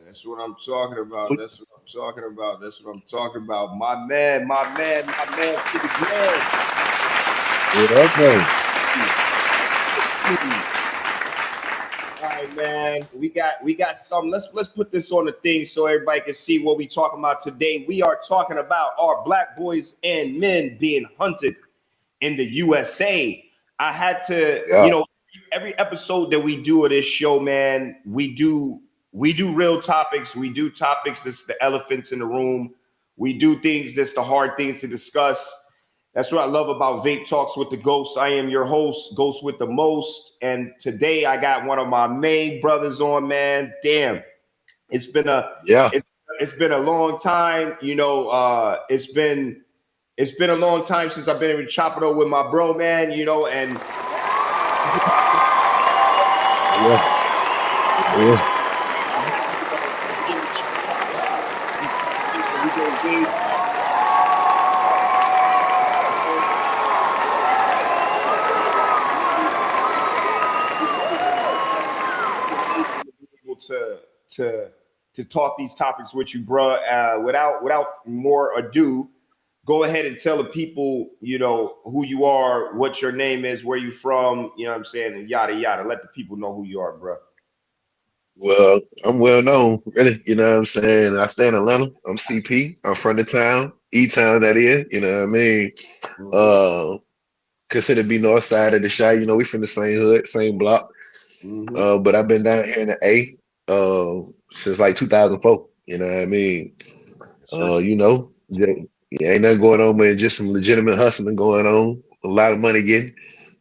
That's what I'm talking about. That's what I'm talking about. That's what I'm talking about. My man, Kitty Grant. What up, though? All right, man. We got some. Let's put this on the thing so everybody can see what we talking about today. We are talking about our black boys and men being hunted in the USA. I had to, Yeah. every episode that we do of this show, man, we do real topics. We do topics that's the elephants in the room. We do things that's the hard things to discuss. That's what I love about Vape Talks with the Ghost. I am your host, Ghost with the Most. And today I got one of my main brothers on, man. Damn. It's been a Yeah. it's been a long time. It's been a long time since I've been able to chop it up with my bro, man, and Yeah. able to talk these topics with you, bro. Without more ado, go ahead and tell the people, who you are, what your name is, where you from, you know what I'm saying, and yada yada. Let the people know who you are, bro. Well, I'm well known, really. You know what I'm saying? I stay in Atlanta. I'm CP. I'm from the town, E Town, that is. You know what I mean? Mm-hmm. Uh, Consider to be north side of the Chi. You know, we from the same hood, same block. Mm-hmm. But I've been down here in the A since like 2004. You know what I mean? Sure. Yeah, ain't nothing going on, man. Just some legitimate hustling going on. A lot of money getting,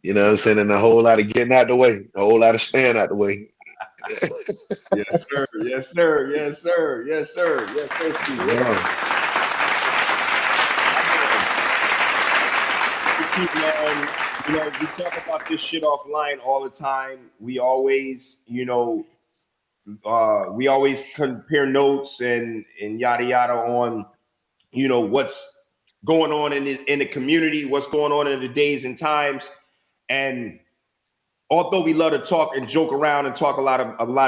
you know what I'm saying? And a whole lot of getting out the way, a whole lot of staying out the way. Yes, sir. Yes, sir. Yes, sir. Yes, sir. Yes, sir. Steve. Yeah. Man, we talk about this shit offline all the time. We always compare notes and yada yada on, what's going on in the community, what's going on in the days and times. And although we love to talk and joke around and talk a lot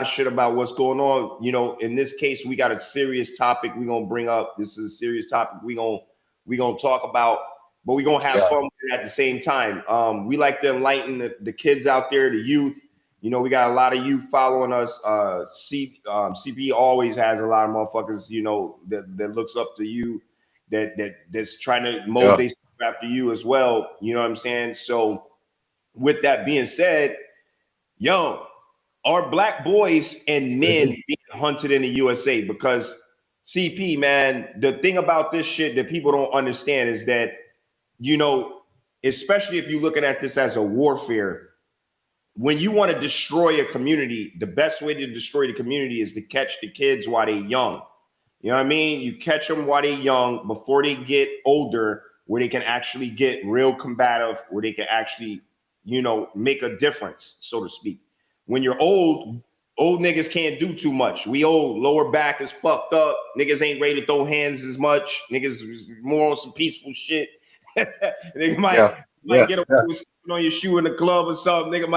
of shit about what's going on, in this case, we got a serious topic we're gonna bring up. This is a serious topic we gonna talk about, but we're gonna have Yeah. fun with it at the same time. We like to enlighten the kids out there, the youth. We got a lot of youth following us. CP always has a lot of motherfuckers, that looks up to you, that's trying to mold Yeah. themselves after you as well. You know what I'm saying? So with that being said, yo, are black boys and men Mhm. being hunted in the USA? Because CP, man, the thing about this shit that people don't understand is that, you know, especially if you're looking at this as a warfare, when you want to destroy a community, the best way to destroy the community is to catch the kids while they're young. You know what I mean? You catch them while they're young before they get older, where they can actually get real combative, where they can actually, make a difference, so to speak. When you're old niggas can't do too much. We old, lower back is fucked up. Niggas ain't ready to throw hands as much. Niggas is more on some peaceful shit. Nigga might Yeah. might Yeah. get away Yeah. with stepping on your shoe in the club or something. Nigga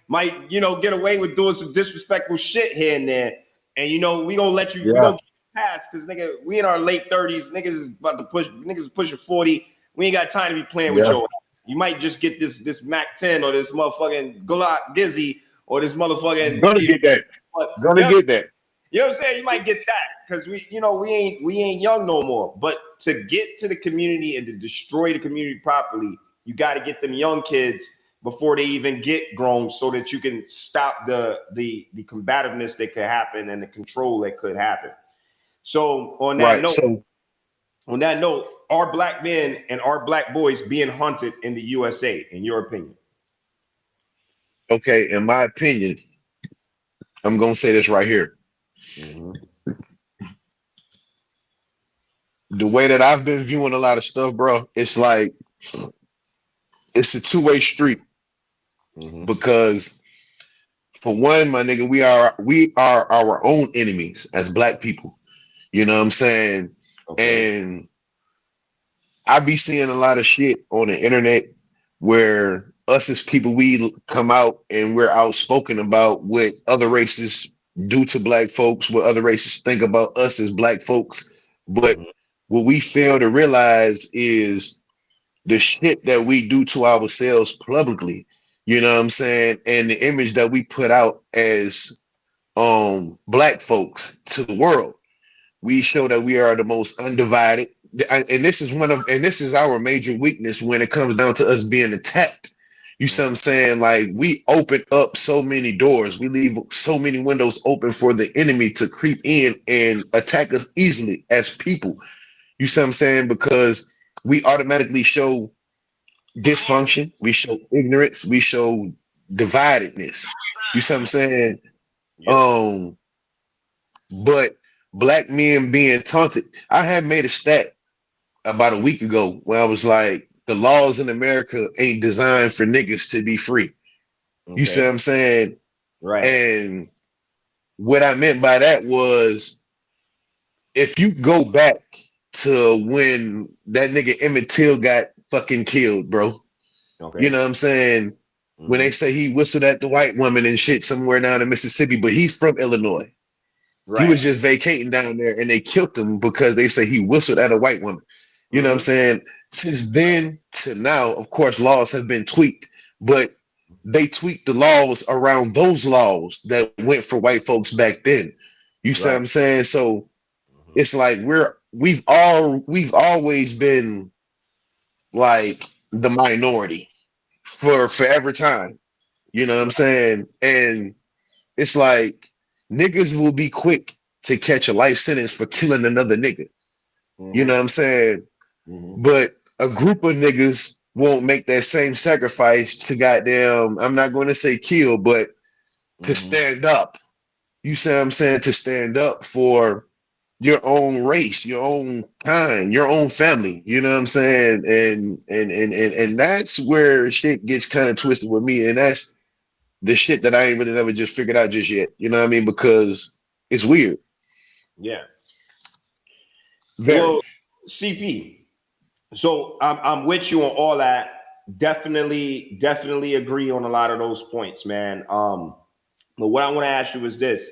might get away with doing some disrespectful shit here and there. And we gonna let you. We Yeah. gonna pass because nigga, we in our late 30s. Niggas is about to push. Niggas is pushing 40. We ain't got time to be playing with Yeah. your ass. You might just get this Mac 10 or this motherfucking Glock Gizzy or this motherfucking. Gonna get that. But Gonna yeah, get that. you know what I'm saying? You might get that because we ain't young no more. But to get to the community and to destroy the community properly, you got to get them young kids before they even get grown, so that you can stop the combativeness that could happen and the control that could happen. So Right. So, on that note, are black men and are black boys being hunted in the USA, in your opinion? okay, in my opinion, I'm gonna say this right here. The way that I've been viewing a lot of stuff, bro, it's like it's a two-way street because for one, my nigga, we are our own enemies as black people. You know what I'm saying? Okay. And I be seeing a lot of shit on the internet where us as people, we come out and we're outspoken about what other races do to black folks, what other races think about us as black folks. But what we fail to realize is the shit that we do to ourselves publicly, you know what I'm saying? And the image that we put out as black folks to the world. We show that we are the most undivided. And this is our major weakness when it comes down to us being attacked. You see what I'm saying? Like, we open up so many doors. We leave so many windows open for the enemy to creep in and attack us easily as people. You see what I'm saying? Because we automatically show dysfunction, we show ignorance, we show dividedness. You see what I'm saying? Yep. But black men being taunted. I had made a stat about a week ago where I was like, the laws in America ain't designed for niggas to be free. Okay. You see what I'm saying? Right. And what I meant by that was, if you go back to when that nigga Emmett Till got fucking killed, bro. Okay. You know what I'm saying? When they say he whistled at the white woman and shit somewhere down in Mississippi, but he's from Illinois. Right. He was just vacating down there and they killed him because they say he whistled at a white woman. You know what I'm saying? Since then to now, of course, laws have been tweaked, but they tweaked the laws around those laws that went for white folks back then. You see what I'm saying? So it's like we've always been like the minority for forever time. You know what I'm saying? And it's like niggas will be quick to catch a life sentence for killing another nigga. You know what I'm saying? But a group of niggas won't make that same sacrifice to goddamn, I'm not going to say kill, but to stand up. You see what I'm saying? To stand up for your own race, your own kind, your own family. You know what I'm saying? And that's where shit gets kind of twisted with me. And that's the shit that I ain't really never just figured out just yet. You know what I mean? Because it's weird. Yeah. Very. Well, CP. So I'm with you on all that. Definitely agree on a lot of those points, man. But what I want to ask you is this.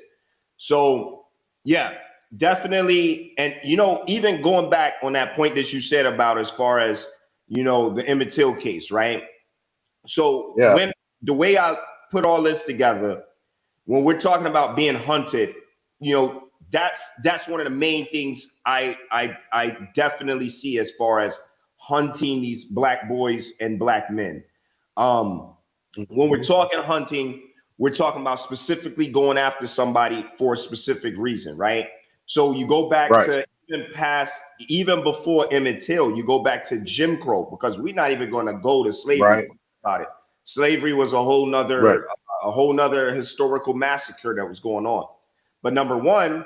So yeah, definitely. And even going back on that point that you said about as far as the Emmett Till case, right? So when the way I put all this together, when we're talking about being hunted, that's one of the main things I definitely see as far as hunting these black boys and black men. When we're talking hunting, we're talking about specifically going after somebody for a specific reason, right? So you go back to even before Emmett Till, you go back to Jim Crow, because we're not even going to go to slavery about it. Slavery was a whole nother historical massacre that was going on. But number one,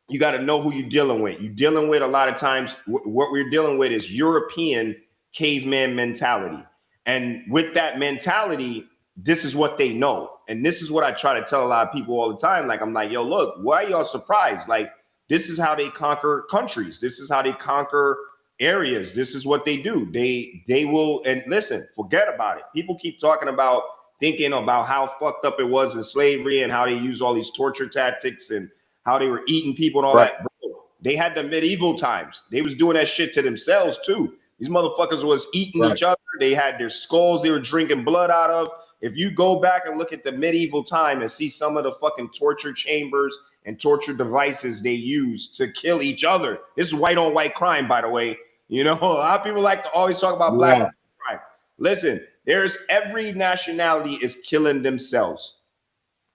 you got to know who you're dealing with. You're dealing with, a lot of times, what we're dealing with is European caveman mentality. And with that mentality, this is what they know. And this is what I try to tell a lot of people all the time. Like, I'm like, yo, look, why are y'all surprised? Like, this is how they conquer countries. This is how they conquer areas. This is what they do. They will, and listen, forget about it. People keep talking about, thinking about how fucked up it was in slavery and how they use all these torture tactics and how they were eating people and all that. Bro, they had the medieval times. They was doing that shit to themselves too. These motherfuckers was eating each other. They had their skulls they were drinking blood out of. If you go back and look at the medieval time and see some of the fucking torture chambers and torture devices they used to kill each other. This is white on white crime, by the way. A lot of people like to always talk about black crime. Listen, every nationality is killing themselves.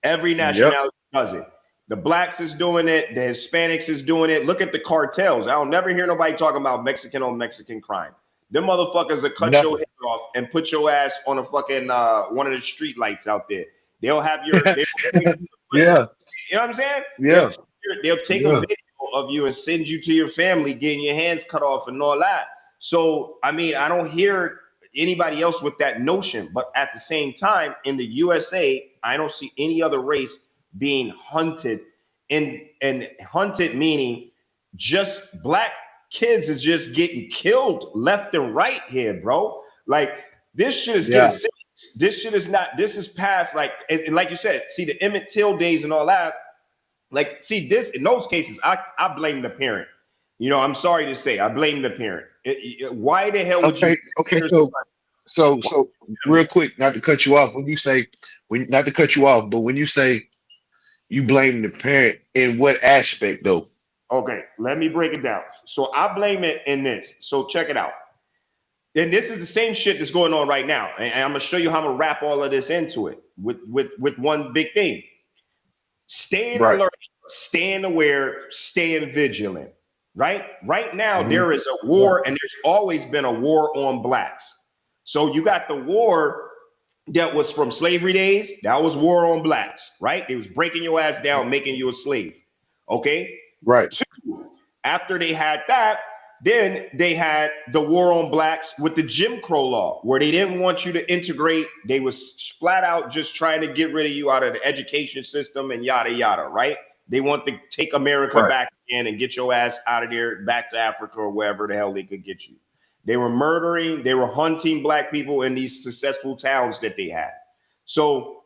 Every nationality does it. The blacks is doing it. The Hispanics is doing it. Look at the cartels. I don't never hear nobody talking about Mexican on Mexican crime. Them motherfuckers will cut your head off and put your ass on a fucking one of the street lights out there. They'll have your you know what I'm saying? Yeah. they'll take a video of you and send you to your family getting your hands cut off and all that. So, I mean, I don't hear anybody else with that notion, but at the same time, in the USA, I don't see any other race being hunted, and hunted meaning just black kids is just getting killed left and right here, bro. Like this shit is getting serious. This shit is not, this is past, like, and like you said, see the Emmett Till days and all that. Like, see this, in those cases, I blame the parent. You know, I'm sorry to say, I blame the parent. Why the hell would you? Okay, so real quick, not to cut you off. When you say, not to cut you off, but when you say you blame the parent, in what aspect though? Okay, let me break it down. So I blame it in this. So check it out. And this is the same shit that's going on right now. And I'm gonna show you how I'm gonna wrap all of this into it with one big thing. Staying alert, staying aware, staying vigilant. Right now, there is a war, and there's always been a war on blacks. So you got the war that was from slavery days. That was war on blacks, right? It was breaking your ass down, making you a slave. Okay. Right. Two, after they had that, then they had the war on blacks with the Jim Crow law, where they didn't want you to integrate. They was flat out just trying to get rid of you out of the education system and yada, yada, right? They want to take America back in and get your ass out of there, back to Africa or wherever the hell they could get you. They were murdering, they were hunting black people in these successful towns that they had. So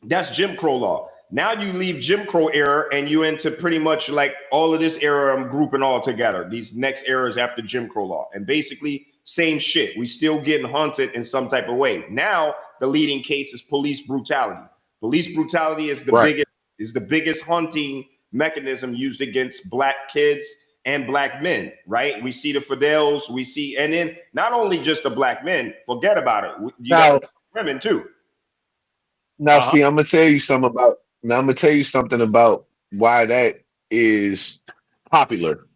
that's Jim Crow law. Now you leave Jim Crow era and you into pretty much like all of this era I'm grouping all together. These next eras after Jim Crow law. And basically same shit. We still getting hunted in some type of way. Now the leading case is police brutality. Police brutality is the biggest hunting mechanism used against black kids and black men, right? We see the Fidels, we see, and then not only just the black men, forget about it. You got women too. Now, see, I'm gonna tell you something about why that is popular.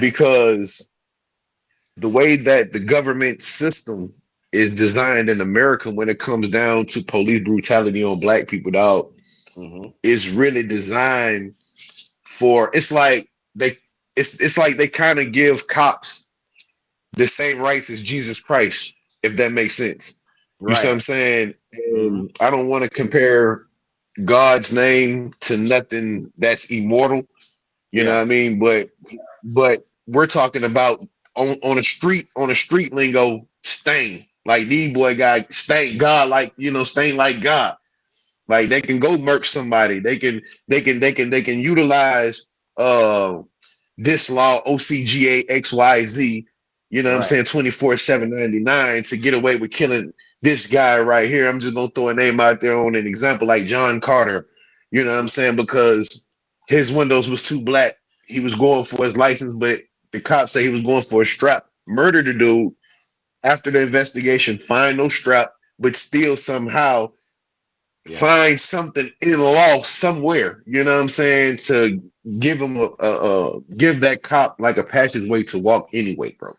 Because the way that the government system is designed in America when it comes down to police brutality on black people, dog, is really designed for, it's like they kind of give cops the same rights as Jesus Christ, if that makes sense. You see what I'm saying? And I don't want to compare God's name to nothing that's immortal. You know what I mean? But we're talking about on a street lingo, stain. Like these boy got stain God, like, you know, stain like God. Like they can go murk somebody. They can utilize this law OCGA XYZ, you know what I'm saying, 24/7/99 to get away with killing this guy right here. I'm just gonna throw a name out there on an example like John Carter, you know what I'm saying, because his windows was too black. He was going for his license, but the cops say he was going for a strap. Murdered the dude. After the investigation, find no strap, but still somehow find something in law somewhere, you know what I'm saying, to give him give that cop like a passageway to walk anyway, bro.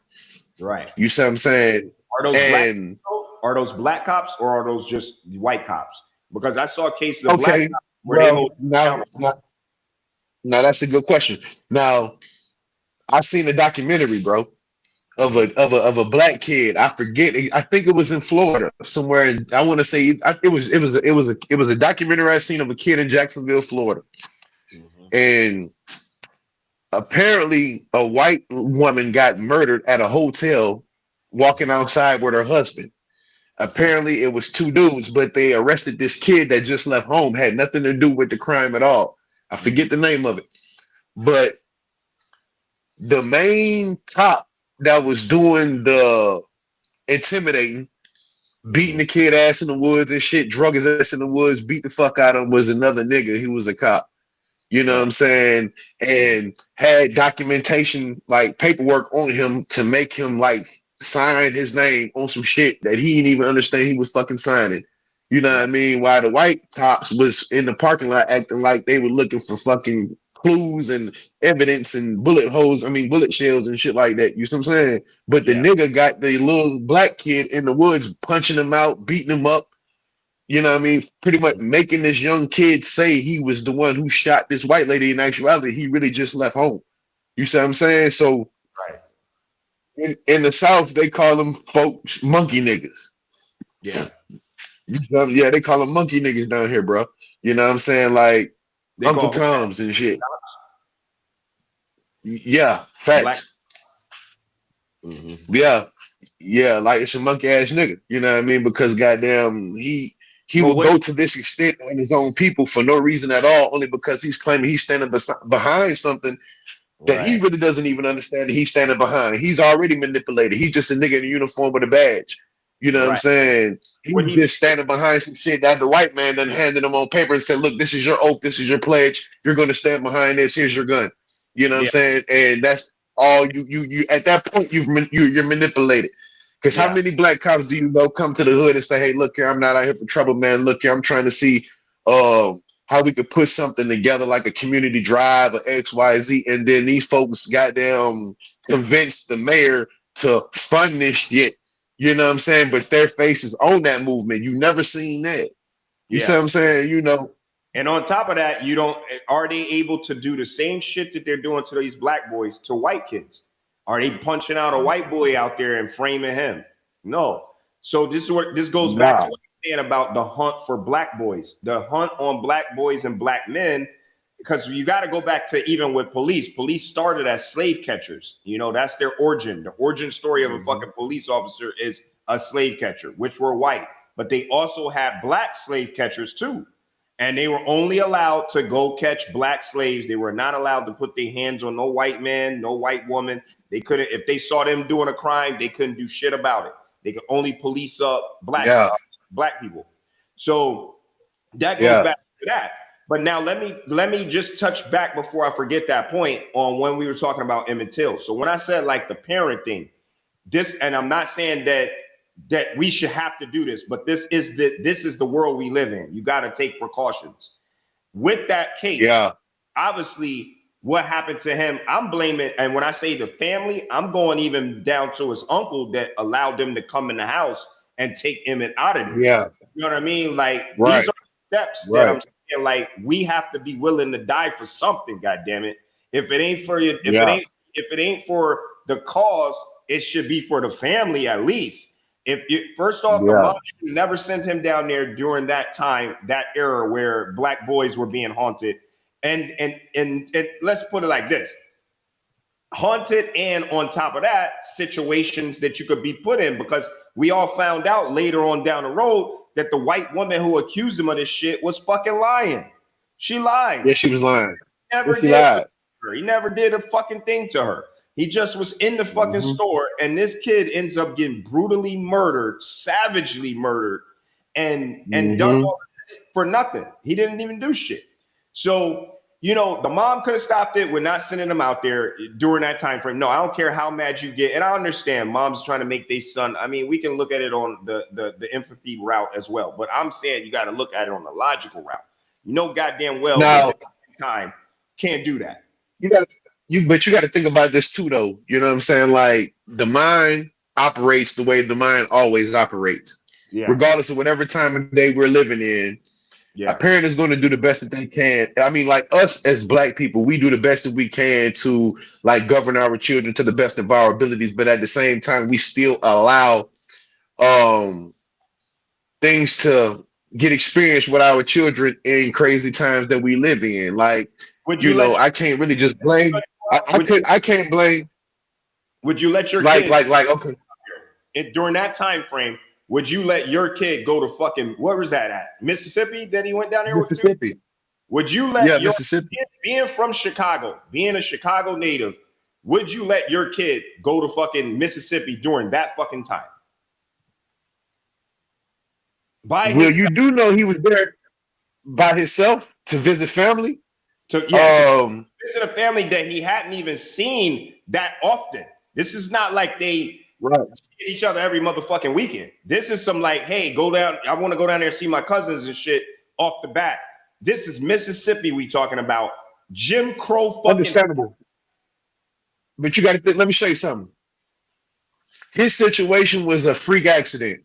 Right. You see what I'm saying? Are those black cops or are those just white cops? Because I saw cases of black cops where they go now that's a good question. Now, I seen a documentary, bro, of a black kid. I forget. I think it was in Florida somewhere. I want to say it was a documentary I seen of a kid in Jacksonville, Florida, and apparently a white woman got murdered at a hotel walking outside with her husband. Apparently it was two dudes, but they arrested this kid that just left home, had nothing to do with the crime at all. I forget the name of it, but the main cop that was doing the intimidating, beating the kid ass in the woods and shit, drug his ass in the woods, beat the fuck out of him, was another nigga. He was a cop. You know what I'm saying? And had documentation, like paperwork on him to make him like sign his name on some shit that he didn't even understand he was fucking signing. You know what I mean? While the white cops was in the parking lot acting like they were looking for fucking clues and evidence and bullet shells and shit like that. You see what I'm saying? But the nigga got the little black kid in the woods punching him out, beating him up, You know what I mean? Pretty much making this young kid say he was the one who shot this white lady. In actuality, he really just left home. You see what I'm saying? So in the South, they call them folks monkey niggas. Yeah. Yeah, they call them monkey niggas down here, bro. You know what I'm saying? Like They Uncle call Toms and shit. Yeah, facts. Yeah, yeah, like it's a monkey ass nigga. You know what I mean? Because goddamn, he will go to this extent on his own people for no reason at all, only because he's claiming he's standing behind something that he really doesn't even understand that he's standing behind. He's already manipulated. He's just a nigga in a uniform with a badge. You know what I'm saying? He's just standing behind some shit that the white man then handed him on paper and said, look, this is your oath. This is your pledge. You're going to stand behind this. Here's your gun. You know what I'm saying? And that's all you at that point, you're manipulated. Because how many black cops do you know come to the hood and say, hey, look here, I'm not out here for trouble, man. Look here, I'm trying to see how we could put something together like a community drive or XYZ. And then these folks goddamn convinced the mayor to fund this shit. You know what I'm saying? But their faces own that movement. You never seen that. You see what I'm saying? You know. And on top of that, are they able to do the same shit that they're doing to these black boys to white kids? Are they punching out a white boy out there and framing him? No. So this goes back to what I'm saying about the hunt for black boys, the hunt on black boys and black men, because you got to go back to even with police. Police started as slave catchers. You know, that's their origin. The origin story of a fucking police officer is a slave catcher, which were white. But they also had black slave catchers too. And they were only allowed to go catch black slaves. They were not allowed to put their hands on no white man, no white woman. They couldn't, if they saw them doing a crime, they couldn't do shit about it. They could only police up black people. So that goes back to that. But now let me just touch back before I forget that point on when we were talking about Emmett Till. So when I said like the parent thing, and I'm not saying that we should have to do this, but this is the world we live in. You got to take precautions. With that case, obviously what happened to him, I'm blaming, and when I say the family, I'm going even down to his uncle that allowed them to come in the house and take Emmett out of there. Yeah. You know what I mean? Like these are steps that I'm saying, like we have to be willing to die for something, God damn it. If it ain't for you, if it ain't for the cause, it should be for the family at least. First off, the mom never sent him down there during that time, that era where black boys were being haunted. And let's put it like this: haunted, and on top of that, situations that you could be put in, because we all found out later on down the road that the white woman who accused him of this shit was fucking lying. She lied. Yeah, she was lying. He never did a fucking thing to her. He just was in the fucking store, and this kid ends up getting brutally murdered, savagely murdered, and done all this for nothing. He didn't even do shit. So, you know, the mom could have stopped it. We're not sending him out there during that time frame. No, I don't care how mad you get. And I understand mom's trying to make their son. I mean, we can look at it on the empathy route as well. But I'm saying you got to look at it on the logical route. You know goddamn well that time can't do that. But you got to think about this too, though. You know what I'm saying? Like the mind operates the way the mind always operates, regardless of whatever time of day we're living in. A parent is going to do the best that they can. I mean, like us as black people, we do the best that we can to like govern our children to the best of our abilities. But at the same time, we still allow things to get experienced with our children in crazy times that we live in. Like, I can't really just blame. I can't blame. Would you let your kid, okay? During that time frame, would you let your kid go to fucking, where was that at? Mississippi that he went down there Mississippi. With? Would you let your Mississippi. Kid, being from Chicago, being a Chicago native, would you let your kid go to fucking Mississippi during that fucking time? You do know he was there by himself to visit family? To visit a family that he hadn't even seen that often. This is not like they see each other every motherfucking weekend. This is some like, hey, go down. I want to go down there and see my cousins and shit off the bat. This is Mississippi we talking about. Jim Crow fucking. Understandable. But you got to let me show you something. His situation was a freak accident.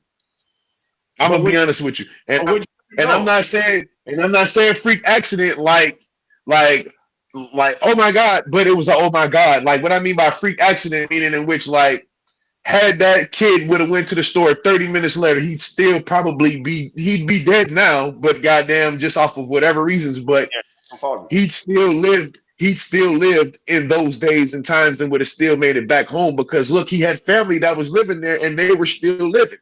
I'm going to be honest with you. And And I'm not saying freak accident like oh my god, but it was a oh my god. Like what I mean by freak accident, meaning in which like had that kid would have went to the store 30 minutes later, he'd still probably be dead now, but goddamn, just off of whatever reasons, but he'd still lived in those days and times and would have still made it back home because look, he had family that was living there and they were still living.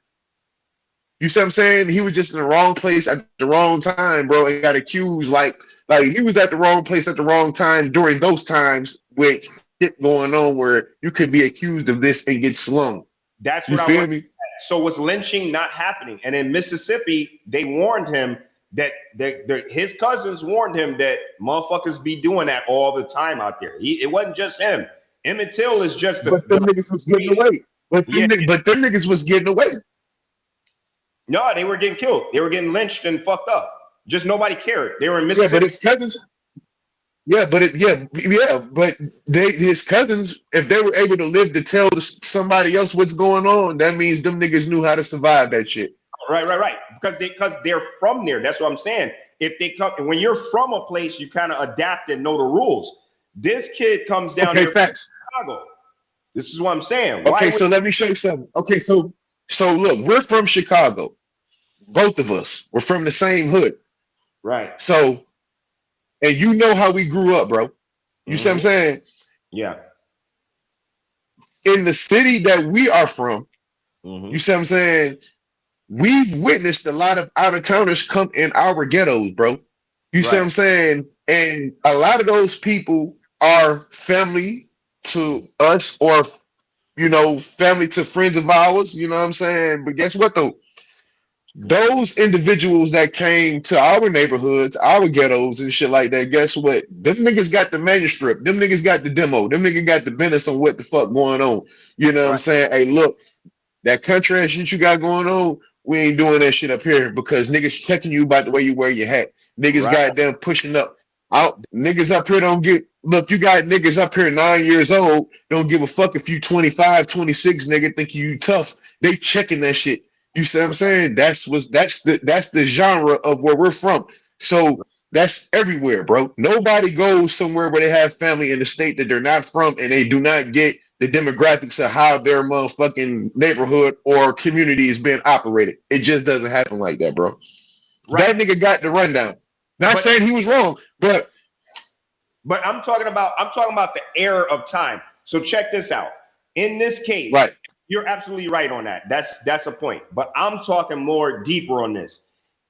You see what I'm saying? He was just in the wrong place at the wrong time, bro, and got accused like he was at the wrong place at the wrong time during those times with shit going on where you could be accused of this and get slung. That's what I want. So was lynching not happening? And in Mississippi, they warned him that his cousins warned him that motherfuckers be doing that all the time out there. It wasn't just him. Emmett Till is just the. But them niggas was getting away. But them niggas was getting away. No, they were getting killed. They were getting lynched and fucked up. Just nobody cared. They were in Mississippi. Yeah, but his cousins. But his cousins, if they were able to live to tell somebody else what's going on, that means them niggas knew how to survive that shit. Right. Because they're from there. That's what I'm saying. If they come, when you're from a place, you kind of adapt and know the rules. This kid comes down here from Chicago. This is what I'm saying. Okay, so let me show you something. Okay, so look, we're from Chicago. Both of us. We're from the same hood. Right. So, and you know how we grew up, bro. You see what I'm saying? Yeah. In the city that we are from, you see what I'm saying? We've witnessed a lot of out-of-towners come in our ghettos, bro. You see what I'm saying? And a lot of those people are family to us or, you know, family to friends of ours. You know what I'm saying? But guess what, though? Those individuals that came to our neighborhoods, our ghettos and shit like that, guess what? Them niggas got the manuscript. Them niggas got the demo. Them niggas got the business on what the fuck going on. You know what I'm saying? Hey, look, that country and shit you got going on, we ain't doing that shit up here because niggas checking you about the way you wear your hat. Niggas goddamn pushing up. Niggas up here don't get, look, you got niggas up here 9 years old, don't give a fuck if you 25, 26, nigga, think you tough. They checking that shit. You see what I'm saying? That's the genre of where we're from. So that's everywhere, bro. Nobody goes somewhere where they have family in the state that they're not from and they do not get the demographics of how their motherfucking neighborhood or community is being operated. It just doesn't happen like that, bro. That nigga got the rundown. Not saying he was wrong, but I'm talking about the era of time. So check this out. In this case, you're absolutely right on that. That's a point. But I'm talking more deeper on this.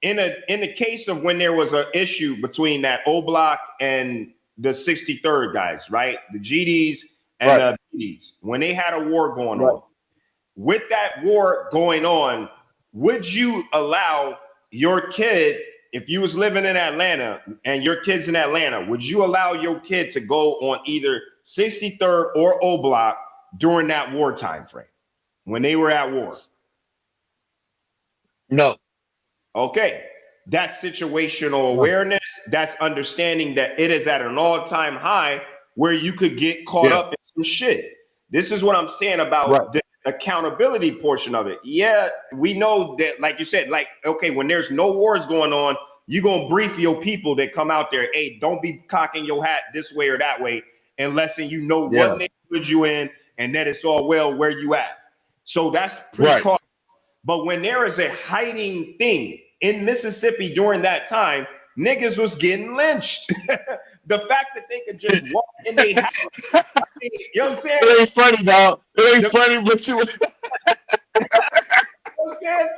In the case of when there was an issue between that O Block and the 63rd guys, right? The GDs and the BDs, when they had a war going on. With that war going on, would you allow your kid, if you was living in Atlanta and your kid's in Atlanta, would you allow your kid to go on either 63rd or O Block during that war time frame? When they were at war? No. Okay. That's situational awareness. That's understanding that it is at an all-time high where you could get caught up in some shit. This is what I'm saying about the accountability portion of it. Yeah, we know that, like you said, like, okay, when there's no wars going on, you're going to brief your people that come out there, hey, don't be cocking your hat this way or that way, unless you know what neighborhood you in and that it's all well where you at. So that's pretty cool. But when there is a hiding thing in Mississippi during that time, niggas was getting lynched. The fact that they could just walk in their house. You know what I'm saying? It ain't funny, dog. It ain't funny, but you. You know what I'm saying?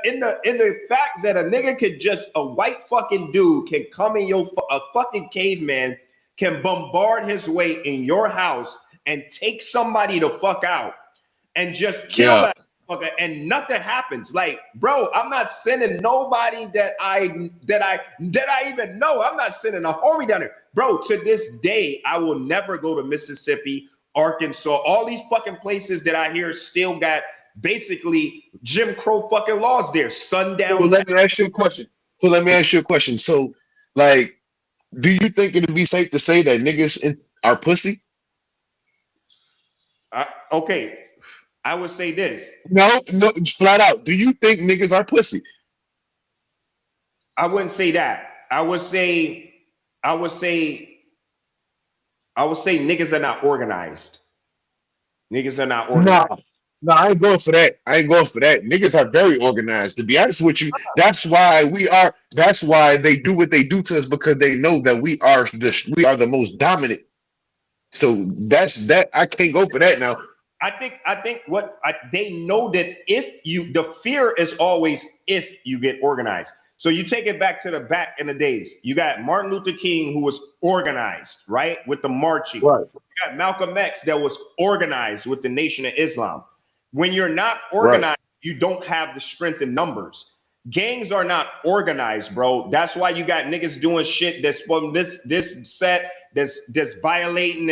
In the fact that a nigga could just, a white fucking dude can come in a fucking caveman can bombard his way in your house and take somebody the fuck out. And just kill that motherfucker, and nothing happens. Like, bro, I'm not sending nobody that I even know. I'm not sending a homie down there, bro. To this day, I will never go to Mississippi, Arkansas, all these fucking places that I hear still got basically Jim Crow fucking laws there. Sundown. Well, let me ask you a question. So, like, do you think it'd be safe to say that niggas are pussy? Okay. I would say this. No, flat out. Do you think niggas are pussy? I wouldn't say that. I would say niggas are not organized. Niggas are not organized. No, I ain't going for that. I ain't going for that. Niggas are very organized. To be honest with you, that's why we are. That's why they do what they do to us, because they know that we are the most dominant. So that's that. I can't go for that now. I think they know that the fear is always if you get organized. So you take it back in the days. You got Martin Luther King, who was organized, right, with the marching. Right. You got Malcolm X that was organized with the Nation of Islam. When you're not organized, you don't have the strength in numbers. Gangs are not organized, bro. That's why you got niggas doing shit that's from this set that's violating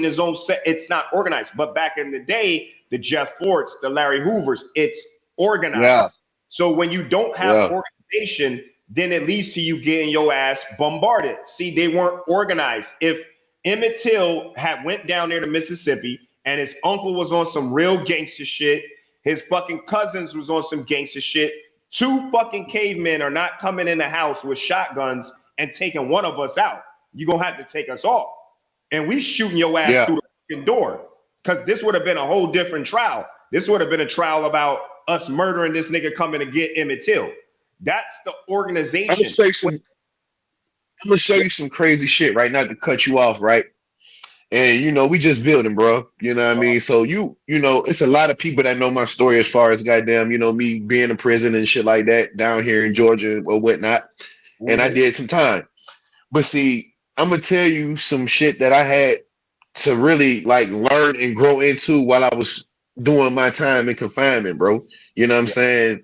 his own set. It's not organized. But back in the day, the Jeff Fords, the Larry Hoovers, it's organized. Yeah. So when you don't have organization, then it leads to you getting your ass bombarded. See, they weren't organized. If Emmett Till had went down there to Mississippi and his uncle was on some real gangster shit, his fucking cousins was on some gangster shit, 2 fucking cavemen are not coming in the house with shotguns and taking one of us out. You're going to have to take us off. And we shooting your ass through the fucking door. Because this would have been a whole different trial. This would have been a trial about us murdering this nigga coming to get Emmett Till. That's the organization. I'm gonna show you some crazy shit right now to cut you off, right? And we just building, bro. You know what I mean? So it's a lot of people that know my story as far as goddamn, me being in prison and shit like that down here in Georgia or whatnot. Mm-hmm. And I did some time. But see, I'm gonna tell you some shit that I had to really like learn and grow into while I was doing my time in confinement, bro. You know what I'm saying?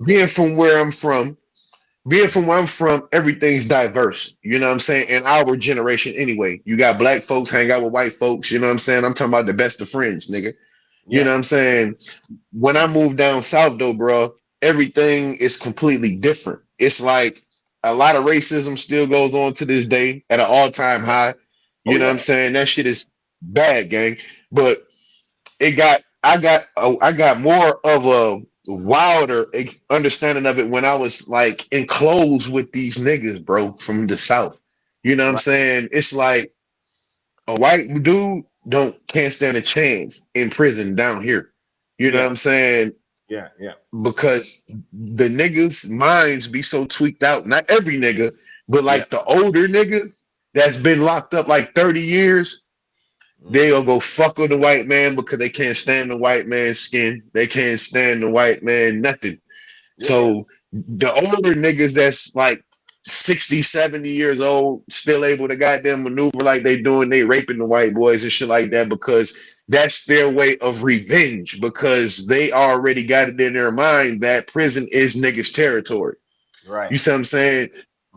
Being from where I'm from, everything's diverse. You know what I'm saying? In our generation anyway. You got black folks hang out with white folks. You know what I'm saying? I'm talking about the best of friends, nigga. You know what I'm saying? When I moved down south though, bro, everything is completely different. It's like a lot of racism still goes on to this day at an all-time high. You know what I'm saying? That shit is bad, gang. But I got more of a wilder understanding of it when I was like enclosed with these niggas, bro, from the south. You know what I'm saying? It's like a white dude can't stand a chance in prison down here. You know what I'm saying? Yeah. Because the niggas' minds be so tweaked out. Not every nigga, but like the older niggas that's been locked up like 30 years, they'll go fuck with the white man because they can't stand the white man's skin. They can't stand the white man, nothing. Yeah. So the older niggas that's like 60, 70 years old, still able to goddamn maneuver like they doing, they raping the white boys and shit like that because that's their way of revenge, because they already got it in their mind that prison is niggas' territory. Right. You see what I'm saying?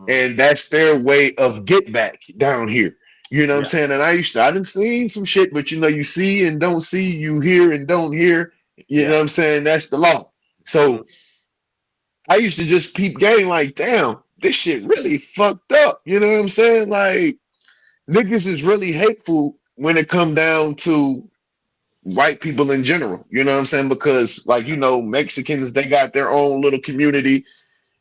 And that's their way of get back down here. You know what I'm saying? And I done seen some shit, but you see and don't see, you hear and don't hear. You know what I'm saying? That's the law. So I used to just peep game like, damn, this shit really fucked up. You know what I'm saying? Like, niggas is really hateful when it come down to white people in general. You know what I'm saying? Because like, Mexicans, they got their own little community.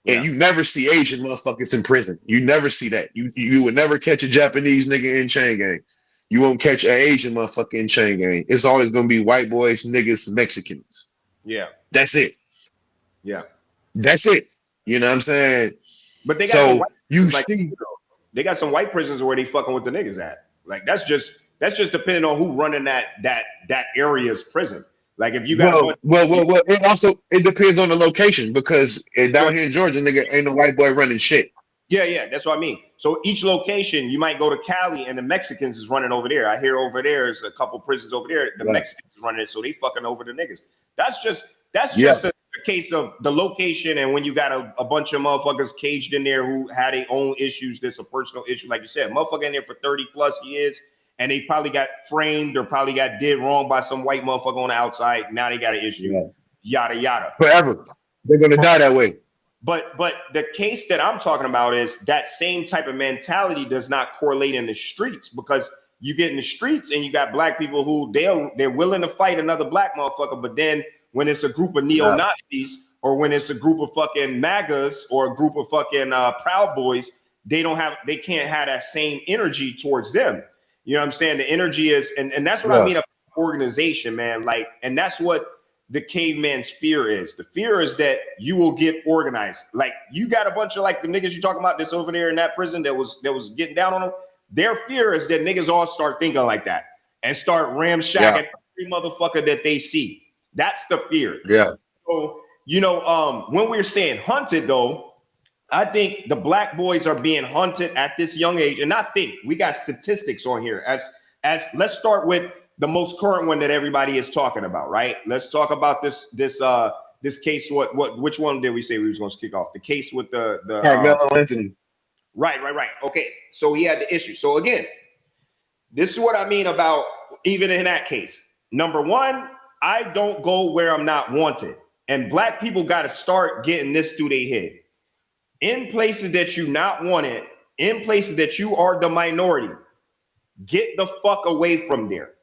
And you never see Asian motherfuckers in prison. You never see that. You would never catch a Japanese nigga in chain gang. You won't catch an Asian motherfucker in chain gang. It's always gonna be white boys, niggas, Mexicans. Yeah. That's it. Yeah. That's it. You know what I'm saying? But they got they got some white prisons where they fucking with the niggas at. Like that's just depending on who running that area's prison. Like if you got it depends on the location, because down here in Georgia, nigga, ain't no white boy running shit. Yeah, that's what I mean. So each location, you might go to Cali and the Mexicans is running over there. I hear over there's a couple prisons over there. The Mexicans is running it, so they fucking over the niggas. That's just a case of the location, and when you got a bunch of motherfuckers caged in there who had their own issues, there's a personal issue, like you said, motherfucker in there for 30 plus years. And they probably got framed or probably got did wrong by some white motherfucker on the outside. Now they got an issue. Yada yada. Forever. They're gonna die that way. But the case that I'm talking about is that same type of mentality does not correlate in the streets, because you get in the streets and you got black people who they're willing to fight another black motherfucker, but then when it's a group of neo-Nazis or when it's a group of fucking MAGAs or a group of fucking Proud Boys, they can't have that same energy towards them. You know what I'm saying? The energy is, and that's what I mean about organization, man. Like, and that's what the caveman's fear is. The fear is that you will get organized. Like, you got a bunch of like the niggas you talking about this over there in that prison that was getting down on them. Their fear is that niggas all start thinking like that and start ramshacking every motherfucker that they see. That's the fear. Yeah. So, you know, when we're saying hunted, though, I think the black boys are being hunted at this young age. And I think we got statistics on here. As let's start with the most current one that everybody is talking about, right? Let's talk about this case. Which one did we say we was going to kick off? The case with the Carmelo Anthony. Right. Okay. So he had the issue. So again, this is what I mean about even in that case. Number one, I don't go where I'm not wanted. And black people got to start getting this through their head. In places that you're not wanted, in places that you are the minority, get the fuck away from there,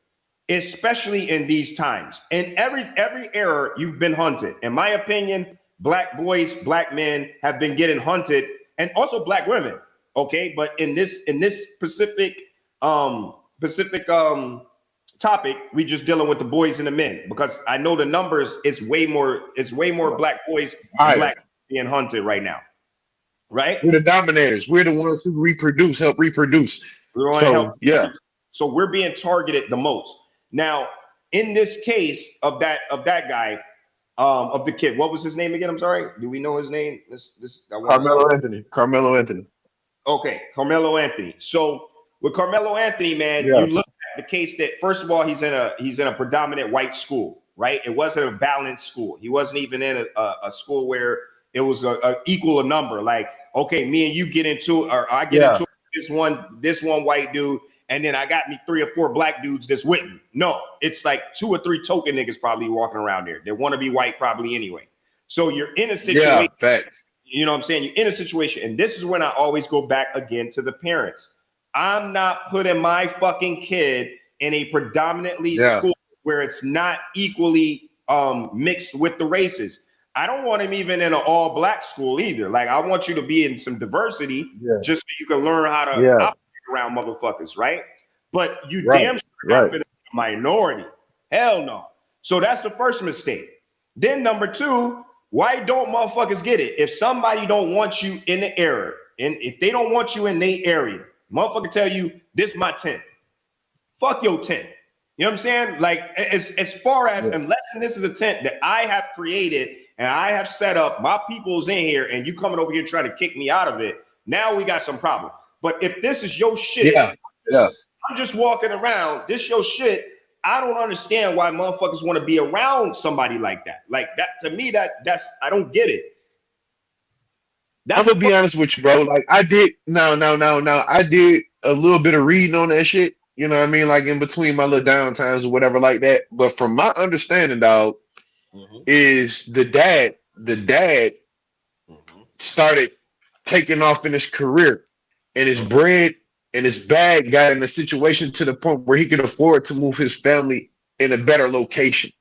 especially in these times. In every era, you've been hunted. In my opinion, black boys, black men have been getting hunted, and also black women. Okay, but in this specific topic, we just dealing with the boys and the men, because I know the numbers is way more black boys and black being hunted right now. Right? We're the dominators. We're the ones who help reproduce. So we're being targeted the most. Now, in this case of that guy, of the kid, what was his name again? I'm sorry. Do we know his name? Carmelo Anthony. Okay, Carmelo Anthony. So with Carmelo Anthony, man, you look at the case that, first of all, he's in a predominant white school, right? It wasn't a balanced school. He wasn't even in a school where it was a equal a number. Like, okay, me and you get into, or I get into this one white dude, and then I got me 3 or 4 black dudes that's with me. No, it's like 2 or 3 token niggas probably walking around there. They want to be white probably anyway. So you're in a situation. Yeah, facts. You know what I'm saying? You're in a situation, and this is when I always go back again to the parents. I'm not putting my fucking kid in a predominantly school where it's not equally mixed with the races. I don't want him even in an all black school either. Like, I want you to be in some diversity just so you can learn how to operate around motherfuckers, right? But you damn sure not fit in a minority. Hell no. So that's the first mistake. Then number 2, why don't motherfuckers get it? If somebody don't want you in the area, and if they don't want you in their area, motherfucker tell you, this my tent. Fuck your tent. You know what I'm saying? Like, as far as, unless this is a tent that I have created and I have set up, my people's in here, and you coming over here trying to kick me out of it, now we got some problem. But if this is your shit, I'm just walking around, this your shit, I don't understand why motherfuckers want to be around somebody like that. Like, that, to me, that's I don't get it. I'm gonna be honest with you, bro. Like, I did I did a little bit of reading on that shit. You know what I mean? Like, in between my little downtimes or whatever like that. But from my understanding, dog, is the dad started taking off in his career, and his bread and his bag got in a situation to the point where he could afford to move his family in a better location.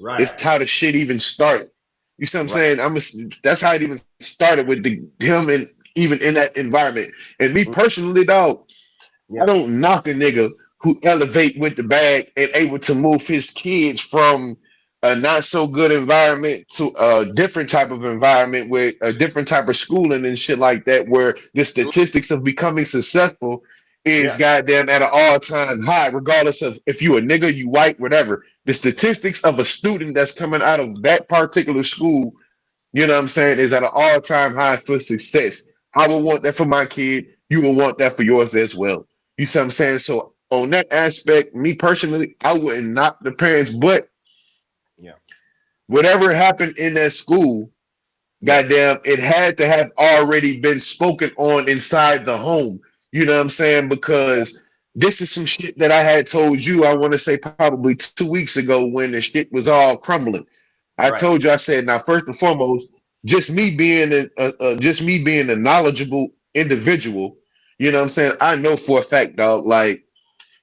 Right. It's how the shit even started. You see what I'm saying? That's how it even started with him, and even in that environment. And me personally, dog, I don't knock a nigga who elevate with the bag and able to move his kids from a not so good environment to a different type of environment with a different type of schooling and shit like that, where the statistics of becoming successful is goddamn at an all-time high, regardless of if you a nigga, you white, whatever. The statistics of a student that's coming out of that particular school, you know what I'm saying, is at an all-time high for success. I would want that for my kid. You will want that for yours as well. You see what I'm saying? So on that aspect, me personally, I wouldn't knock the parents, but whatever happened in that school, goddamn, it had to have already been spoken on inside the home. You know what I'm saying? Because this is some shit that I had told you, I want to say probably 2 weeks ago when the shit was all crumbling. I told you, I said, now, first and foremost, just me being a knowledgeable individual, you know what I'm saying? I know for a fact, dog, like,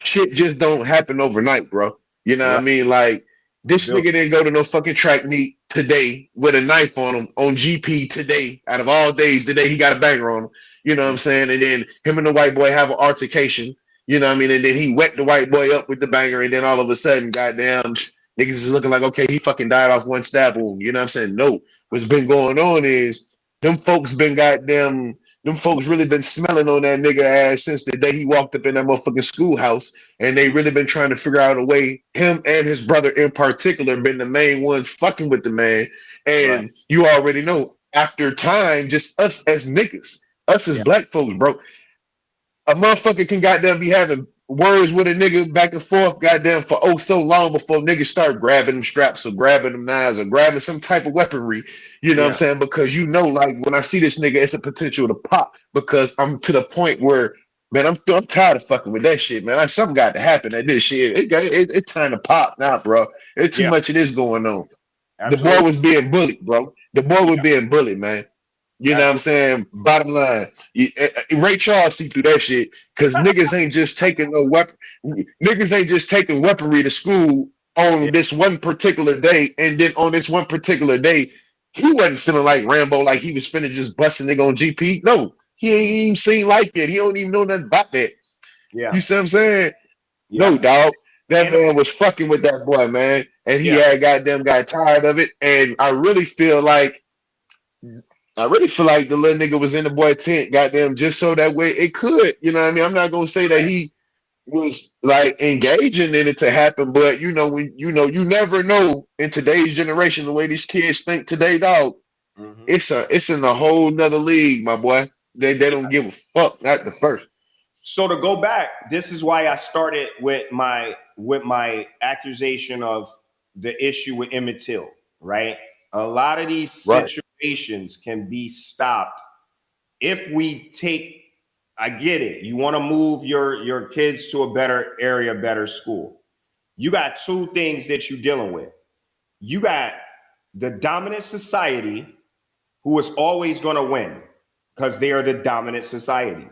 shit just don't happen overnight, bro. You know what I mean? Like, this nigga didn't go to no fucking track meet today with a knife on him on GP today. Out of all days, today he got a banger on him. You know what I'm saying? And then him and the white boy have an altercation. You know what I mean? And then he wet the white boy up with the banger, and then all of a sudden, goddamn, niggas is looking like, okay, he fucking died off one stab wound. You know what I'm saying? No. What's been going on is them folks really been smelling on that nigga ass since the day he walked up in that motherfucking schoolhouse. And they really been trying to figure out a way, him and his brother in particular, been the main ones fucking with the man. And you already know, after time, just us as niggas, us as black folks, bro, a motherfucker can goddamn be having words with a nigga back and forth, goddamn, for oh so long before niggas start grabbing them straps or grabbing them knives or grabbing some type of weaponry. You know what I'm saying? Because you know, like when I see this nigga, it's a potential to pop. Because I'm to the point where, man, I'm tired of fucking with that shit, man. Something got to happen at this shit. It's time to pop now, bro. It's too much of this going on. Absolutely. The boy was being bullied, bro. The boy was being bullied, man. You know what I'm saying? Bottom line, Ray Charles see through that shit because niggas ain't just taking no weapon. Niggas ain't just taking weaponry to school on this one particular day, and then on this one particular day, he wasn't feeling like Rambo, like he was finna just bust a nigga on GP. No, he ain't even seen like that. He don't even know nothing about that. Yeah, you see what I'm saying? Yeah. No, dog. That man was fucking with that boy, man, and he had got tired of it. And I really feel like the little nigga was in the boy tent, goddamn, just so that way it could, you know what I mean? I'm not gonna say that he was like engaging in it to happen, but you never know in today's generation the way these kids think today, dog. Mm-hmm. It's in a whole nother league, my boy. They don't give a fuck, not the first. So to go back, this is why I started with my accusation of the issue with Emmett Till, right? A lot of these situations can be stopped if we take, I get it, you want to move your kids to a better area, better school. You got two things that you're dealing with. You got the dominant society who is always going to win because they are the dominant society.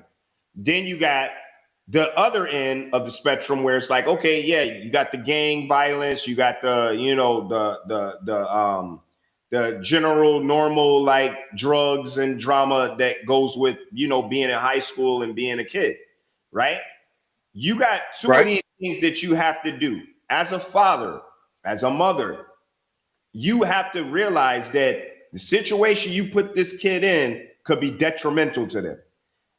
Then you got the other end of the spectrum where it's like, okay, yeah, you got the gang violence, you got the general normal like drugs and drama that goes with, being in high school and being a kid, right? You got too many things that you have to do as a father, as a mother. You have to realize that the situation you put this kid in could be detrimental to them.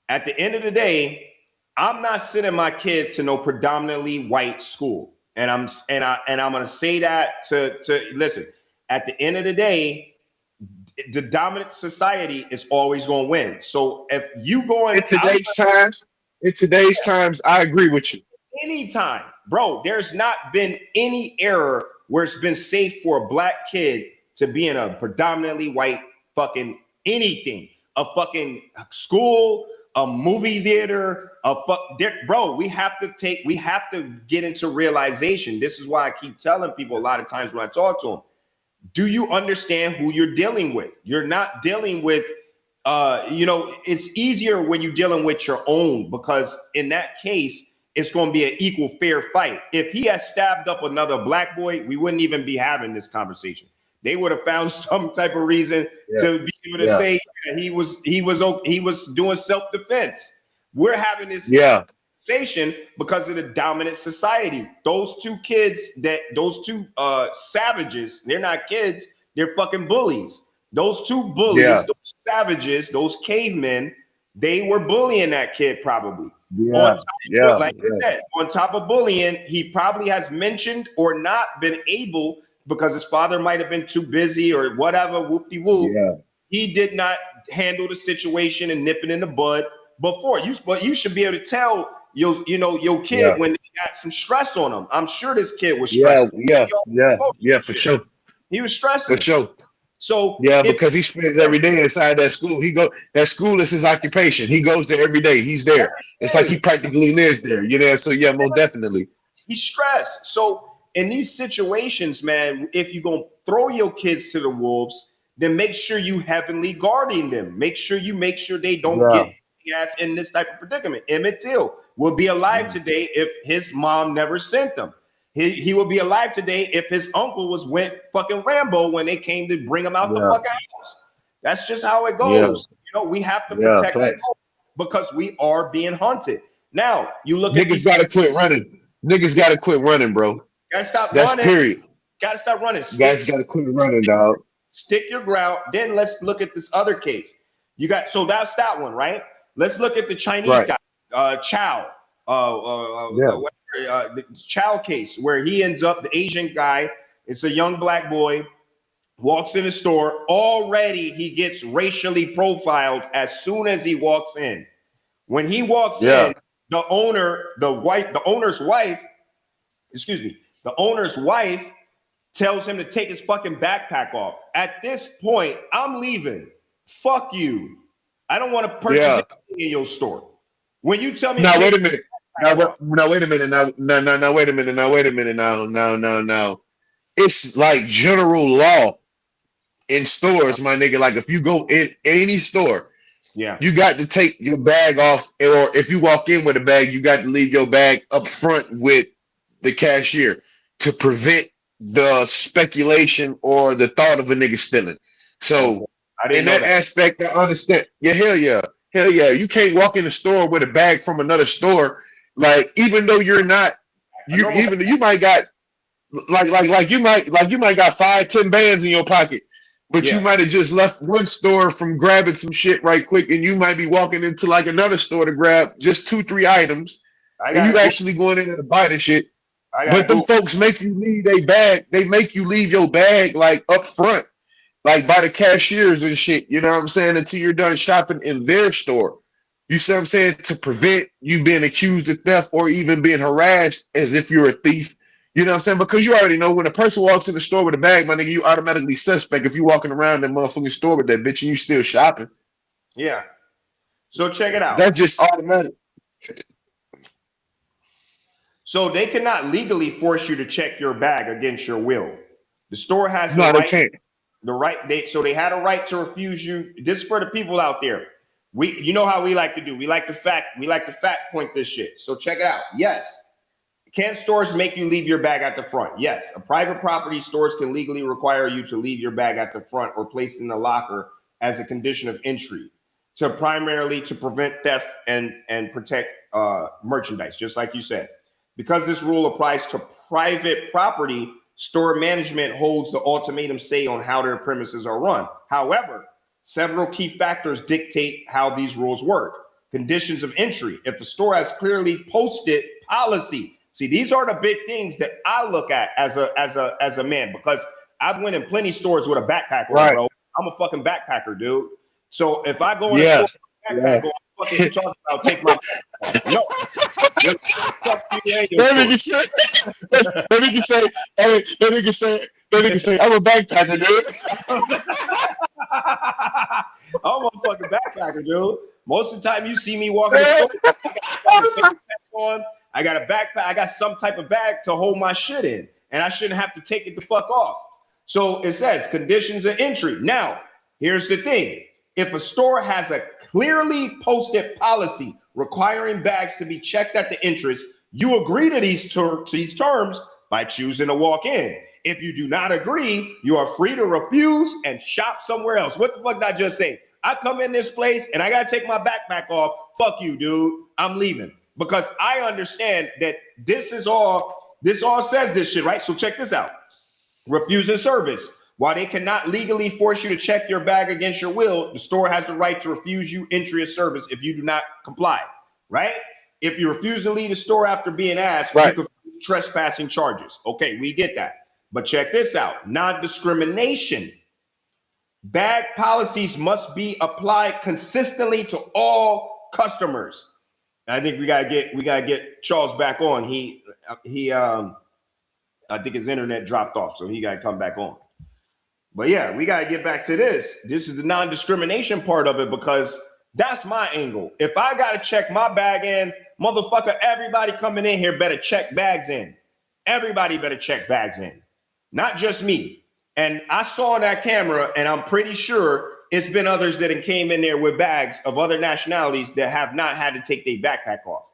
At the end of the day, I'm not sending my kids to no predominantly white school. And I'm going to say that to listen, at the end of the day, the dominant society is always going to win. So if you go in today's times, I agree with you. Anytime, bro, there's not been any era where it's been safe for a black kid to be in a predominantly white fucking anything, a fucking school, a movie theater, bro, we have to get into realization. This is why I keep telling people a lot of times when I talk to them, do you understand who you're dealing with? You're not dealing with, it's easier when you're dealing with your own, because in that case, it's going to be an equal fair fight. If he had stabbed up another black boy, we wouldn't even be having this conversation. They would have found some type of reason to be able to say he was doing self-defense. We're having this conversation because of the dominant society. Those two savages, they're not kids, they're fucking bullies. Those two bullies, those savages, those cavemen, they were bullying that kid probably. On top of bullying, he probably has mentioned or not been able, because his father might have been too busy or whatever, whoop-de-whoop. Yeah. He did not handle the situation and nip it in the bud before. But you should be able to tell your kid when they got some stress on him. I'm sure this kid was stressed. Yeah, for sure. He was stressing. For sure. So because he spends every day inside that school. That school is his occupation. He goes there every day. He's there. It's like he practically lives there. So most definitely. He's stressed. So in these situations, man, if you're going to throw your kids to the wolves, then make sure you heavily guarding them. Make sure they don't get ass in this type of predicament. Emmett Till would be alive today if his mom never sent them. He would be alive today if his uncle went fucking Rambo when they came to bring him out the fucking house. That's just how it goes. You know, we have to protect because we are being hunted. Now you look at niggas gotta quit running. Niggas gotta quit running, bro. Gotta stop That's running. Period. Gotta stop running. Guys gotta quit running, dog. Stick your ground. Then let's look at this other case. You got so that's that one, right? Let's look at the Chinese guy, Chow. The Chow case where he ends up, the Asian guy, it's a young black boy, walks in the store. Already he gets racially profiled as soon as he walks in. When he walks in, the owner's wife tells him to take his fucking backpack off. At this point, I'm leaving. Fuck you. I don't want to purchase anything in your store. When you tell me now wait a minute. Now wait a minute. Now wait a minute. Now. It's like general law in stores, my nigga. Like if you go in any store, you got to take your bag off, or if you walk in with a bag, you got to leave your bag up front with the cashier to prevent the speculation or the thought of a nigga stealing. So in that aspect, I understand. Yeah, hell yeah. You can't walk in the store with a bag from another store. Like, even though you're not, you might got like you might got 5-10 bands in your pocket, but you might have just left one store from grabbing some shit right quick, and you might be walking into like another store to grab just 2-3 items, and you actually going in there to buy the shit. But them folks make you leave their bag. They make you leave your bag like up front, like by the cashiers and shit. You know what I'm saying? Until you're done shopping in their store. You see what I'm saying? To prevent you being accused of theft or even being harassed as if you're a thief. You know what I'm saying? Because you already know when a person walks in the store with a bag, my nigga, you automatically suspect if you walking around that motherfucking store with that bitch and you still shopping. Yeah. So check it out. That's just automatic. So they cannot legally force you to check your bag against your will. The store has they had a right to refuse you. This is for the people out there. You know how we like to do. We like to fact point this shit. So check it out. Yes. Can stores make you leave your bag at the front? Yes. A private property, stores can legally require you to leave your bag at the front or place in the locker as a condition of entry primarily to prevent theft and protect merchandise, just like you said. Because this rule applies to private property, store management holds the ultimatum say on how their premises are run. However, several key factors dictate how these rules work. Conditions of entry. If a store has clearly posted policy. See, these are the big things that I look at as a man, because I've went in plenty stores with a backpack on, bro. I'm a fucking backpacker, dude. So if I go in a store with a backpack on, fucking you talking about take my backpack. No. That nigga say, I'm a backpacker, dude. I'm a fucking backpacker, dude. Most of the time you see me walking the store, I got a backpack, I got some type of bag to hold my shit in, and I shouldn't have to take it the fuck off. So it says conditions of entry. Now, here's the thing. If a store has a clearly posted policy requiring bags to be checked at the entrance, you agree to these terms by choosing to walk in. If you do not agree, you are free to refuse and shop somewhere else. What the fuck did I just say? I come in this place and I got to take my backpack off. Fuck you, dude. I'm leaving. Because I understand that this all says this shit, right? So check this out. Refusing service. While they cannot legally force you to check your bag against your will, the store has the right to refuse you entry or service if you do not comply, right? If you refuse to leave the store after being asked, you could face trespassing charges. Okay, we get that. But check this out. Non-discrimination. Bag policies must be applied consistently to all customers. I think we gotta get Charles back on. I think his internet dropped off, so he gotta come back on. But yeah, we gotta get back to this. This is the non-discrimination part of it, because that's my angle. If I gotta check my bag in, motherfucker, everybody coming in here better check bags in. Everybody better check bags in, not just me. And I saw on that camera, and I'm pretty sure it's been others that came in there with bags of other nationalities that have not had to take their backpack off.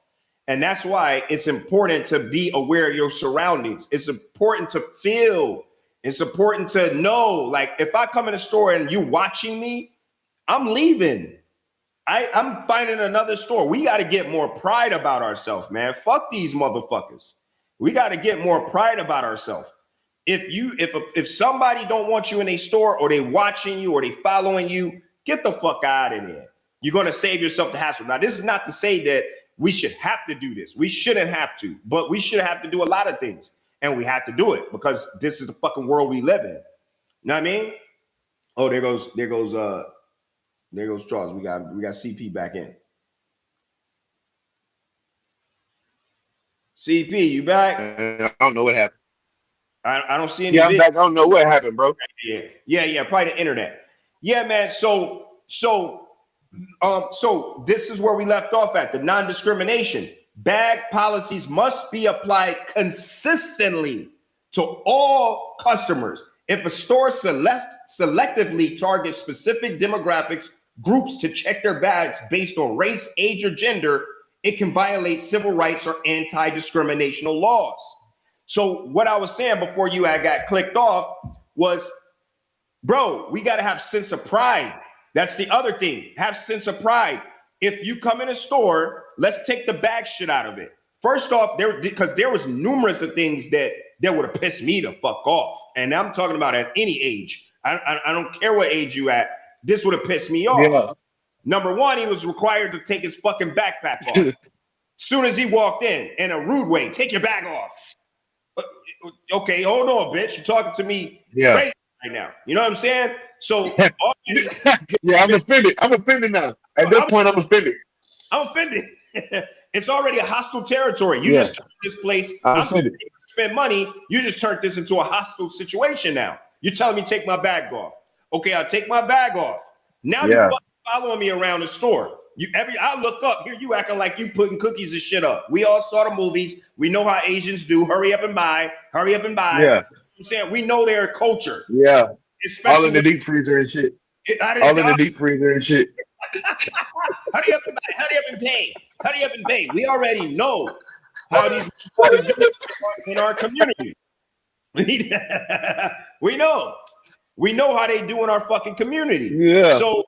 And that's why it's important to be aware of your surroundings. It's important to feel. It's important to know, like, if I come in a store and you watching me, I'm leaving. I'm finding another store. We got to get more pride about ourselves, man. Fuck these motherfuckers. We got to get more pride about ourselves. If somebody don't want you in a store, or they watching you, or they following you, get the fuck out of there. You're going to save yourself the hassle. Now, this is not to say that we should have to do this. We shouldn't have to, but we should have to do a lot of things. And we have to do it because this is the fucking world we live in. You know what I mean? Oh, there goes Charles. We got CP back in. CP, you back? I don't know what happened. I don't see any. Yeah, I'm back. I don't know what happened, bro. Yeah. Probably the internet. Yeah, man. So this is where we left off at, the non-discrimination. Bag policies must be applied consistently to all customers. If a store selectively targets specific demographics, groups to check their bags based on race, age, or gender, it can violate civil rights or anti-discriminational laws. So what I was saying before you had got clicked off was, bro, we got to have sense of pride. That's the other thing. Have sense of pride. If you come in a store, let's take the bag shit out of it. First off, because there was numerous of things that would have pissed me the fuck off. And I'm talking about at any age. I don't care what age you at. This would have pissed me off. Yeah. Number one, he was required to take his fucking backpack off. Soon as he walked in a rude way, take your bag off. Okay, hold on, bitch. You're talking to me crazy right now. You know what I'm saying? So yeah, I'm offended. I'm offended now. At this point, I'm offended. I'm offended. It's already a hostile territory. You just turned this place. I'm offended. Spend money. You just turned this into a hostile situation now. You're telling me take my bag off. Okay, I'll take my bag off. Now you're following me around the store. I look up here. You acting like you putting cookies and shit up. We all saw the movies. We know how Asians do. Hurry up and buy. Hurry up and buy. Yeah. I'm saying we know their culture. Yeah. Especially all in the deep freezer and shit. All in the deep freezer and shit. Hurry up and buy. Hurry up and pay. Hurry up and pay. We already know how these people do in our community. We know. We know how they do in our fucking community. Yeah. So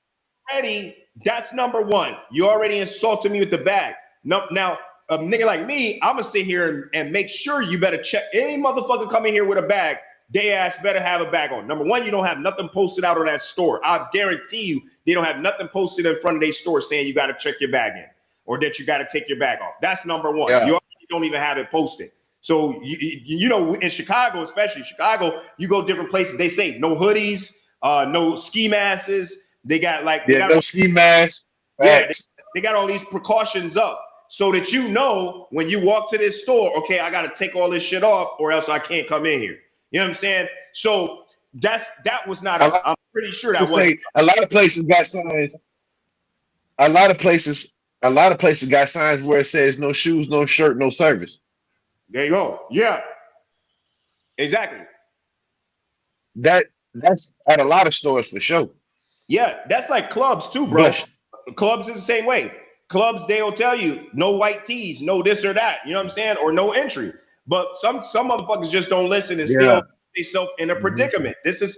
already, that's number one. You already insulted me with the bag. Now, a nigga like me, I'm gonna sit here and make sure you better check. Any motherfucker come in here with a bag, they ass better have a bag on. Number one, you don't have nothing posted out on that store. I guarantee you, they don't have nothing posted in front of their store saying you got to check your bag in or that you got to take your bag off. That's number one. Yeah. You already don't even have it posted. So, you know, in Chicago, especially Chicago, you go different places. They say no hoodies, no ski masks. They got like no ski masks. Yeah, they got all these precautions up so that you know when you walk to this store, okay, I got to take all this shit off or else I can't come in here. You know what I'm saying? So that was not. I'm pretty sure that was. A lot of places got signs. A lot of places got signs where it says no shoes, no shirt, no service. There you go. Yeah. Exactly. That's at a lot of stores for sure. Yeah, that's like clubs too, bro. Clubs is the same way. Clubs, they'll tell you no white tees, no this or that. You know what I'm saying? Or no entry. But some motherfuckers just don't listen and still put themselves in a predicament.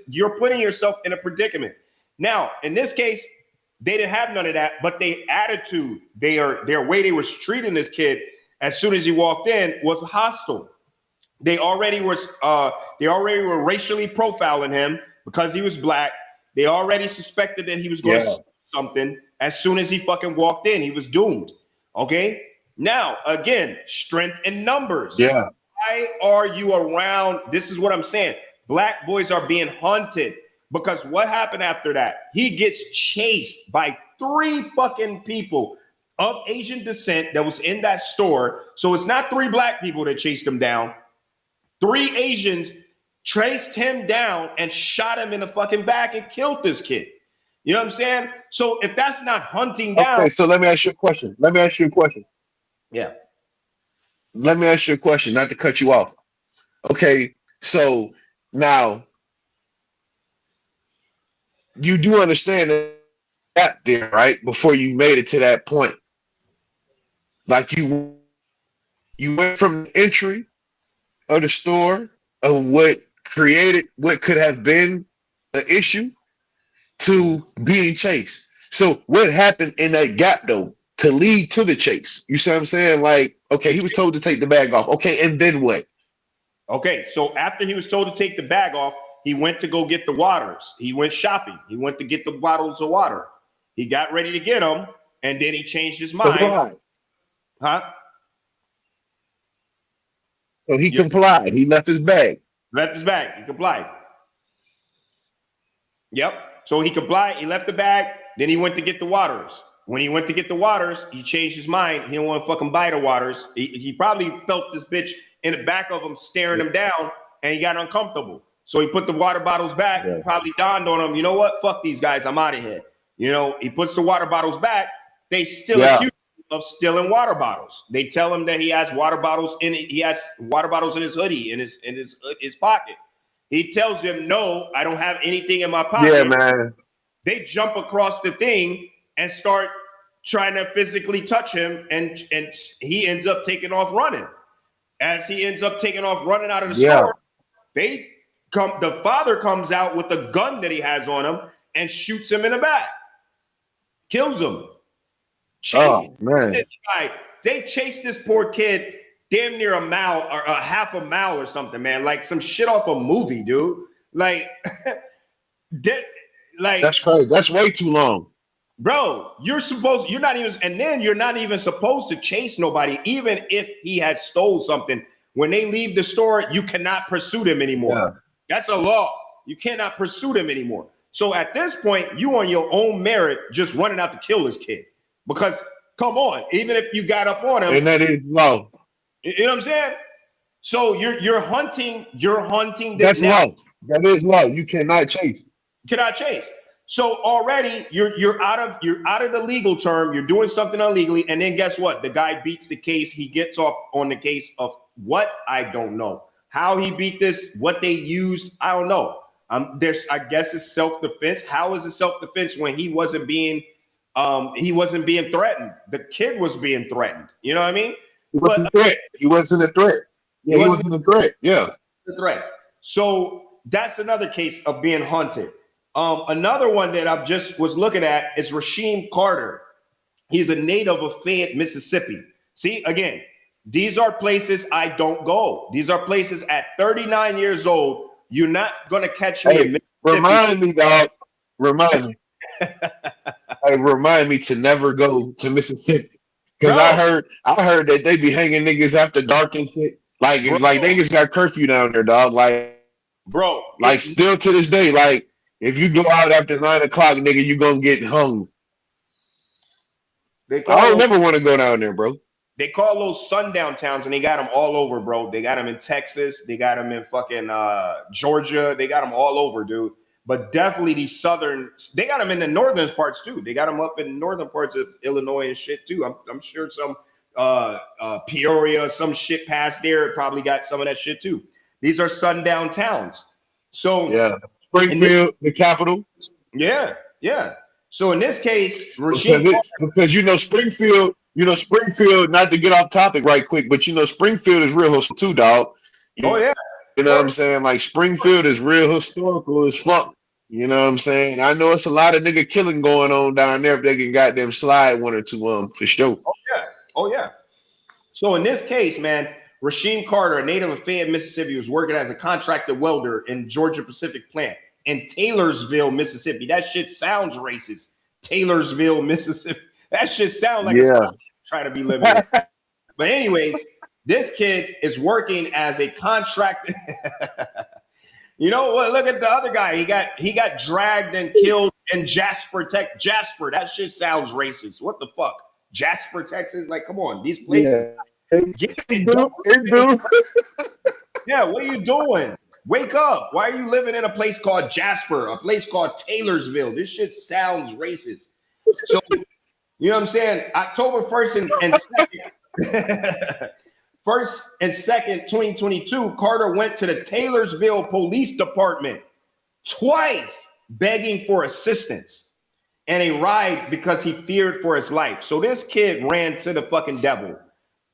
You're putting yourself in a predicament. Now, in this case, they didn't have none of that, but their attitude, their way they was treating this kid as soon as he walked in was hostile. They already were racially profiling him because he was black. They already suspected that he was going to say something. As soon as he fucking walked in, he was doomed. Okay. Now, again, strength in numbers. Yeah. Why are you around? This is what I'm saying. Black boys are being hunted because what happened after that? He gets chased by 3 fucking people of Asian descent that was in that store. So it's not 3 black people that chased him down. 3 Asians traced him down and shot him in the fucking back and killed this kid. You know what I'm saying? So if that's not hunting down. Okay, so let me ask you a question. Yeah. Let me ask you a question, not to cut you off. Okay, so now you do understand that there, right? Before you made it to that point. Like you You went from the entry of the store of what could have been an issue to being chased. So what happened in that gap though to lead to the chase? You see what I'm saying? Like, okay, he was told to take the bag off. Okay, and then what? Okay, so after he was told to take the bag off, he went to go get the waters. He went shopping. He went to get the bottles of water. He got ready to get them, and then he changed his mind. Complied. Huh? So he complied. He left his bag. Left his bag. He complied. Yep. So he complied. He left the bag. Then he went to get the waters. When he went to get the waters, he changed his mind. He didn't want to fucking buy the waters. He probably felt this bitch in the back of him staring him down, and he got uncomfortable. So he put the water bottles back. Yeah. Probably dawned on him, you know what? Fuck these guys. I'm out of here. You know, he puts the water bottles back. They still accuse him of stealing water bottles. They tell him that he has water bottles in it. He has water bottles in his hoodie, in his pocket. He tells them, no, I don't have anything in my pocket. Yeah, man. They jump across the thing and start trying to physically touch him, and he ends up taking off running. As he ends up taking off running out of the store, the father comes out with the gun that he has on him and shoots him in the back. Kills him. This guy. They chased this poor kid damn near a mile or a half a mile or something, man. Like some shit off a movie, dude. Like, that's crazy. That's way too long. Bro, you're not even supposed to chase nobody, even if he had stole something. When they leave the store, you cannot pursue them anymore. Yeah. That's a law. You cannot pursue them anymore. So at this point, you on your own merit just running out to kill this kid. Because come on, even if you got up on him, and that is low. You know what I'm saying? So you're hunting. That's low. That is low. You cannot chase. Cannot chase. So already you're out of the legal term. You're doing something illegally, and then guess what? The guy beats the case. He gets off on the case of what? I don't know. How he beat this? What they used? I don't know. I guess it's self-defense. How is it self-defense when he wasn't being threatened? The kid was being threatened. You know what I mean? He wasn't a threat. He wasn't a threat. Yeah, he wasn't a threat. Yeah. The threat. So that's another case of being hunted. Another one that I just was looking at is Rasheem Carter. He's a native of Fayette, Mississippi. See, again, these are places I don't go. These are places at 39 years old. You're not going to catch me in Mississippi. Remind me, dog. Remind me. Remind me to never go to Mississippi. Because I heard that they be hanging niggas after dark and shit. Like niggas got curfew down there, dog. Like, bro. Like, still to this day, like, if you go out after 9 o'clock, nigga, you gonna get hung. I don't never want to go down there, bro. They call those sundown towns, and they got them all over, bro. They got them in Texas. They got them in fucking Georgia. They got them all over, dude. But definitely these they got them in the northern parts, too. They got them up in the northern parts of Illinois and shit, too. I'm sure some Peoria, some shit past there probably got some of that shit, too. These are sundown towns. So, yeah. Springfield, the capital. Yeah. So in this case, because Springfield, not to get off topic right quick, but Springfield is real too, dog. Oh yeah. You know what I'm saying? Like Springfield is real historical as fuck. You know what I'm saying? I know it's a lot of nigga killing going on down there if they can goddamn slide one or two for sure. Oh yeah. So in this case, man, Rasheem Carter, a native of Fayette, Mississippi, was working as a contracted welder in Georgia Pacific plant in Taylorsville, Mississippi. That shit sounds racist. Taylorsville, Mississippi. That shit sounds like it's trying to be living in. But anyways, this kid is working as a contractor. You know what? Look at the other guy. He got dragged and killed in Jasper, Texas. Jasper, that shit sounds racist. What the fuck? Jasper, Texas? Like, come on, these places. Yeah. Yeah, what are you doing? Wake up. Why are you living in a place called Jasper, a place called Taylorsville? This shit sounds racist. So, you know what I'm saying? October 1st and 2nd, 1st and 2nd, 2022, Carter went to the Taylorsville Police Department twice begging for assistance and a ride because he feared for his life. So this kid ran to the fucking devil.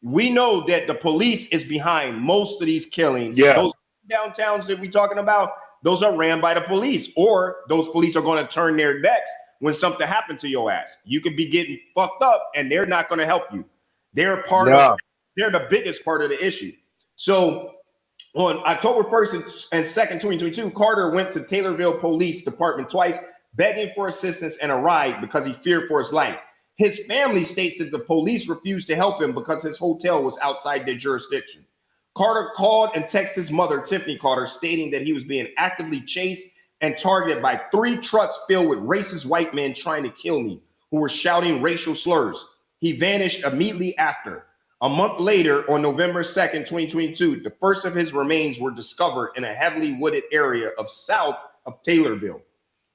We know that the police is behind most of these killings. Yeah. Those downtowns that we're talking about, those are ran by the police, or those police are going to turn their necks when something happened to your ass. You could be getting fucked up and they're not going to help you. They're they're the biggest part of the issue. So on October 1st and 2nd, 2022, Carter went to Taylorville Police Department twice, begging for assistance and a ride because he feared for his life. His family states that the police refused to help him because his hotel was outside their jurisdiction. Carter called and texted his mother, Tiffany Carter, stating that he was being actively chased and targeted by 3 trucks filled with racist white men trying to kill me, who were shouting racial slurs. He vanished immediately after. A month later, on November 2nd, 2022, the first of his remains were discovered in a heavily wooded area of south of Taylorville.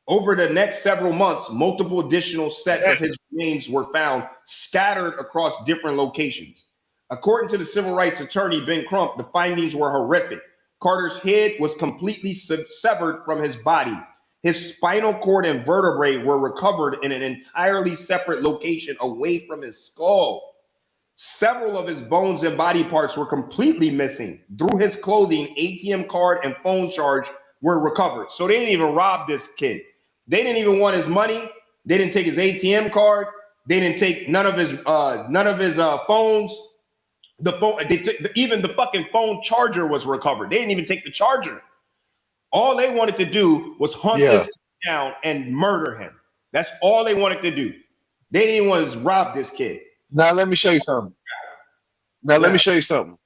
Over the next several months, multiple additional sets of his remains were found scattered across different locations. According to the civil rights attorney, Ben Crump, the findings were horrific. Carter's head was completely severed from his body. His spinal cord and vertebrae were recovered in an entirely separate location away from his skull. Several of his bones and body parts were completely missing. Through his clothing, ATM card and phone charge were recovered. So they didn't even rob this kid. They didn't even want his money. They didn't take his ATM card. They didn't take none of his phones. The phone, even the fucking phone charger was recovered. They didn't even take the charger. All they wanted to do was hunt this kid down and murder him. That's all they wanted to do. They didn't even want to rob this kid. Now let me show you something. Let me show you something.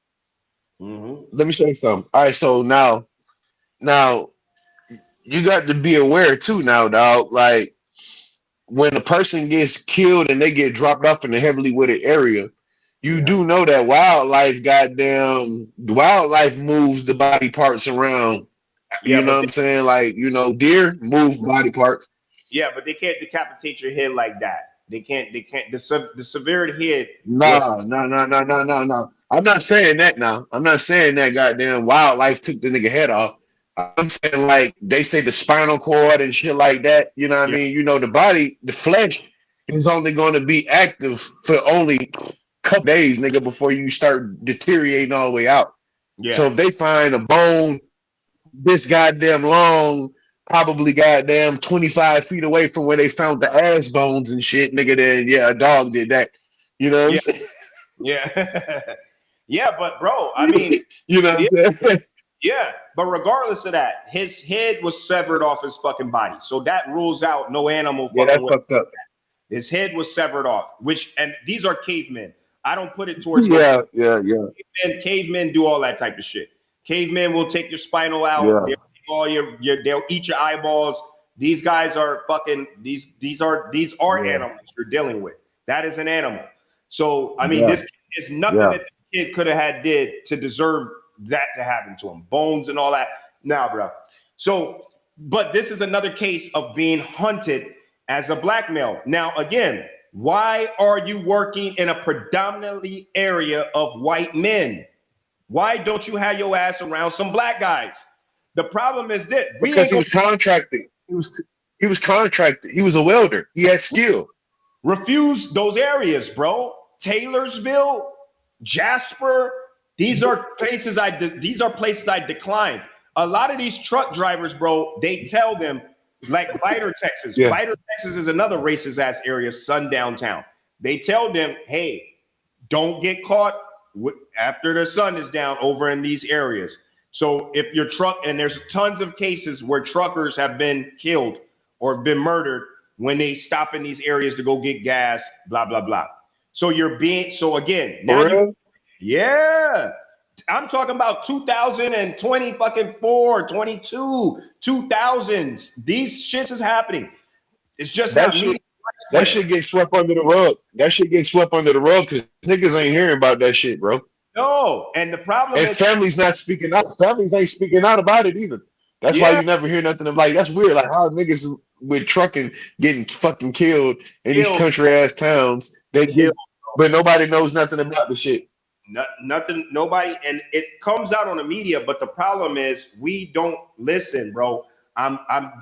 Let me show you something. All right, so now you got to be aware too now, dog. Like when a person gets killed and they get dropped off in a heavily wooded area, you do know that wildlife moves the body parts around. You know what I'm saying? Like, you know, deer move body parts. Yeah, but they can't decapitate your head like that. They can't. The severed head. No. I'm not saying that now. I'm not saying that goddamn wildlife took the nigga head off. I'm saying like they say the spinal cord and shit like that. You know what I mean? You know, the body, the flesh is only going to be active for only a couple days, nigga, before you start deteriorating all the way out. Yeah. So if they find a bone this goddamn long, probably goddamn 25 feet away from where they found the ass bones and shit, nigga, then yeah, a dog did that. You know what I'm saying? Yeah. Yeah, but bro, I mean, you know what I'm saying? Yeah, but regardless of that, his head was severed off his fucking body. So that rules out no animal. Yeah, that's fucked up. His head was severed off, and these are cavemen. I don't put it towards cavemen do all that type of shit. Cavemen will take your spinal out. Yeah. They'll eat your eyeballs. These guys are fucking these are animals you're dealing with. That is an animal. So I mean, this is nothing that the kid could have did to deserve that to happen to him. Bones and all that. Nah, bro. So, but this is another case of being hunted as a black male. Now, again, why are you working in a predominantly area of white men? Why don't you have your ass around some black guys? The problem is that because he was contracted. He was contracted. He was a welder. He had skill. Refuse those areas, bro. Taylorsville, Jasper. These are places I declined. A lot of these truck drivers, bro, they tell them, like Vidor, Texas. Yeah. Vidor, Texas is another racist ass area, sundown town. They tell them, hey, don't get caught after the sun is down over in these areas. So if your truck, and there's tons of cases where truckers have been killed or been murdered when they stop in these areas to go get gas, blah, blah, blah. So again, now yeah, I'm talking about 2020 fucking 4, 22, 2000s. These shits is happening. It's just that shit gets swept under the rug. That shit gets swept under the rug because niggas ain't hearing about that shit, bro. No, and the problem is families not speaking out. Families ain't speaking out about it either. That's why you never hear nothing of like that's weird. Like how niggas with trucking getting fucking killed in these country ass towns. But nobody knows nothing about the shit. Nothing, nobody, and it comes out on the media, but the problem is we don't listen, bro.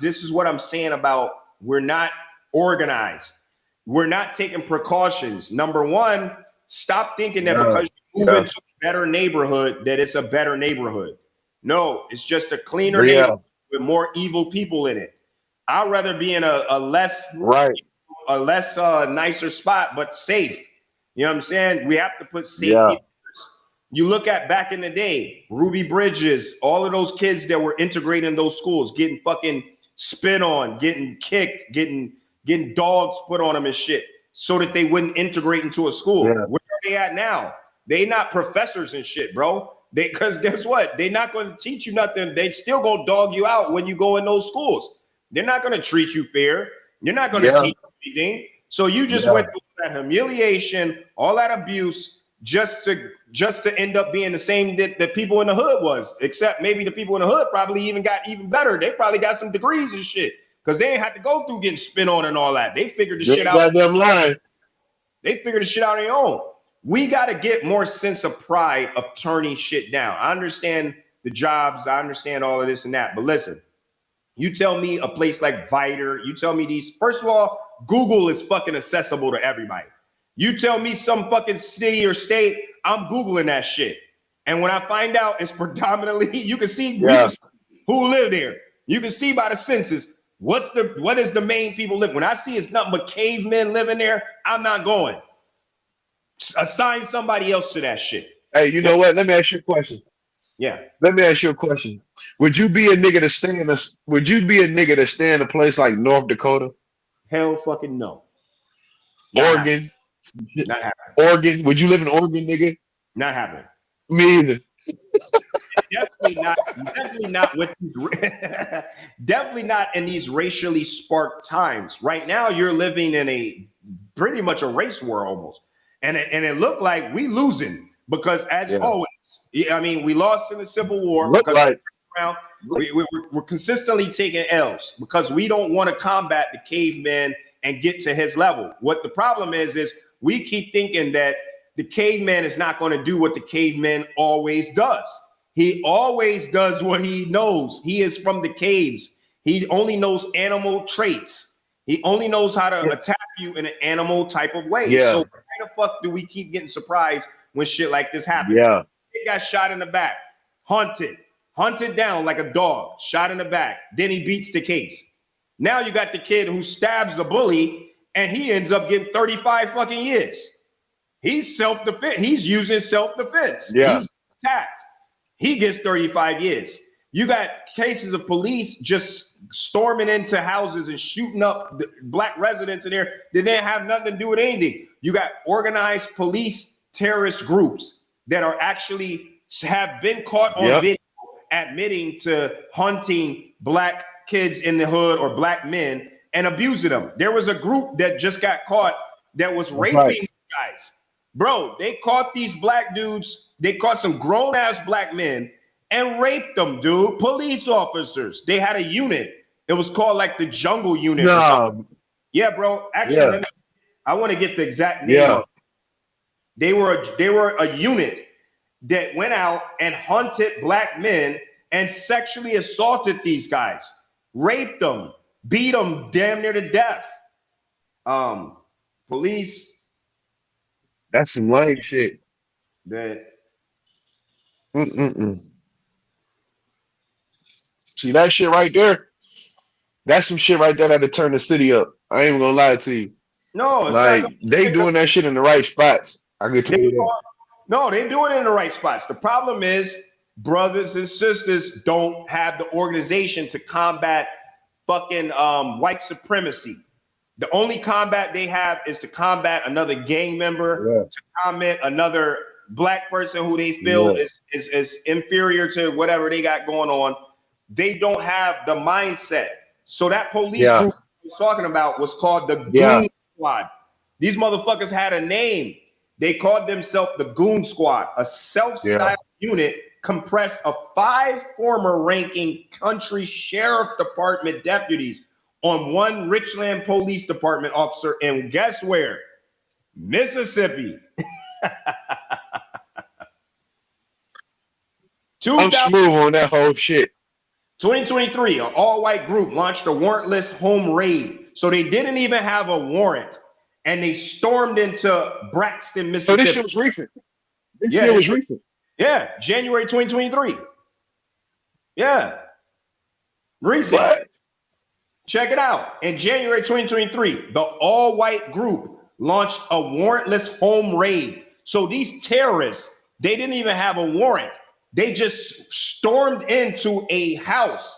This is what I'm saying about we're not organized. We're not taking precautions. Number one, stop thinking that because you're move into a better neighborhood that it's a better neighborhood. No, it's just a cleaner neighborhood with more evil people in it. I'd rather be in a less nicer spot, but safe. You know what I'm saying? We have to put safety first. You look at back in the day, Ruby Bridges, all of those kids that were integrated in those schools, getting fucking spit on, getting kicked, getting dogs put on them and shit, so that they wouldn't integrate into a school. Yeah. Where are they at now? They not professors and shit, bro. Because guess what? They're not going to teach you nothing. They still gonna dog you out when you go in those schools. They're not going to treat you fair. You're not going to teach you anything. So you just went through that humiliation, all that abuse, just to end up being the same that people in the hood was. Except maybe the people in the hood probably even got even better. They probably got some degrees and shit because they ain't had to go through getting spin on and all that. They figured the shit out. They figured the shit out on their own. We got to get more sense of pride of turning shit down. I understand the jobs. I understand all of this and that. But listen, you tell me a place like Viter, you tell me these. First of all, Google is fucking accessible to everybody. You tell me some fucking city or state, I'm Googling that shit. And when I find out it's predominantly, you can see who live there. You can see by the census, what is the main people live. When I see it's nothing but cavemen living there, I'm not going. Assign somebody else to that shit. Hey, you know what? Let me ask you a question. Yeah. Let me ask you a question. Would you be a nigga to stay in a place like North Dakota? Hell fucking no. Oregon. Not happening. Oregon. Would you live in Oregon, nigga? Not happening. Me either. Definitely not with definitely not in these racially sparked times. Right now, you're living in a pretty much a race war almost. And it looked like we losing because as always, I mean, we lost in the Civil War because we're consistently taking L's because we don't want to combat the caveman and get to his level. What the problem is we keep thinking that the caveman is not going to do what the caveman always does. He always does what he knows. He is from the caves. He only knows animal traits. He only knows how to attack you in an animal type of way. Yeah. So why the fuck do we keep getting surprised when shit like this happens? Yeah. He got shot in the back, hunted down like a dog, shot in the back. Then he beats the case. Now you got the kid who stabs a bully and he ends up getting 35 fucking years. He's self-defense. He's using self-defense. Yeah. He's attacked. He gets 35 years. You got cases of police just storming into houses and shooting up the black residents in there that didn't have nothing to do with anything. You got organized police terrorist groups that are actually have been caught on video admitting to hunting black kids in the hood or black men and abusing them. There was a group that just got caught that was raping guys. Bro, they caught these black dudes. They caught some grown-ass black men and raped them, dude. Police officers. They had a unit. It was called like the Jungle Unit or something. Yeah, bro. Actually, I want to get the exact name. Yeah. They were a unit that went out and hunted black men and sexually assaulted these guys, raped them, beat them damn near to death. Police. That's some lame shit. That. See that shit right there? That's some shit right there that'll turn the city up. I ain't even gonna lie to you. No, like they doing that shit in the right spots. I can tell you that. No, they doing it in the right spots. The problem is brothers and sisters don't have the organization to combat fucking white supremacy. The only combat they have is to combat another gang member, to combat another black person who they feel is inferior to whatever they got going on. They don't have the mindset. So that police group I was talking about was called the Goon Squad. These motherfuckers had a name. They called themselves the Goon Squad, a self-styled unit compressed of 5 former ranking country sheriff department deputies on one Richland Police Department officer. And guess where? Mississippi. I'm smooth on that whole shit. 2023, an all-white group launched a warrantless home raid. So they didn't even have a warrant. And they stormed into Braxton, Mississippi. So this shit was recent. This year was recent. Yeah, January 2023. Yeah. Recent. What? Check it out. In January 2023, the all-white group launched a warrantless home raid. So these terrorists, they didn't even have a warrant. They just stormed into a house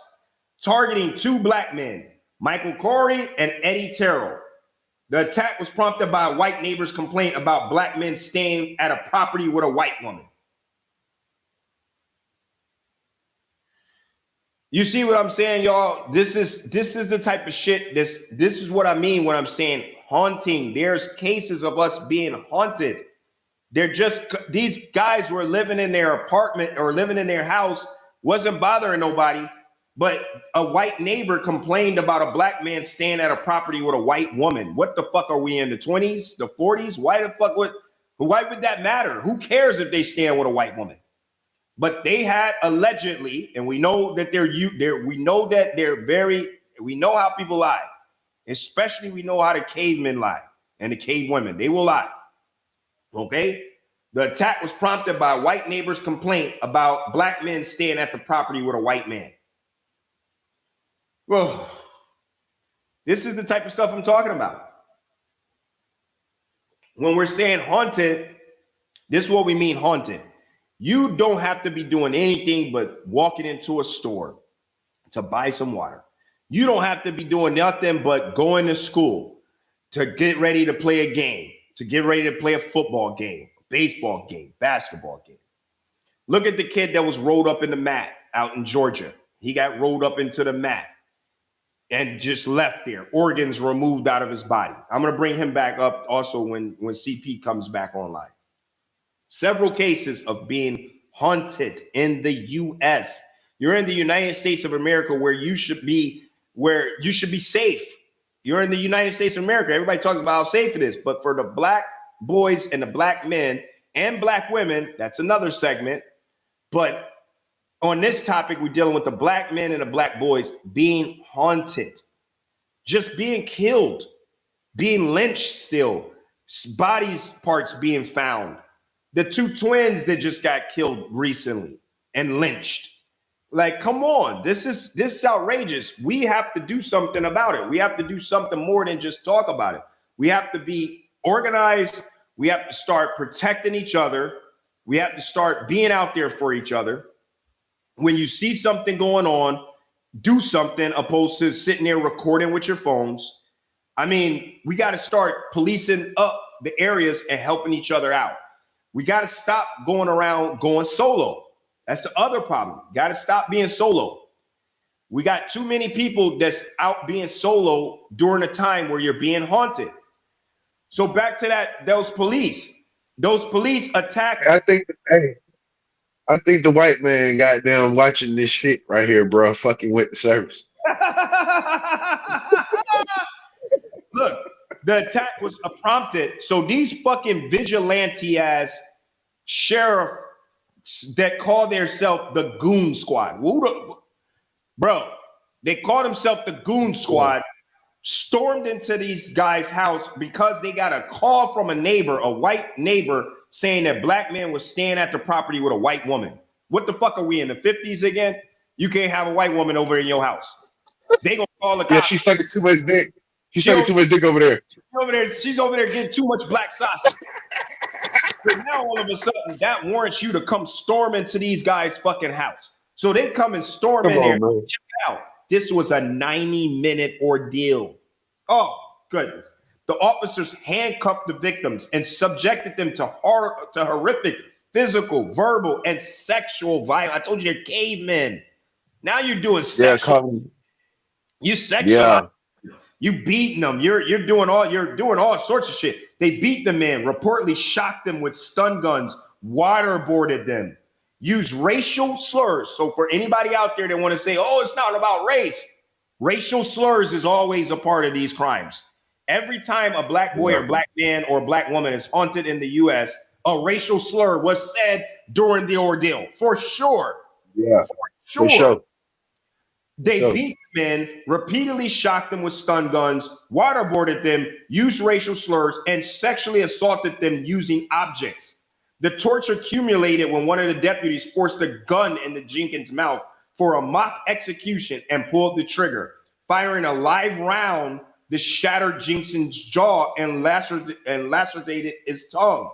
targeting two black men, Michael Corey and Eddie Terrell. The attack was prompted by a white neighbor's complaint about black men staying at a property with a white woman. You see what I'm saying, y'all? This is the type of shit. This is what I mean when I'm saying haunting. There's cases of us being haunted. They're just, these guys were living in their apartment or living in their house, wasn't bothering nobody, but a white neighbor complained about a black man staying at a property with a white woman. What the fuck are we in, the 20s, the 40s? Why would that matter? Who cares if they stay with a white woman? But they had allegedly, and we know that we know how people lie, especially we know how the cavemen lie and the cave women. They will lie. Okay? The attack was prompted by a white neighbor's complaint about black men staying at the property with a white man. Well, this is the type of stuff I'm talking about. When we're saying haunted, this is what we mean haunted. You don't have to be doing anything but walking into a store to buy some water. You don't have to be doing nothing but going to school to get ready to play a game, to get ready to play a football game, baseball game, basketball game. Look at the kid that was rolled up in the mat out in Georgia. He got rolled up into the mat and just left there, organs removed out of his body. I'm going to bring him back up also when CP comes back online. Several cases of being haunted in the U.S. You're in the United States of America where you should be safe. You're in the United States of America. Everybody talks about how safe it is. But for the black boys and the black men and black women, that's another segment. But on this topic, we're dealing with the black men and the black boys being haunted, just being killed, being lynched still, bodies parts being found. The two twins that just got killed recently and lynched. Like, come on, this is outrageous. We have to do something about it. We have to do something more than just talk about it. We have to be organized. We have to start protecting each other. We have to start being out there for each other. When you see something going on, do something opposed to sitting there recording with your phones. I mean, we got to start policing up the areas and helping each other out. We got to stop going around going solo. That's the other problem. Got to stop being solo. We got too many people that's out being solo during a time where you're being haunted. So back to those police attacked. I think the white man got down watching this shit right here, bro. Fucking went to service. Look, the attack was prompted. So these fucking vigilante ass sheriff that call themselves the Goon Squad. Bro, they called themselves the Goon Squad, stormed into these guys' house because they got a call from a white neighbor, saying that black man was staying at the property with a white woman. What the fuck are we in the 50s again? You can't have a white woman over in your house. They gonna call the cops. Yeah, she's sucking too much dick. She's sucking too much dick over there. She's over there getting too much black sausage. So now all of a sudden that warrants you to come storm into these guys' fucking house. So they come and storm in there. Check it out. This was a 90-minute ordeal. Oh, goodness. The officers handcuffed the victims and subjected them to horrific physical, verbal, and sexual violence. I told you they're cavemen. Now you're doing sexual. You sexual. Yeah. You beating them. You're doing all sorts of shit. They beat the men, reportedly shocked them with stun guns, waterboarded them, used racial slurs. So for anybody out there that want to say, oh, it's not about race, racial slurs is always a part of these crimes. Every time a black boy or black man or black woman is haunted in the U.S., a racial slur was said during the ordeal. For sure. Yeah. For sure. They beat men, repeatedly shocked them with stun guns, waterboarded them, used racial slurs, and sexually assaulted them using objects. The torture accumulated when one of the deputies forced a gun into Jenkins' mouth for a mock execution and pulled the trigger, firing a live round that shattered Jenkins' jaw and lacerated his tongue.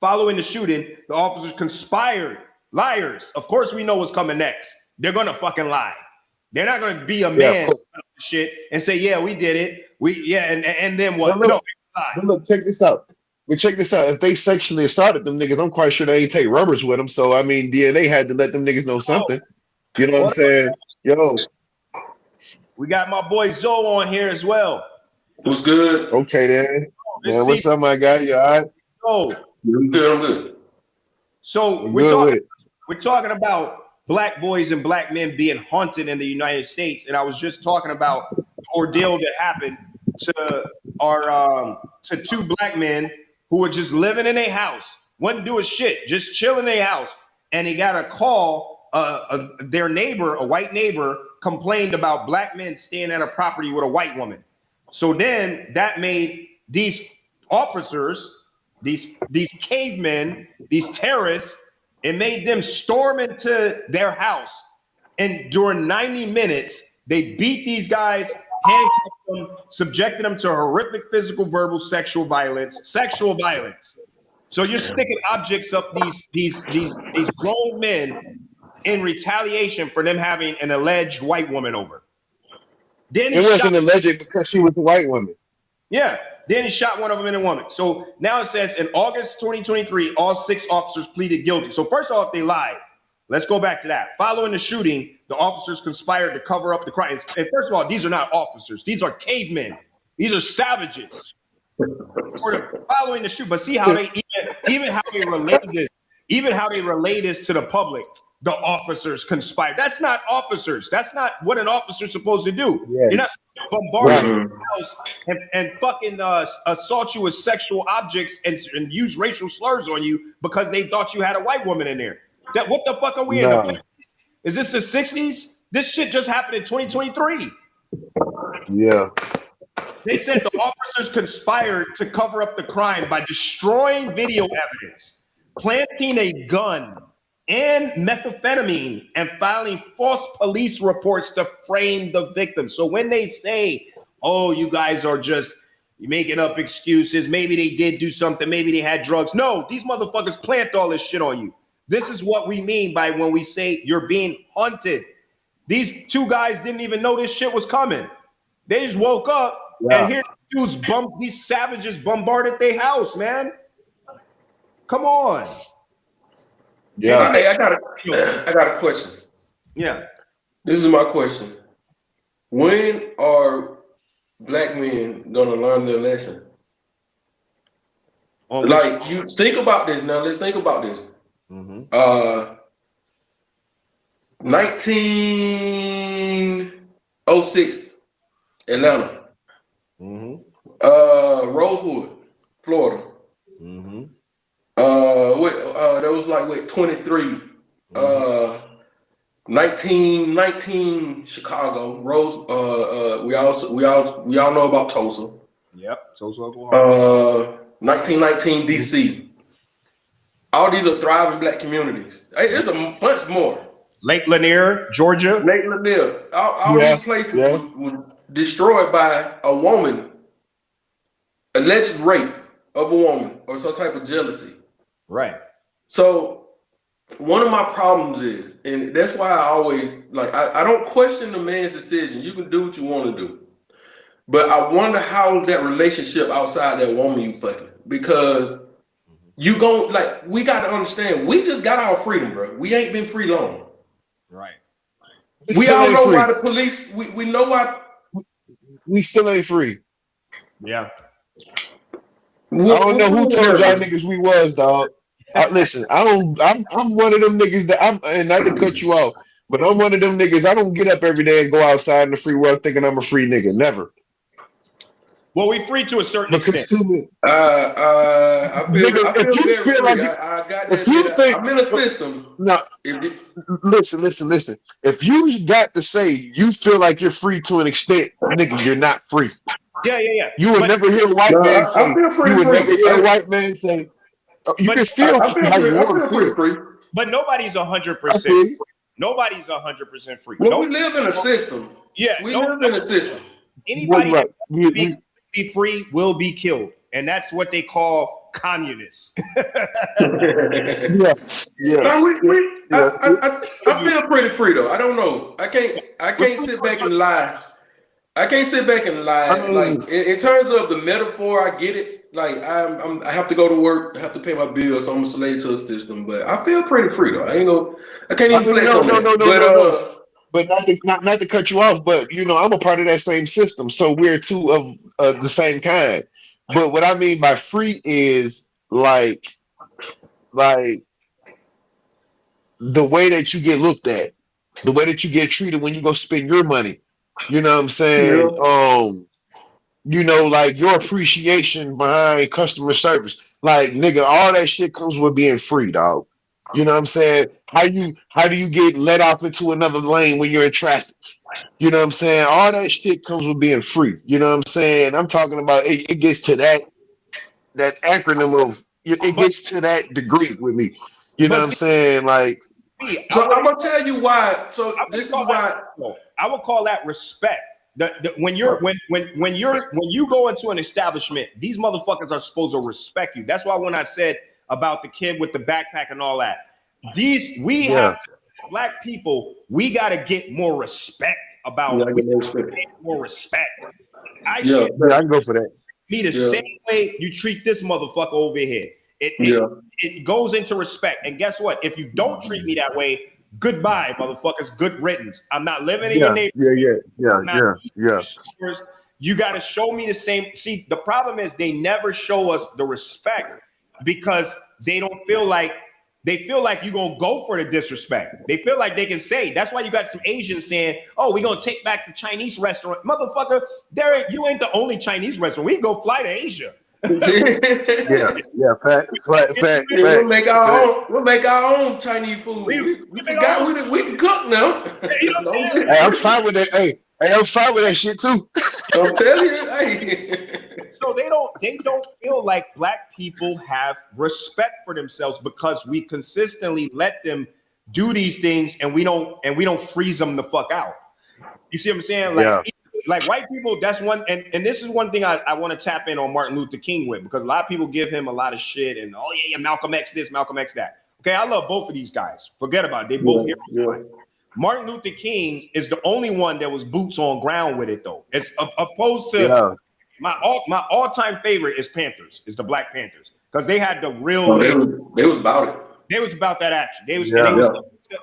Following the shooting, the officers conspired. Liars. Of course, we know what's coming next. They're going to fucking lie. They're not going to be a man shit and say, yeah, we did it. And then what? But look, check this out. But check this out. If they sexually assaulted them niggas, I'm quite sure they ain't take rubbers with them. So, I mean, DNA had to let them niggas know something. You know what I'm saying? Yo. We got my boy Zoe on here as well. What's good? Okay, then. Man, what's up, my guy? You all right? Oh, I'm good. So we're talking about black boys and black men being haunted in the United States. And I was just talking about the ordeal that happened to to two black men who were just living in a house, wasn't doing shit, just chilling in a house. And he got a call, their neighbor, a white neighbor, complained about black men staying at a property with a white woman. So then that made these officers, these cavemen, these terrorists, it made them storm into their house. And during 90 minutes, they beat these guys, handcuffed them, subjected them to horrific physical, verbal, sexual violence. So you're sticking objects up these grown men in retaliation for them having an alleged white woman over. Then it wasn't alleged because she was a white woman. Yeah. Then he shot one of them in a woman. So now it says in August 2023, all 6 officers pleaded guilty. So first off, they lied. Let's go back to that. Following the shooting, the officers conspired to cover up the crime. And first of all, these are not officers. These are cavemen. These are savages. Following the shoot, but see how they even how they relate this to the public. The officers conspired. That's not officers. That's not what an officer's supposed to do. Yeah. You're not supposed to bombard your house and fucking assault you with sexual objects and use racial slurs on you because they thought you had a white woman in there. What the fuck are we in the 50s? Is this the 60s? This shit just happened in 2023. Yeah. They said the officers conspired to cover up the crime by destroying video evidence, planting a gun and methamphetamine, and filing false police reports to frame the victim. So when they say, oh, you guys are just making up excuses, maybe they did do something, maybe they had drugs. No, these motherfuckers plant all this shit on you. This is what we mean by when we say you're being hunted. These 2 guys didn't even know this shit was coming. They just woke up and here these savages bombarded their house, man. Come on. Yeah. Hey, I got a question. Yeah. This is my question. When are black men gonna learn their lesson? Like, you think about this now. Let's think about this. 1906, Atlanta. Rosewood, Florida. That was like 23. 1919 Chicago. We all know about Tulsa. Yep, Tulsa, Oklahoma. 1919 DC. All these are thriving black communities. Hey, there's a bunch more. Lake Lanier, Georgia. Lake Lanier. All these places was destroyed by a woman. Alleged rape of a woman or some type of jealousy. Right. So one of my problems is, and that's why I always I don't question the man's decision. You can do what you want to do. But I wonder how that relationship outside that woman you fucking, because you gon' we got to understand, we just got our freedom, bro. We ain't been free long. Right. We all know why the police, we know why. We still ain't free. Yeah. I don't know who told y'all niggas we was, dog. Listen, I'm one of them niggas that and not to cut you off, but I'm one of them niggas. I don't get up every day and go outside in the free world thinking I'm a free nigga. Never. Well, we free to a certain extent. I feel I'm in a system. No, listen. If you got to say you feel like you're free to an extent, nigga, you're not free. Yeah. You would never hear a white man say. You would never hear a white man say. You But can feel I feel how you want to pretty feel. free. but nobody's 100% I feel free. you. Nobody's 100% free. Well, we live in a system. Yeah, We live in a system. anybody that Right. be free will be killed, and that's what they call communists. Yeah. No, I feel pretty free though. I don't know. I can't sit back and lie. I can't sit back and lie. Like in terms of the metaphor, I get it. Like I have to go to work. I have to pay my bills. So I'm a slave to a system. But I feel pretty free though. I can't even flex on that. No. But not to cut you off, but I'm a part of that same system, so we're two of the same kind. But what I mean by free is like the way that you get looked at, the way that you get treated when you go spend your money. You know what I'm saying? Yeah. Like your appreciation behind customer service. Like, nigga, all that shit comes with being free, dog. You know what I'm saying? How do you get let off into another lane when you're in traffic? You know what I'm saying? All that shit comes with being free. You know what I'm saying? I'm talking about it gets to that acronym of it gets to that degree with me. You know what I'm saying? Like, so I'm gonna tell you why. So this is why I would call that respect. When you go into an establishment, these motherfuckers are supposed to respect you. That's why when I said about the kid with the backpack and all that, have to, black people, we got to get more respect about more respect. I can go for that. Me the same way you treat this motherfucker over here. It goes into respect. And guess what? If you don't treat me that way, goodbye, motherfuckers. Good riddance. I'm not living in your neighborhood. Yeah. You got to show me the same. See, the problem is they never show us the respect because they feel like you're going to go for the disrespect. They feel like they can say. That's why you got some Asians saying, oh, we're going to take back the Chinese restaurant. Motherfucker, you ain't the only Chinese restaurant. We go fly to Asia. Fact. We'll make our own Chinese food. We forgot we can cook now. You know what I'm saying? Hey, I'm fine with that. Hey, I'm fine with that shit too. I'm telling you. So they don't feel like black people have respect for themselves because we consistently let them do these things and we don't freeze them the fuck out. You see what I'm saying? Like white people, that's one, and this is one thing I want to tap in on Martin Luther King with, because a lot of people give him a lot of shit and Malcolm X this, Malcolm X that. Okay, I love both of these guys. Forget about it. They both heroes. Yeah. Martin Luther King is the only one that was boots on ground with it though. It's opposed to my all-time favorite is Panthers, is the Black Panthers, because they had the real. They was about it. They was about that action.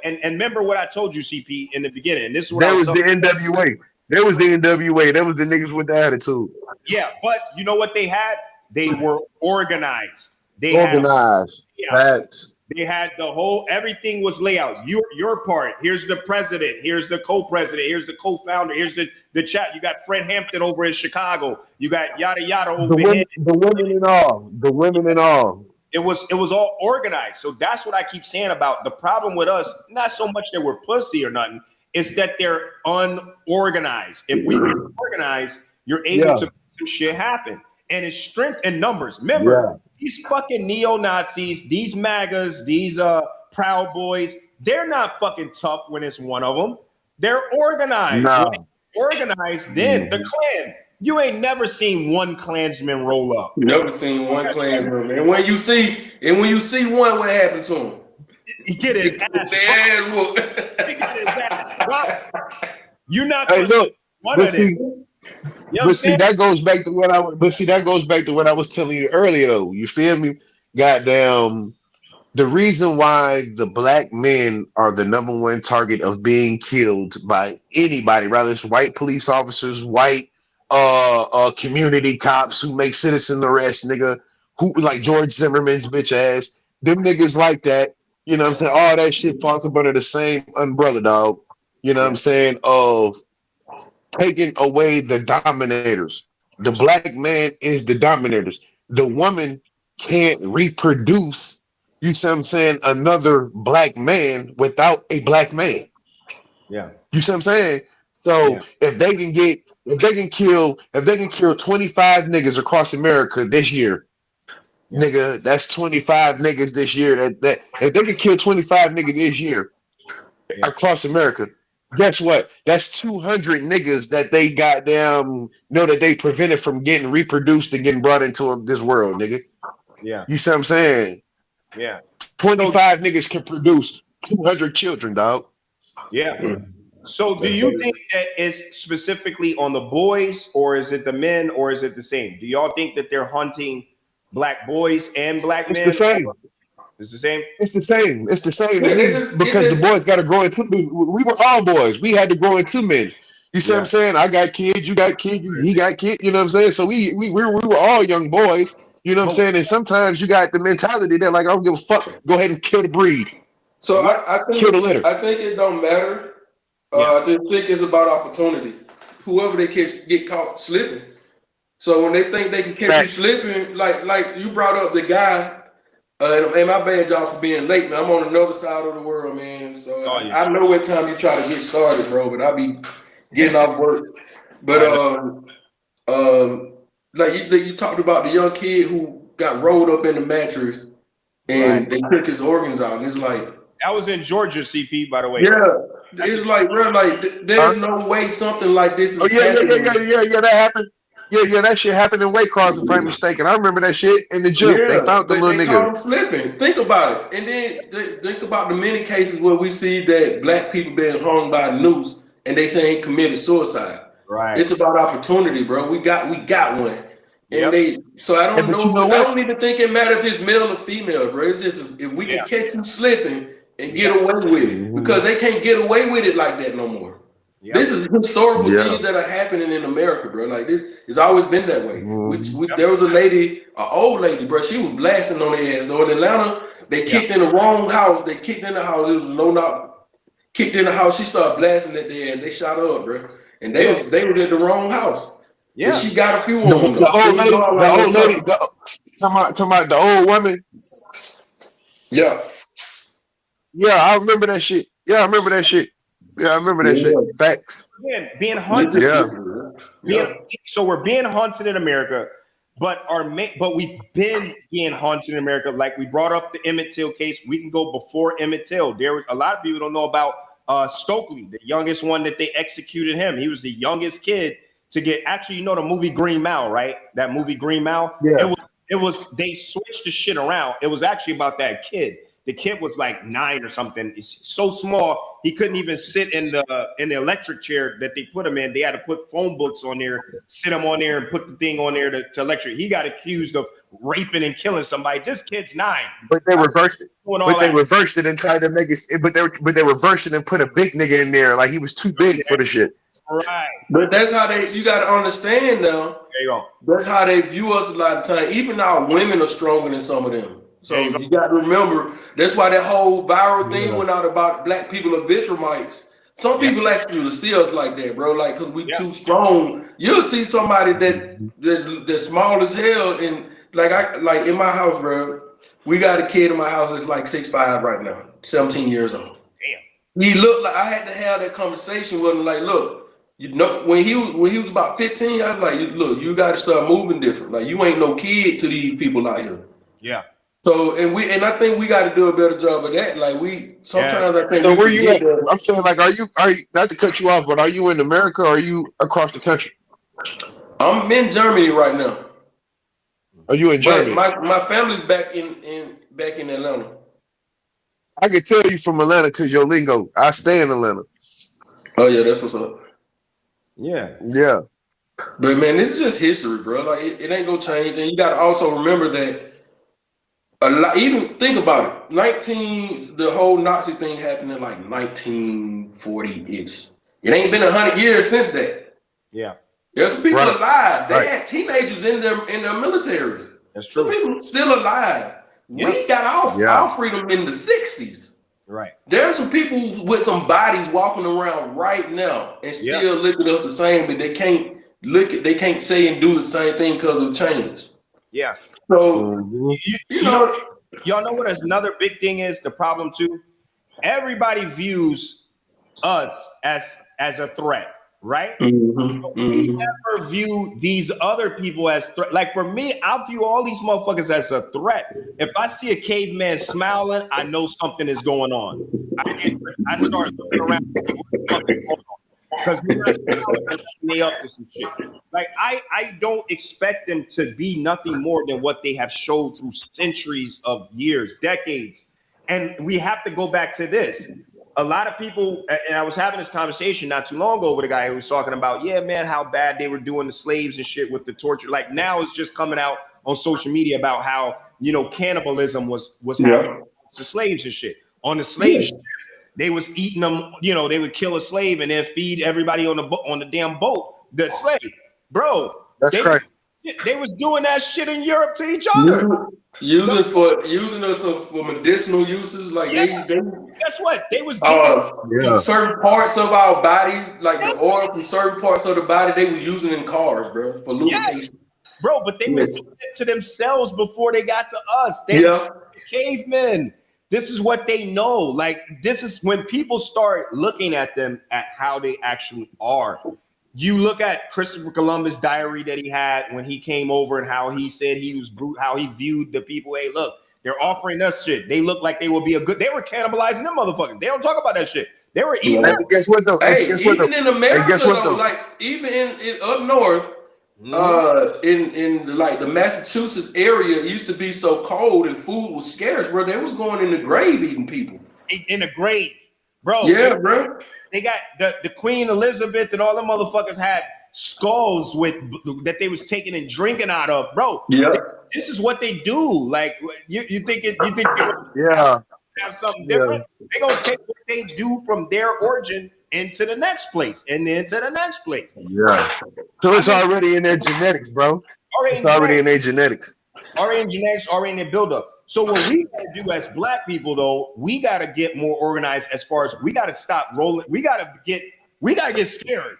And remember what I told you, CP, in the beginning. And this is what that was the NWA. That was the NWA. That was the niggas with the attitude. Yeah, but you know what they had? They were organized. They had the whole, everything was laid out. Your part. Here's the president. Here's the co-president. Here's the co-founder. Here's the chat. You got Fred Hampton over in Chicago. You got yada yada over here. The women and all. It was all organized. So that's what I keep saying about the problem with us. Not so much that we're pussy or nothing. It's that they're unorganized. If we get organized, you're able to make some shit happen. And it's strength in numbers. Remember, these fucking neo-Nazis, these MAGAs, these Proud Boys, they're not fucking tough when it's one of them. They're organized. No. When they're organized, then the Klan. You ain't never seen one Klansman roll up. Never seen one Klansman. And when you see one, what happened to him? He get his ass. He get his ass. You're not gonna look, one of them. But see, that goes back to what I was telling you earlier, though. You feel me? Goddamn, the reason why the black men are the number one target of being killed by anybody, rather it's white police officers, white community cops who make citizen arrests, nigga, who like George Zimmerman's bitch ass, them niggas like that. You know what I'm saying? All that shit falls up under the same umbrella, dog. You know what I'm saying? Of taking away the dominators. The black man is the dominators. The woman can't reproduce, you see what I'm saying, another black man without a black man. Yeah. You see what I'm saying? So if they can kill 25 niggas across America this year, nigga, that's 25 niggas this year. That if they could kill 25 niggas this year across America, guess what? That's 200 niggas that they goddamn know that they prevented from getting reproduced and getting brought into this world, nigga. Yeah. You see what I'm saying? Yeah. 25 niggas can produce 200 children, dog. Yeah. So do you think that it's specifically on the boys, or is it the men, or is it the same? Do y'all think that they're hunting black boys and black men? It's the same. It's the same. It's the same. It's the same. Yeah, because the boys got to grow into. We were all boys. We had to grow into men. You see what I'm saying? I got kids. You got kids. He got kids. You know what I'm saying? So we were all young boys. You know what I'm saying? And sometimes you got the mentality that like I don't give a fuck. Go ahead and kill the breed. So I think kill the litter. I think it don't matter. I just think it's about opportunity. Whoever they catch get caught slipping. So when they think they can catch you slipping, like you brought up the guy. And my bad, y'all, for being late, man. I'm on another side of the world, man. So I know what time you try to get started, bro. But I be getting off work. But like you talked about the young kid who got rolled up in the mattress and they took his organs out, and it's like that was in Georgia, CP, by the way. Yeah, it's like, bro, like there's no way something like this is happening. That happened. Yeah, that shit happened in Waycross, if I'm mistaken. I remember that shit in the gym. They found the little nigga. Caught him slipping. Think about it. And then think about the many cases where we see that black people being hung by a noose and they say ain't committed suicide. Right. It's about opportunity, bro. We got one. And so I don't know. I don't even think it matters if it's male or female, bro. It's just if we can catch you slipping and get away with it. Because they can't get away with it like that no more. Yep. This is historical things that are happening in America, bro. Like this, it's always been that way. There was a lady, an old lady, bro. She was blasting on their ass. Though in Atlanta, they kicked in the wrong house. They kicked in the house. It was no knock. Kicked in the house. She started blasting at their ass. They shot her up, bro. And they was at the wrong house. Yeah, and she got a few of them. The old lady. Talking about the old woman. Yeah, I remember that shit. Yeah, I remember that shit. Facts. Being hunted. So we're being hunted in America, but we've been being hunted in America. Like we brought up the Emmett Till case. We can go before Emmett Till. There, a lot of people don't know about Stokely, the youngest one that they executed him. He was the youngest kid to get. Actually, you know the movie Green Mile, right? That movie Green Mile. Yeah. It was. They switched the shit around. It was actually about that kid. The kid was like 9 or something. It's so small he couldn't even sit in the electric chair that they put him in. They had to put phone books on there, sit him on there, and put the thing on there to electric. He got accused of raping and killing somebody. This kid's 9. But they reversed it. Reversed it and tried to make it. But they reversed it and put a big nigga in there like he was too big for the shit. Right. But that's how you got to understand now. There you go. That's how they view us a lot of time. Even our women are stronger than some of them. So you got to remember, that's why that whole viral thing went out about black people are Vitramites. Some people actually will see us like that, bro. Like, cause we too strong. You'll see somebody that's small as hell, and like in my house, bro. We got a kid in my house that's like 6'5" right now, 17 years old. Damn. He looked like I had to have that conversation with him. Like, look, you know, when he was about 15, I was like, look, you got to start moving different. Like, you ain't no kid to these people out here. Yeah. So and I think we got to do a better job of that. Like I think. So where you at? I'm saying, like, are you not to cut you off, but are you in America or are you across the country? I'm in Germany right now. Are you in Germany? My family's back in Atlanta. I can tell you from Atlanta because your lingo. I stay in Atlanta. Oh yeah, that's what's up. Yeah. But man, this is just history, bro. Like it ain't gonna change, and you got to also remember that. A lot, even think about it. The whole Nazi thing happened in like 1940-ish. It ain't been 100 years since that. Yeah. There's some people alive. They had teenagers in their militaries. That's true. Some people still alive. Yeah. We got our freedom in the 60s. Right. There's some people with some bodies walking around right now and still look at us the same, but they can't say and do the same thing because of change. Yeah. So y'all know what another big thing is? The problem too. Everybody views us as a threat. right? Mm-hmm. We Mm-hmm. never view these other people as like for me, I view all these motherfuckers as a threat. If I see a caveman smiling, I know something is going on. I start looking around what the fuck is going on. Because they're not smiling and they up to some shit. Like I don't expect them to be nothing more than what they have showed through centuries of years, decades. And we have to go back to this. A lot of people, and I was having this conversation not too long ago with a guy who was talking about, yeah, man, how bad they were doing the slaves and shit with the torture. Like now it's just coming out on social media about how, you know, cannibalism was happening to slaves and shit. On the slave ship, they was eating them, you know, they would kill a slave and then feed everybody on the damn boat, the slave. Bro, That's correct. They was doing that shit in Europe to each other. Using us for medicinal uses, like they guess what? They was getting certain parts of our bodies, like the oil from certain parts of the body, they was using in cars, bro, for lubrication. Bro, but they were doing it to themselves before they got to us. They were cavemen. This is what they know. Like, this is when people start looking at them at how they actually are. You look at Christopher Columbus' diary that he had when he came over and how he said he was how he viewed the people. Hey, look, they're offering us shit. They look like they will be a good. They were cannibalizing them motherfuckers. They don't talk about that shit. They were eating. Hey, guess what though? Hey, even in America, though, like even in up north, in like the Massachusetts area, it used to be so cold and food was scarce, bro. They was going in the grave eating people. In the grave, bro. Yeah, bro. They got the Queen Elizabeth and all the motherfuckers had skulls with that they was taking and drinking out of, bro. Yeah, this is what they do. Like you think they have something different. They gonna take what they do from their origin into the next place and then to the next place. Yeah. So it's already in their genetics, bro. It's already in their genetics. Already in genetics, already in their buildup. So what we gotta do as black people, though, we gotta get more organized as far as we gotta stop rolling. We gotta get scared.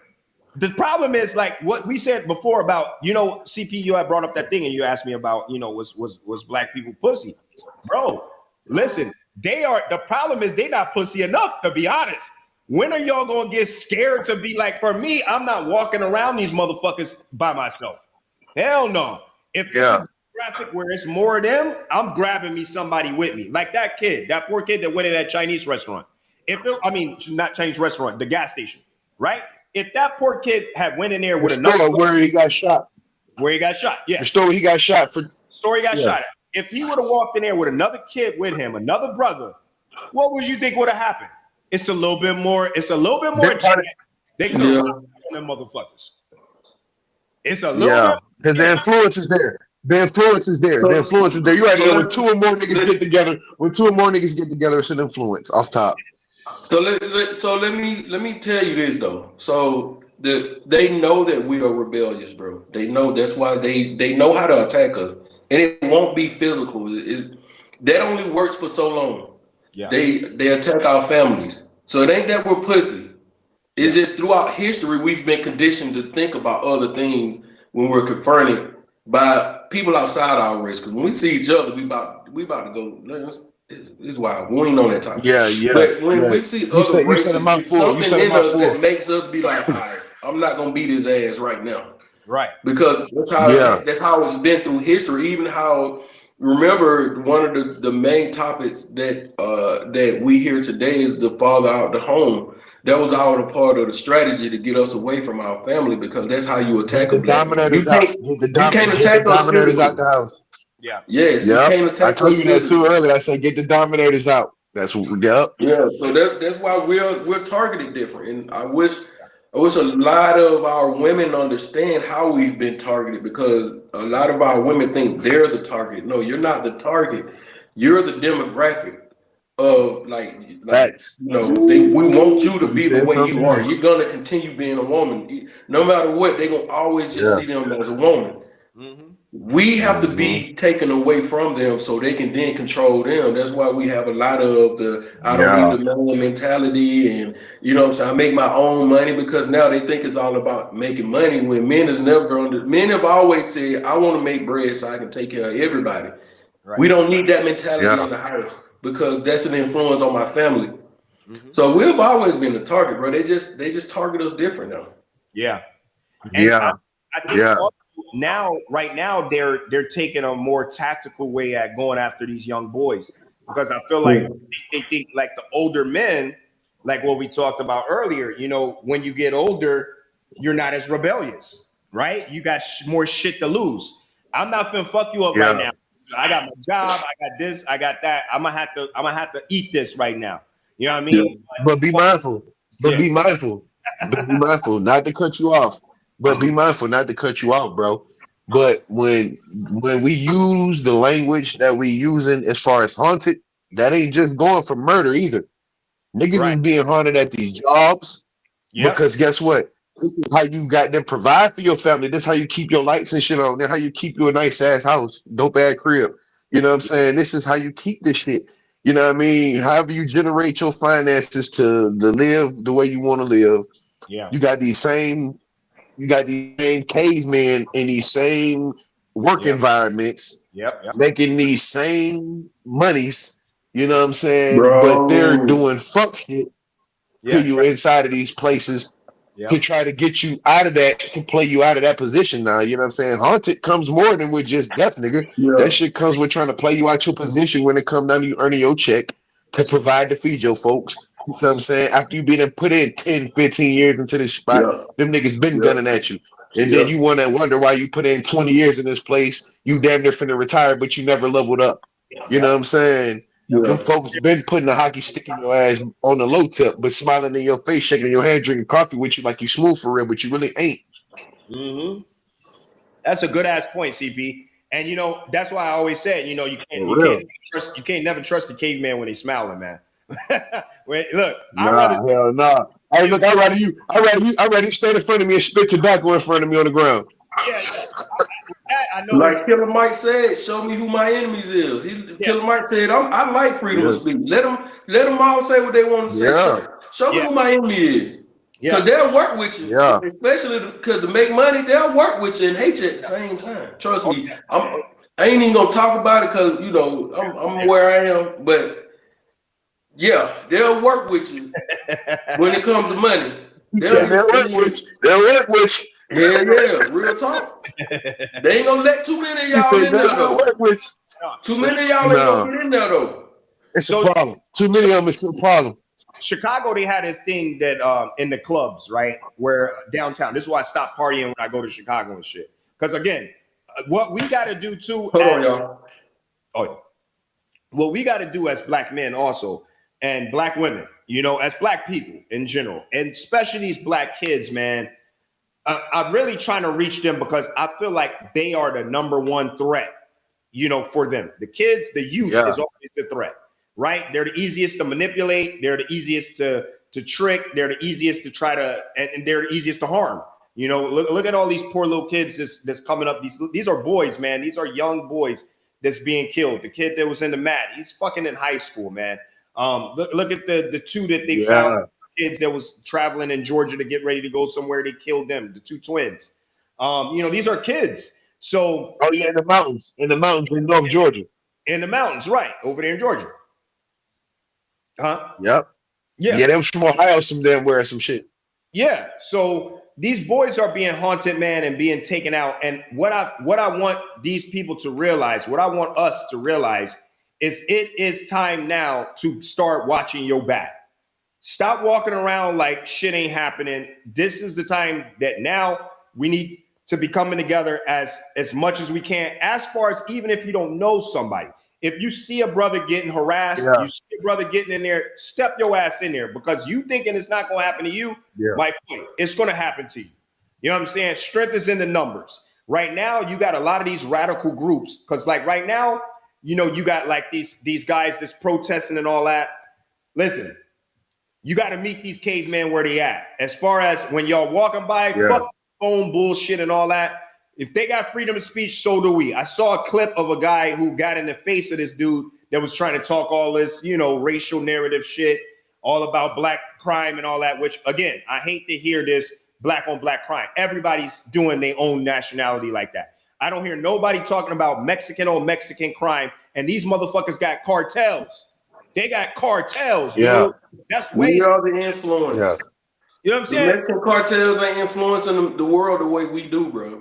The problem is like what we said before about, you know, CP, you had brought up that thing and you asked me about, you know, was black people pussy? Bro, listen, the problem is they not pussy enough, to be honest. When are y'all gonna get scared to be like, for me, I'm not walking around these motherfuckers by myself. Hell no. If it's a graphic where it's more of them, I'm grabbing me somebody with me. Like that poor kid that went in that Chinese restaurant. Not Chinese restaurant, the gas station, right? If that poor kid had went in there with another where he got shot. Where he got shot, yeah. The story he got shot for. Story got shot at. If he would have walked in there with another kid with him, another brother, what would you think would have happened? It's a little bit more. They could have on them motherfuckers. It's a little bit because the influence is there. The influence is there. You already know when two or more niggas get together. When two or more niggas get together, it's an influence off top. So let me tell you this though. So they know that we are rebellious, bro. They know that's why they know how to attack us, and it won't be physical. That only works for so long. Yeah. They attack our families. So it ain't that we're pussy. It's just throughout history we've been conditioned to think about other things when we're confronted by people outside our race. Because when we see each other, we about to go. It's wild. We ain't on that time. Yeah. But when we see other races, something in us that makes us be like, all right, I'm not gonna beat his ass right now. Right. Because that's how it's been through history. Even how. Remember, one of the main topics that we hear today is the father out the home. That was all a part of the strategy to get us away from our family, because that's how you attack a black man. You can't attack us dominators out the house. Yeah. Yes. You can't attack. I told you that too earlier. I said get the dominators out. That's what we got. Yeah. So that's why we're targeted different, and I wish a lot of our women understand how we've been targeted, because a lot of our women think they're the target. No, you're not the target. You're the demographic of we want you to be the way you are. You're gonna continue being a woman, no matter what. They're gonna always just see them as a woman. Mm-hmm. We have to be taken away from them so they can then control them. That's why we have a lot of the I don't need the man mentality, and you know what I'm saying, I make my own money, because now they think it's all about making money, when men have always said, I want to make bread so I can take care of everybody. Right. We don't need that mentality in the house, because that's an influence on my family. Mm-hmm. So we've always been the target, bro. They just target us different now. Yeah. And Yeah. I think also now, right now, they're taking a more tactical way at going after these young boys, because I feel like they think like the older men, like what we talked about earlier, you know, when you get older, you're not as rebellious, right? You got more shit to lose. I'm not gonna fuck you up right now. I got my job, I got this, I got that. I'm gonna have to eat this right now. You know what I mean? But be mindful. But be mindful. But be mindful not to cut you off. But be mindful not to cut you off, bro. But when we use the language that we using as far as haunted, that ain't just going for murder either. Niggas is being haunted at these jobs because guess what? This is how you got them provide for your family. This is how you keep your lights and shit on. This how you keep you a nice ass house, dope ass crib. You know what I'm saying? This is how you keep this shit. You know what I mean? However you generate your finances to live the way you want to live. Yeah. You got these same cavemen in these same work environments, making these same monies. You know what I'm saying? Bro. But they're doing fuck shit to you inside of these places to try to get you out of that, to play you out of that position now. You know what I'm saying? Haunted comes more than with just death, nigga. That shit comes with trying to play you out your position when it comes down to you earning your check to provide to feed your folks. You know what I'm saying? After you been put in 10, 15 years into this spot, them niggas been gunning at you. And then you want to wonder why you put in 20 years in this place. You damn near finna retire, but you never leveled up. You know what I'm saying? Them folks been putting a hockey stick in your ass on the low tip, but smiling in your face, shaking your hand, drinking coffee with you like you smooth for real, but you really ain't. Mm-hmm. That's a good ass point, CP. And you know, that's why I always said, you know, you can't never trust the caveman when he's smiling, man. Look, hell nah. Hey, look, I'd rather you stand in front of me and spit tobacco in front of me on the ground. Yeah, I know. Like Killer Mike said, show me who my enemies is. Killer Mike said, I like freedom of speech. Let them all say what they want to say. Show me who my enemy is. Because they'll work with you. Especially because to make money, they'll work with you and hate you at the same time. Trust me. I ain't even gonna talk about it because you know I'm where I am, but yeah, they'll work with you when it comes to money. They'll work with you. Yeah, real talk. They ain't gonna let too many of y'all in there though. Too many of y'all ain't gonna get in there though. It's a problem. Too many of them is a problem. Chicago, they had this thing that in the clubs, right? Where downtown. This is why I stop partying when I go to Chicago and shit. Because again, what we got to do too. What we got to do as black men also, and black women, you know, as black people in general, and especially these black kids, man. I'm really trying to reach them because I feel like they are the number one threat, you know, for them. The kids, the youth is always the threat, right? They're the easiest to manipulate. They're the easiest to trick. They're the easiest to try to, and they're the easiest to harm. You know, look at all these poor little kids that's coming up. These are boys, man. These are young boys that's being killed. The kid that was in the mat, he's fucking in high school, man. Look at the two that they found. Kids that was traveling in Georgia to get ready to go somewhere. They killed them, the two twins. You know, these are kids. So in the mountains in North Georgia. In the mountains, right, over there in Georgia. Yep. Yeah, them from Ohio, some damn where some shit. Yeah. So these boys are being haunted, man, and being taken out. And what I want these people to realize, what I want us to realize is it is time now to start watching your back. Stop walking around like shit ain't happening. This is the time that now we need to be coming together as much as we can. As far as even if you don't know somebody, if you see a brother getting harassed, you see a brother getting in there, step your ass in there because you thinking it's not going to happen to you. My point, it's going to happen to you. You know what I'm saying? Strength is in the numbers. Right now, you got a lot of these radical groups because like right now, you know, you got like these guys that's protesting and all that. Listen. You got to meet these cavemen where they at. As far as when y'all walking by, fuck phone bullshit and all that. If they got freedom of speech, so do we. I saw a clip of a guy who got in the face of this dude that was trying to talk all this, you know, racial narrative shit, all about black crime and all that, which, again, I hate to hear this black on black crime. Everybody's doing their own nationality like that. I don't hear nobody talking about Mexican on Mexican crime, and these motherfuckers got cartels. They got cartels. Yeah. Dude. That's we are the influence. You know what I'm The saying? Mexican cartels ain't influencing the world the way we do, bro.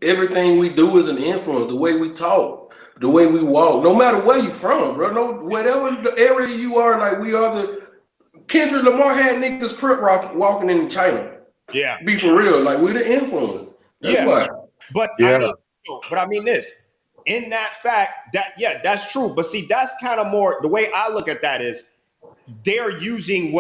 Everything we do is an influence. The way we talk, the way we walk, no matter where you from, bro. No, whatever the area you are, like we are the Kendrick Lamar had niggas crip walking in China. Yeah. Be for real. Like we the influence. That's why. But I mean this. In that fact, that's true. But see, that's kind of more the way I look at that is they're using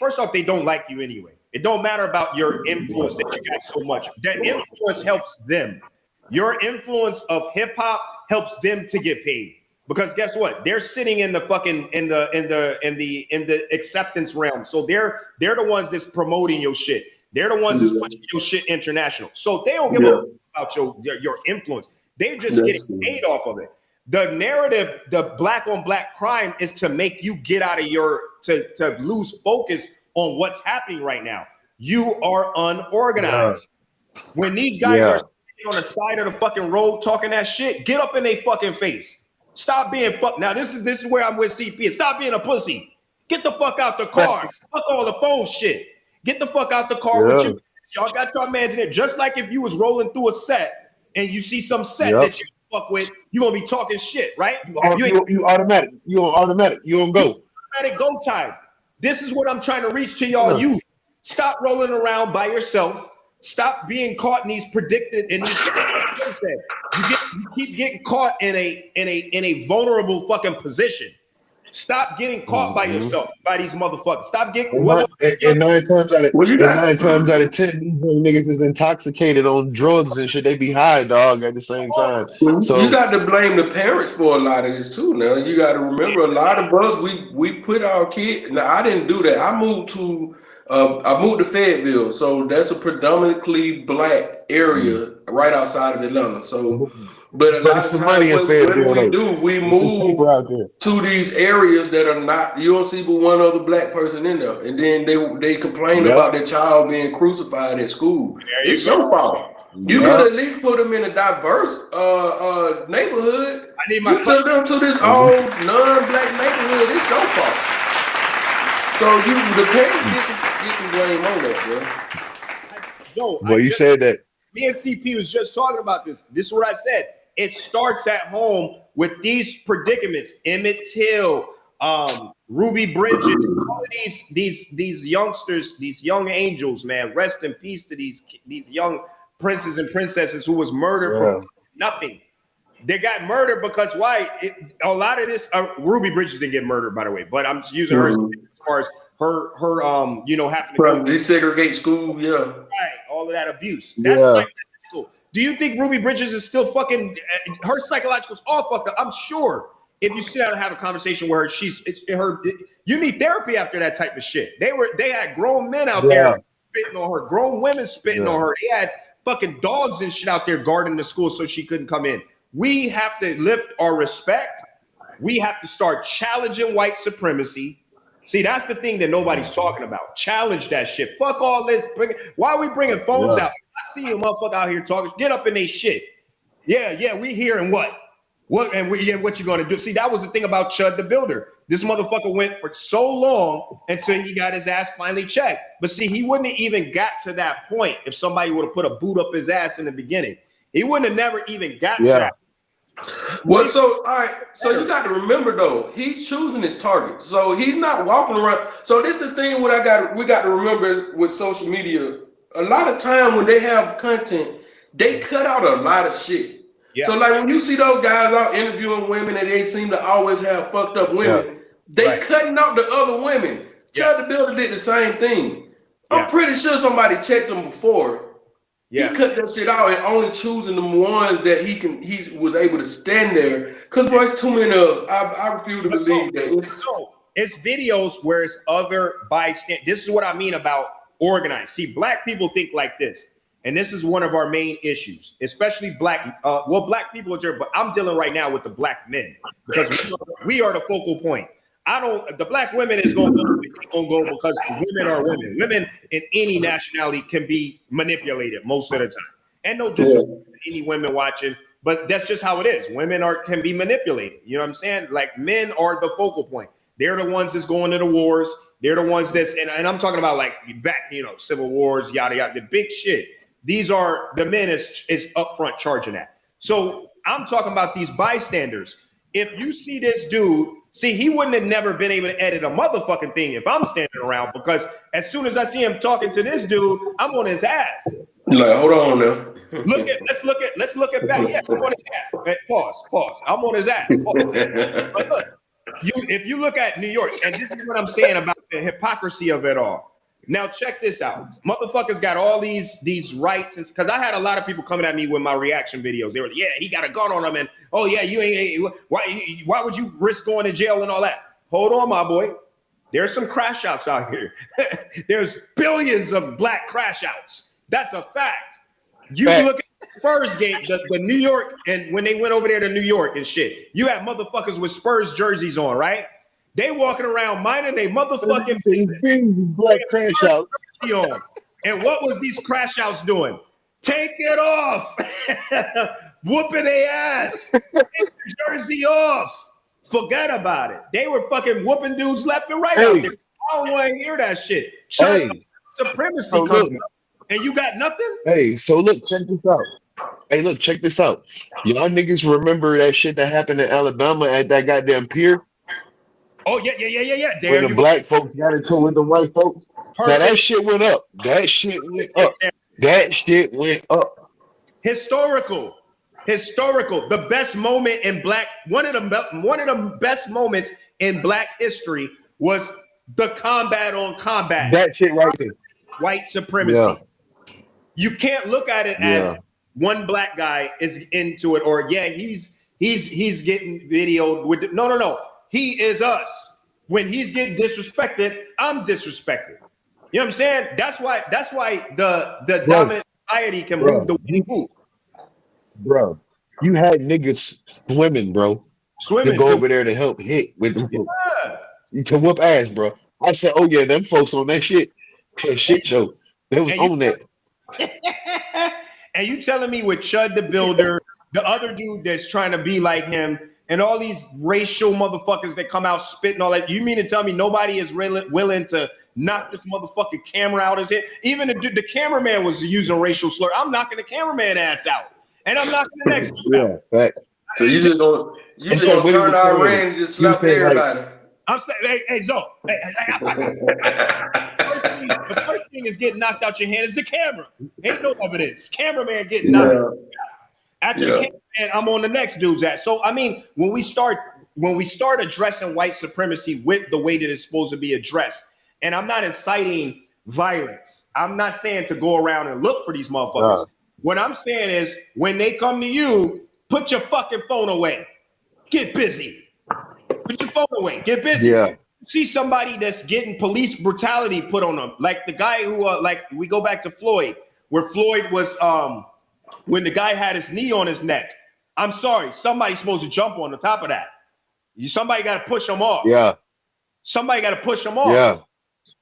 first off, they don't like you anyway. It don't matter about your influence that you got so much. That influence helps them. Your influence of hip hop helps them to get paid. Because guess what? They're sitting in the fucking in the acceptance realm. So they're the ones that's promoting your shit. They're the ones that's pushing your shit international. So they don't give a about your influence. They're just getting paid off of it. The narrative, the black on black crime is to make you get out of to lose focus on what's happening right now. You are unorganized. When these guys are sitting on the side of the fucking road talking that shit, get up in their fucking face. Stop being fuck. Now this is where I'm with CP. Stop being a pussy. Get the fuck out the car. Fuck all the phone shit. Get the fuck out the car with you. Y'all got your mans in it. Just like if you was rolling through a set and you see some set that you fuck with, you gonna be talking shit, right? You automatic. You on automatic. You on go. Automatic go time. This is what I'm trying to reach to y'all youth. Stop rolling around by yourself. Stop being caught in these predicted in these. You keep getting caught in a vulnerable fucking position. Stop getting caught by yourself by these motherfuckers. Stop getting. And 9 times out of 10, these young niggas is intoxicated on drugs and shit. They be high, dog, at the same time. So you got to blame the parents for a lot of this too. Now you got to remember, a lot of us we put our kid. Now I didn't do that. I moved to Fayetteville, so that's a predominantly black area right outside of Atlanta. So, but a lot of times we move to these areas that are not, you don't see but one other black person in there, and then they complain about their child being crucified at school. It's your fault. You could at least put them in a diverse neighborhood. You took them to this old non-black neighborhood. It's your fault. So the parents get some blame on that, bro. Well, you said that. Me and CP was just talking about this. This is what I said. It starts at home with these predicaments. Emmett Till, Ruby Bridges, all of these youngsters, these young angels, man. Rest in peace to these young princes and princesses who was murdered for nothing. They got murdered because why? A lot of this, Ruby Bridges didn't get murdered, by the way, but I'm using her as far as her having to go desegregate school, right, all of that abuse. That's psychological. Do you think Ruby Bridges is still fucking? Her psychological is all fucked up. I'm sure if you sit down and have a conversation with her, you need therapy after that type of shit. They had grown men out there spitting on her, grown women spitting on her. They had fucking dogs and shit out there guarding the school so she couldn't come in. We have to lift our respect. We have to start challenging white supremacy. See, that's the thing that nobody's talking about. Challenge that shit. Fuck all this. Why are we bringing phones out? I see a motherfucker out here talking. Get up in they shit. Yeah, we here and what? What you gonna do? See, that was the thing about Chud the Builder. This motherfucker went for so long until he got his ass finally checked. But see, he wouldn't have even got to that point if somebody would have put a boot up his ass in the beginning. He wouldn't have never even got to that. Well, so all right, so you got to remember though, he's choosing his target, so he's not walking around. So this the thing. We got to remember is with social media, a lot of time when they have content, they cut out a lot of shit. So like when you see those guys out interviewing women and they seem to always have fucked up women, they cutting out the other women. Chud the Builder did the same thing. I'm pretty sure somebody checked him before. He cut that shit out and only choosing the ones that he was able to stand there. Cause bro, it's too many of I refuse to believe that. It's videos where it's other bystanders. This is what I mean about organized. See, black people think like this, and this is one of our main issues, especially black. Black people are there, but I'm dealing right now with the black men because we are the focal point. The black women is going to go because women are women. Women in any nationality can be manipulated most of the time. And no disrespect to any women watching, but that's just how it is. Women can be manipulated. You know what I'm saying? Like men are the focal point. They're the ones that's going to the wars. They're the ones that's, and I'm talking about like back, civil wars, yada yada, the big shit. These are the men is upfront charging that. So I'm talking about these bystanders. If you see this dude, he wouldn't have never been able to edit a motherfucking thing if I'm standing around, because as soon as I see him talking to this dude, I'm on his ass. Like, hold on now. Let's look at that. Yeah, I'm on his ass. Pause. I'm on his ass. But look, if you look at New York, and this is what I'm saying about the hypocrisy of it all. Now check this out. Motherfuckers got all these rights, because I had a lot of people coming at me with my reaction videos. They were like, yeah, he got a gun on him, and oh yeah, you ain't why would you risk going to jail and all that? Hold on, my boy. There's some crash outs out here. There's billions of black crash outs. That's a fact. You look at the Spurs game, the New York, and when they went over there to New York and shit, you had motherfuckers with Spurs jerseys on, right? They walking around minding they motherfucking black crash outs. And what was these crash outs doing? Take it off. Whooping their ass. Take the jersey off. Forget about it. They were fucking whooping dudes left and right out there. I don't want to hear that shit. Supremacy comes up, and you got nothing? Hey, so look, check this out. Check this out. Y'all niggas remember that shit that happened in Alabama at that goddamn pier? Oh, yeah. There when the black folks got into it with the white folks. Perfect. Now that shit went up. That shit went up. Historical. The best moment in one of the best moments in black history was the combat on combat. That shit right there. White supremacy. Yeah. You can't look at it as one black guy is into it, or he's getting videoed with no. He is us. When he's getting disrespected, I'm disrespected. You know what I'm saying? That's why the dominant society can move the way they move. Bro, you had niggas swimming, bro. To go over there to help hit with them. To whoop ass, bro. I said, oh yeah, them folks on that shit show. They was on that. And you telling me with Chud the Builder, the other dude that's trying to be like him, and all these racial motherfuckers that come out spitting all that, you mean to tell me nobody is willing to knock this motherfucking camera out his head? Even the cameraman was using racial slur. I'm knocking the cameraman ass out, and I'm knocking the next dude out. Fact. So you just don't turn our ring and just slap everybody. I'm saying, hey, Zo. The first thing is getting knocked out your hand is the camera. Ain't no evidence. Cameraman getting knocked out. After the cameraman, I'm on the next dude's ass. So I mean, when we start addressing white supremacy with the way that it's supposed to be addressed, and I'm not inciting violence. I'm not saying to go around and look for these motherfuckers. What I'm saying is, when they come to you, put your fucking phone away. Get busy. Put your phone away. Get busy. Yeah. You see somebody that's getting police brutality put on them, like the guy who, like we go back to Floyd, where Floyd was, when the guy had his knee on his neck. I'm sorry, somebody's supposed to jump on the top of that. Somebody got to push him off. Yeah. Somebody got to push him off. Yeah.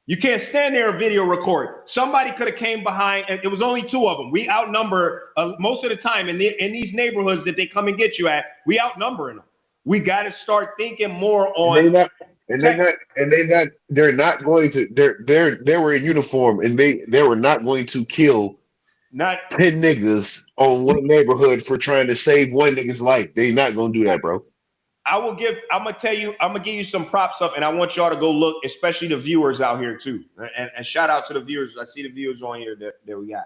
You can't stand there and video record. Somebody could have came behind, and it was only two of them. We outnumber most of the time in these neighborhoods that they come and get you at. We outnumbering them. We got to start thinking more on. They're not going to. They were in uniform, and they were not going to kill 10 niggas on one neighborhood for trying to save one nigga's life. They not gonna do that, bro. I'm gonna give you some props up, and I want y'all to go look, especially the viewers out here too. And shout out to the viewers. I see the viewers on here that we got.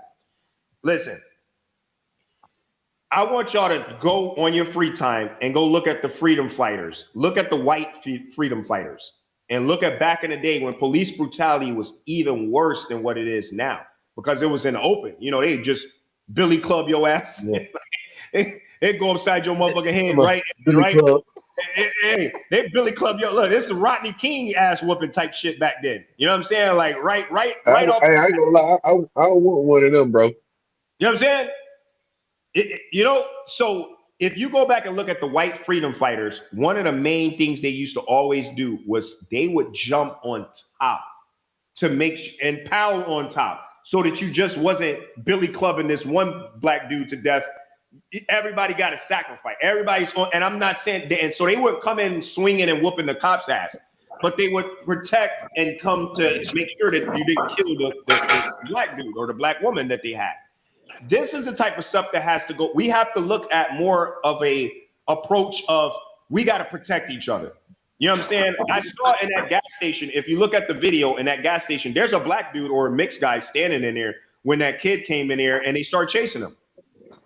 Listen, I want y'all to go on your free time and go look at the freedom fighters. Look at the white freedom fighters, and look at back in the day when police brutality was even worse than what it is now, because it was in the open. You know, they just billy club your ass. Yeah. They go upside your motherfucking head, right? Hey, they billy club your look. This is Rodney King ass whooping type shit back then. You know what I'm saying? Like right off. I ain't gonna lie. I don't want one of them, bro. You know what I'm saying? So if you go back and look at the white freedom fighters, one of the main things they used to always do was they would jump on top to and pound on top, so that you just wasn't billy clubbing this one black dude to death. Everybody got to sacrifice. Everybody's on, and I'm not saying that. And so they would come in swinging and whooping the cops' ass. but they would protect and come to make sure that you didn't kill the black dude or the black woman that they had. This is the type of stuff that has to go. We have to look at more of a approach of we got to protect each other. You know what I'm saying? I saw in that gas station, if you look at the video in that gas station, there's a black dude or a mixed guy standing in there when that kid came in there and they started chasing him.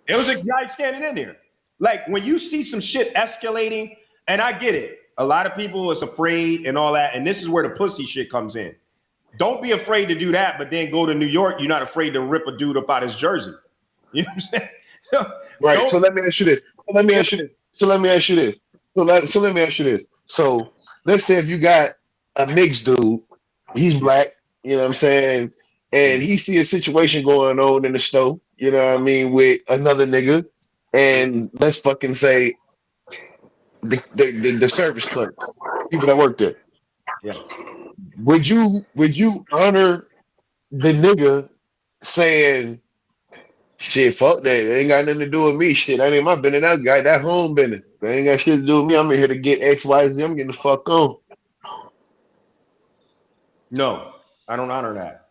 It was a guy standing in there. Like when you see some shit escalating, and I get it. A lot of people is afraid and all that. And this is where the pussy shit comes in. Don't be afraid to do that, but then go to New York. You're not afraid to rip a dude up out his jersey. You know what I'm saying? Right. So let me ask you this. So let's say if you got a mixed dude, he's black, you know what I'm saying, and he see a situation going on in the store, you know what I mean, with another nigga, and let's fucking say the service clerk, people that work there. Yeah. Would you honor the nigga saying, shit, fuck that. It ain't got nothing to do with me. Shit, that ain't my business. That guy, that home business. That ain't got shit to do with me. I'm in here to get X, Y, Z. I'm getting the fuck on. No, I don't honor that.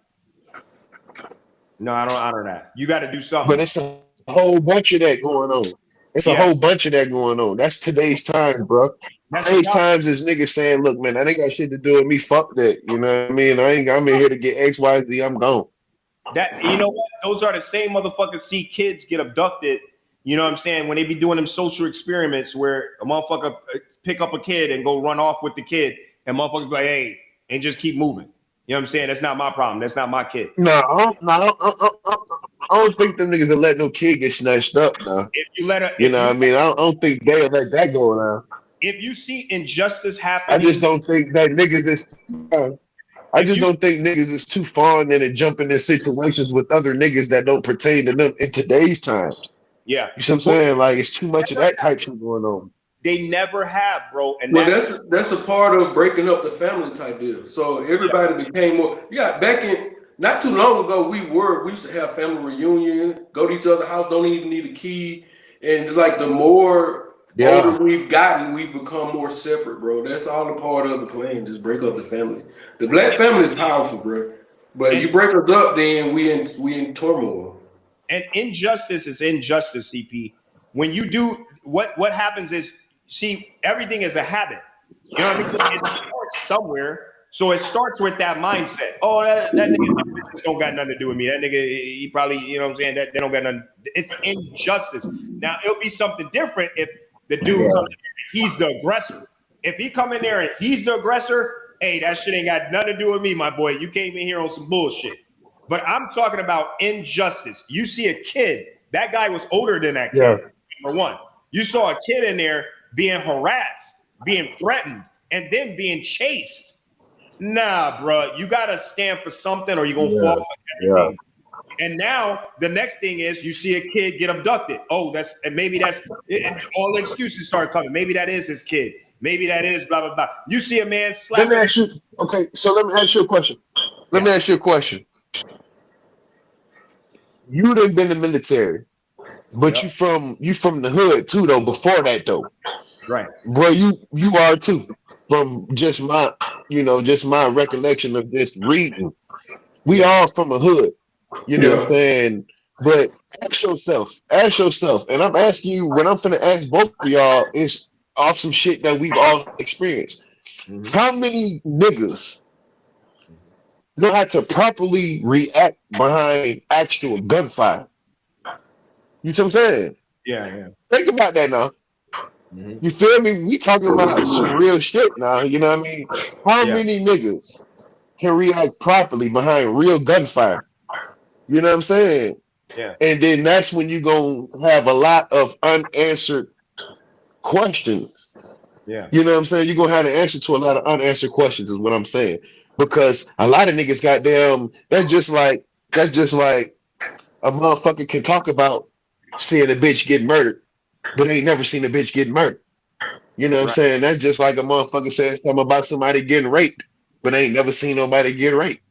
No, I don't honor that. You got to do something. But it's a whole bunch of that going on. It's a whole bunch of that going on. That's today's time, bro. Today's times is niggas saying, look, man, that ain't got shit to do with me. Fuck that. You know what I mean? I'm in here to get X, Y, Z. I'm gone. That, you know what? Those are the same motherfuckers see kids get abducted. You know what I'm saying? When they be doing them social experiments where a motherfucker pick up a kid and go run off with the kid, and motherfuckers be like, hey, and just keep moving. You know what I'm saying? That's not my problem. That's not my kid. No, I don't think them niggas will let no kid get snatched up. Nah. If you let her, you know what I mean? I don't think they'll let that go around. If you see injustice happening, I just don't think that niggas is. I just don't think niggas is too fond in jumping in situations with other niggas that don't pertain to them in today's times. Yeah. You see what I'm saying? Like, it's too much of that type shit going on. They never have, bro. And well, that's a part of breaking up the family type deal. So everybody became more. Yeah, back in not too long ago, we used to have family reunion, go to each other's house, don't even need a key. And like the more older we've gotten, we've become more separate, bro. That's all a part of the plan. Just break up the family. The black family is powerful, bro. But you break us up, then we in turmoil. And injustice is injustice, CP. When you do what happens is, see, everything is a habit. You know what I mean? It starts somewhere. So it starts with that mindset. Oh, that nigga don't got nothing to do with me. That nigga, he probably, you know what I'm saying? That they don't got nothing. It's injustice. Now, it'll be something different if the dude comes in and he's the aggressor. If he come in there and he's the aggressor, hey, that shit ain't got nothing to do with me, my boy. You came in here on some bullshit. But I'm talking about injustice. You see a kid. That guy was older than that kid, number one. You saw a kid in there being harassed, being threatened, and then being chased. Nah, bro, you gotta stand for something, or you're gonna fall for everything. And now the next thing is you see a kid get abducted. Oh, maybe all the excuses start coming. Maybe that is his kid. Maybe that is blah blah blah. You see a man slap. Let me ask you. Okay, so let me ask you a question. Let me ask you a question. You done been in the military, but you from the hood too, though. Before that, though, right, bro, you are too. From just my recollection of just reading, we all from a hood. You know what I'm saying? But ask yourself, and I'm asking you, what I'm finna ask both of y'all is off some shit that we've all experienced. Mm-hmm. How many niggas know how to properly react behind actual gunfire? You see what I'm saying? Yeah. Think about that now. Mm-hmm. You feel me? We talking about some real shit now. You know what I mean? How many niggas can react properly behind real gunfire? You know what I'm saying? Yeah. And then that's when you're going to have a lot of unanswered questions. Yeah. You know what I'm saying? You're going to have an answer to a lot of unanswered questions is what I'm saying. Because a lot of niggas goddamn, that's just like a motherfucker can talk about seeing a bitch get murdered, but ain't never seen a bitch get murdered. You know what I'm saying? That's just like a motherfucker saying something about somebody getting raped, but ain't never seen nobody get raped.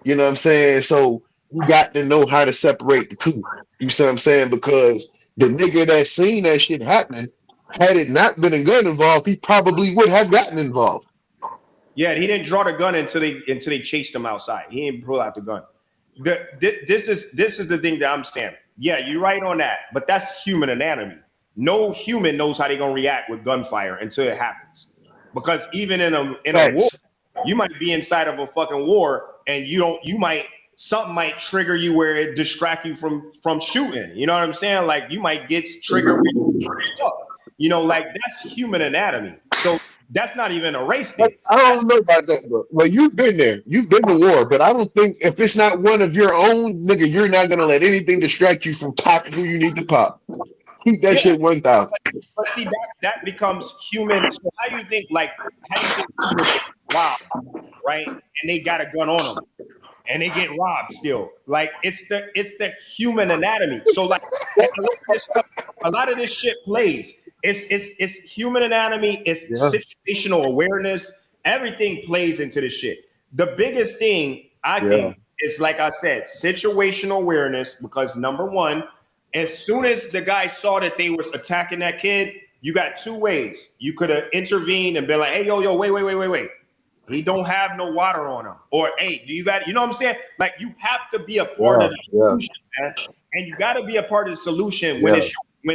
You know what I'm saying? So you got to know how to separate the two. You see what I'm saying? Because the nigga that seen that shit happening, had it not been a gun involved, he probably would have gotten involved. Yeah, he didn't draw the gun until they chased him outside. He didn't pull out the gun. This is the thing that I'm saying. Yeah, you're right on that, but that's human anatomy. No human knows how they're gonna react with gunfire until it happens. Because even in a war, you might be inside of a fucking war and something might trigger you where it distract you from shooting. You know what I'm saying? Like you might get triggered. You know, like that's human anatomy. So that's not even a race thing. I don't know about that, bro. Well, you've been there. You've been to war, but I don't think if it's not one of your own, nigga, you're not gonna let anything distract you from popping who you need to pop. Keep that shit 1,000. But see, that becomes human. So how do you think people get robbed, right? And they got a gun on them, and they get robbed still. Like it's the human anatomy. So like a lot of this shit plays. It's human anatomy. It's situational awareness. Everything plays into this shit. The biggest thing I think is, like I said, situational awareness. Because number one, as soon as the guy saw that they was attacking that kid, you got two ways. You could have intervened and been like, "Hey, yo, wait. He don't have no water on him." Or, "Hey, do you got?" You know what I'm saying? Like you have to be a part of the solution, man. And you got to be a part of the solution when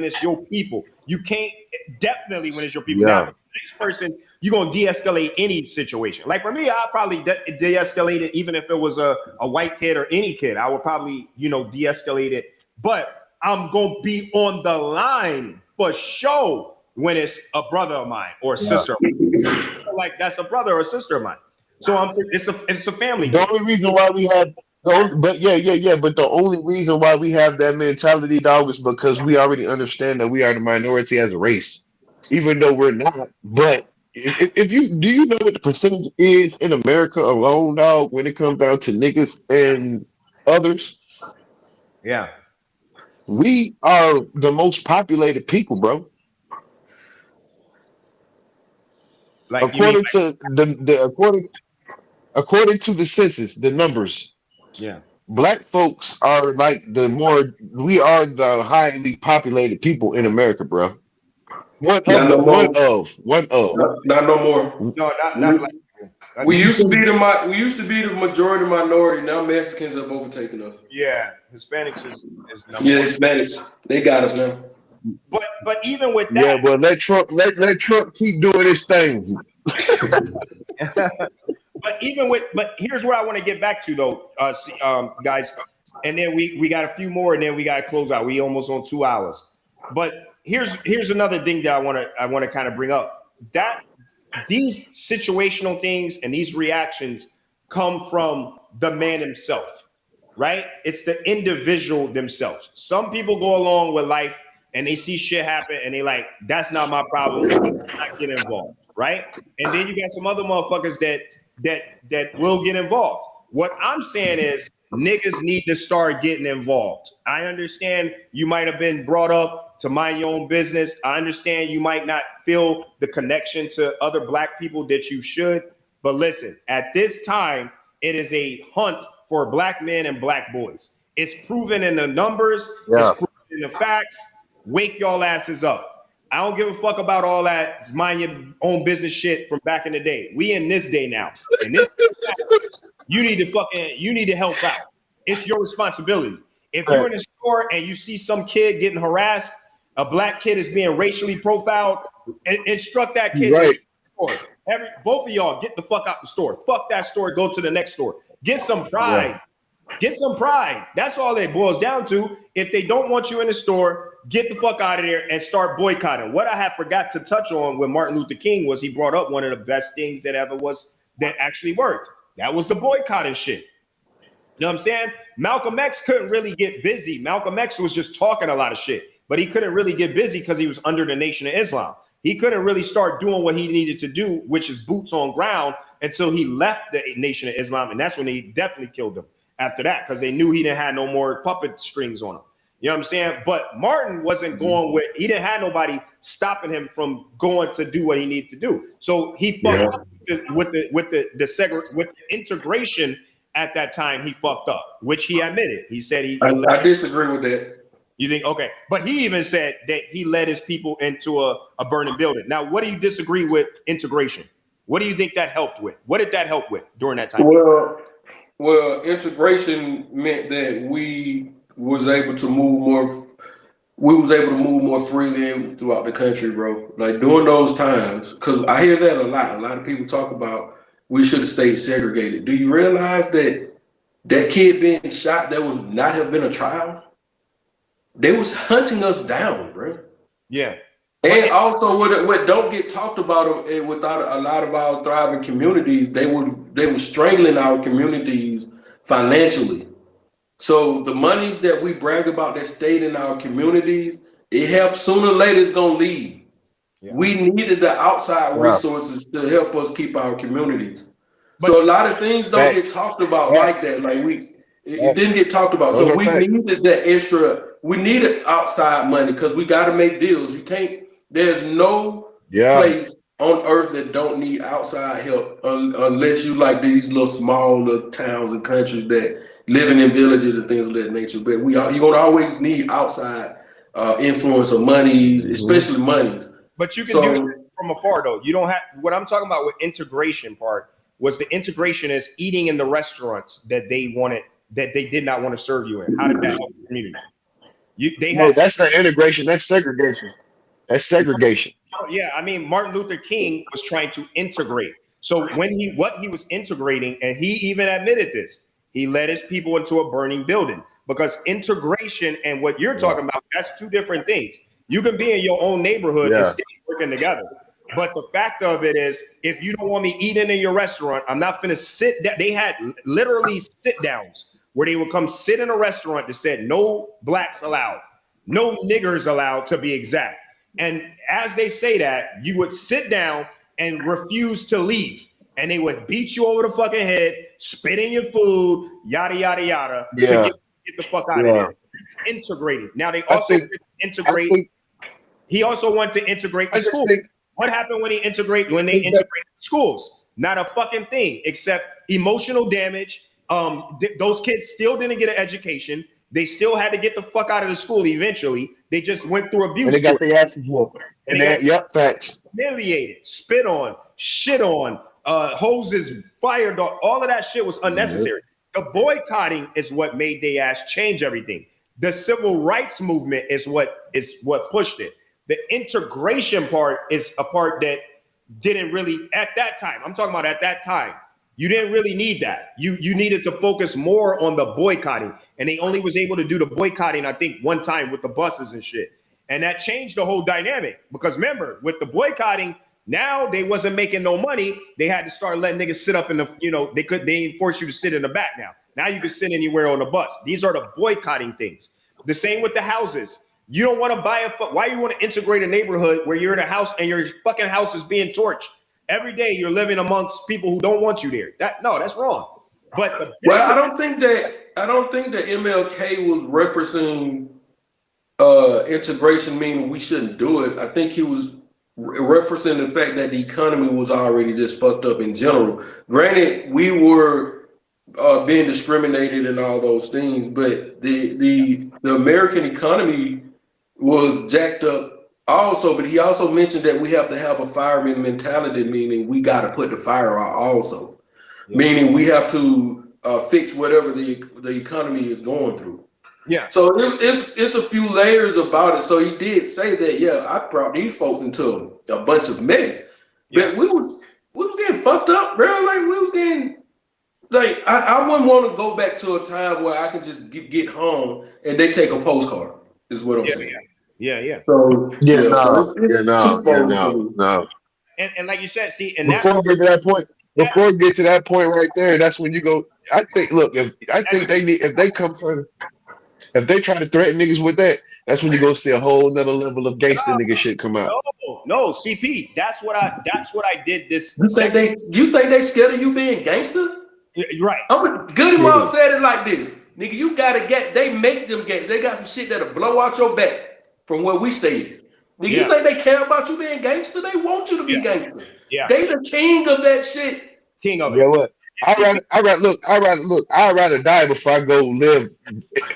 it's your people. You can't definitely when it's your people. Now, the next person, you're gonna de-escalate any situation. Like for me, I'll probably de-escalate it, even if it was a white kid or any kid. I would probably de-escalate it. But I'm gonna be on the line for sure when it's a brother of mine or a sister. Like that's a brother or a sister of mine. So it's a family. The only reason why we have. But the only reason why we have that mentality, dog, is because we already understand that we are the minority as a race, even though we're not. But do you know what the percentage is in America alone, dog, when it comes down to niggas and others? Yeah, we are the most populated people, bro. Like according to according to the census, the numbers. Yeah. Black folks are like we are the highly populated people in America, bro. One of. Not no more. No, not like we used to be the majority minority. Now Mexicans have overtaken us. Yeah, Hispanics is number one. Hispanics. They got us now. But even with that, but let Trump keep doing his thing. But here's what I want to get back to though, guys, and then we got a few more, and then we got to close out. We almost on 2 hours. But here's another thing that I want to kind of bring up, that these situational things and these reactions come from the man himself, right? It's the individual themselves. Some people go along with life and they see shit happen and they like, that's not my problem. Not get involved, right? And then you got some other motherfuckers that will get involved. What I'm saying is niggas need to start getting involved. I understand you might have been brought up to mind your own business. I understand you might not feel the connection to other black people that you should. But listen, at this time, it is a hunt for black men and black boys. It's proven in the numbers. Yeah. It's proven in the facts. Wake y'all asses up. I don't give a fuck about all that mind your own business shit from back in the day. We in this day now. And this you need to help out. It's your responsibility. If you're in a store and you see some kid getting harassed, a black kid is being racially profiled, instruct that kid. Right. Both of y'all get the fuck out the store. Fuck that store. Go to the next store. Get some pride. Yeah. Get some pride. That's all it boils down to. If they don't want you in the store, get the fuck out of there and start boycotting. What I have forgot to touch on with Martin Luther King was he brought up one of the best things that ever was that actually worked. That was the boycotting shit. You know what I'm saying? Malcolm X couldn't really get busy. Malcolm X was just talking a lot of shit, but he couldn't really get busy because he was under the Nation of Islam. He couldn't really start doing what he needed to do, which is boots on ground, until he left the Nation of Islam. And that's when they definitely killed him after that, because they knew he didn't have no more puppet strings on him. You know what I'm saying? But Martin wasn't going he didn't have nobody stopping him from going to do what he needed to do. So he fucked up with the integration at that time. He fucked up, which he admitted. He said I disagree with that. You think, okay. But he even said that he led his people into a burning building. Now, what do you disagree with integration? What do you think that helped with? What did that help with during that time? Well, integration meant that we was able to move more freely throughout the country, bro. Like during those times, because I hear that a lot. A lot of people talk about we should have stayed segregated. Do you realize that kid being shot, there was not have been a trial? They was hunting us down, bro. Yeah. And also, what don't get talked about without a lot of our thriving communities, they were strangling our communities financially. So the monies that we brag about that stayed in our communities, it helps sooner or later it's gonna leave. Yeah. We needed the outside resources to help us keep our communities. So a lot of things don't get talked about like that. Like it didn't get talked about. So we needed that extra. We needed outside money because we got to make deals. You can't. There's no place on earth that don't need outside help unless you like these little small little towns and countries that living in villages and things of that nature. But you're gonna always need outside influence of money, especially money. But you can do it from afar though. You don't have. What I'm talking about with integration part was the integration is eating in the restaurants that they wanted, that they did not want to serve you in. How did that help the community? That's not integration. That's segregation. That's segregation. Yeah, I mean, Martin Luther King was trying to integrate. So what he was integrating, and he even admitted this, he led his people into a burning building, because integration and what you're talking about, that's two different things. You can be in your own neighborhood and still working together. But the fact of it is, if you don't want me eating in your restaurant, I'm not finna sit down. They had literally sit downs where they would come sit in a restaurant that said no blacks allowed, no niggers allowed, to be exact. And as they say that, you would sit down and refuse to leave. And they would beat you over the fucking head, spit in your food, yada, yada, yada, to get the fuck out of there. It's integrated. Now they also integrate. He also wanted to integrate the school. What happened when they integrated the schools? Not a fucking thing, except emotional damage. Those kids still didn't get an education. They still had to get the fuck out of the school eventually. They just went through abuse. And they got their asses whooped. And facts. Humiliated, spit on, shit on, hoses fired on. All of that shit was unnecessary. The boycotting is what made their ass change everything. The civil rights movement is what pushed it. The integration part is a part that didn't really, at that time, I'm talking about at that time, you didn't really need that. You needed to focus more on the boycotting. And they only was able to do the boycotting, I think, one time with the buses and shit. And that changed the whole dynamic. Because remember, with the boycotting, now they wasn't making no money. They had to start letting niggas sit up in the, they didn't force you to sit in the back now. Now you can sit anywhere on the bus. These are the boycotting things. The same with the houses. You don't want to buy why you want to integrate a neighborhood where you're in a house and your fucking house is being torched? Every day you're living amongst people who don't want you there. That's wrong. But I don't think that MLK was referencing integration, meaning we shouldn't do it. I think he was referencing the fact that the economy was already just fucked up in general. Granted, we were being discriminated and all those things, but the American economy was jacked up also. But he also mentioned that we have to have a fireman mentality, meaning we got to put the fire out also, meaning we have to fix whatever the economy is going through. Yeah. So it's a few layers about it. So he did say that, I brought these folks into a bunch of mess. Yeah. But we was getting fucked up, bro. Like we was getting I wouldn't want to go back to a time where I can just get home and they take a postcard, is what I'm saying. Yeah. So no. And like you said, see, and before we get to that point, right there, that's when you go. I think, look, if they try to threaten niggas with that, that's when you go see a whole nother level of gangster nigga shit come out. No, CP. That's what I did this. You think they scared of you being gangster? Right. Goody Mob said it like this. Nigga, you gotta they make them gangster. They got some shit that'll blow out your back from where we stay. Nigga, you think they care about you being gangster? They want you to be gangster. Yeah. They the king of that shit. King of it. You know what? I'd rather die before I go live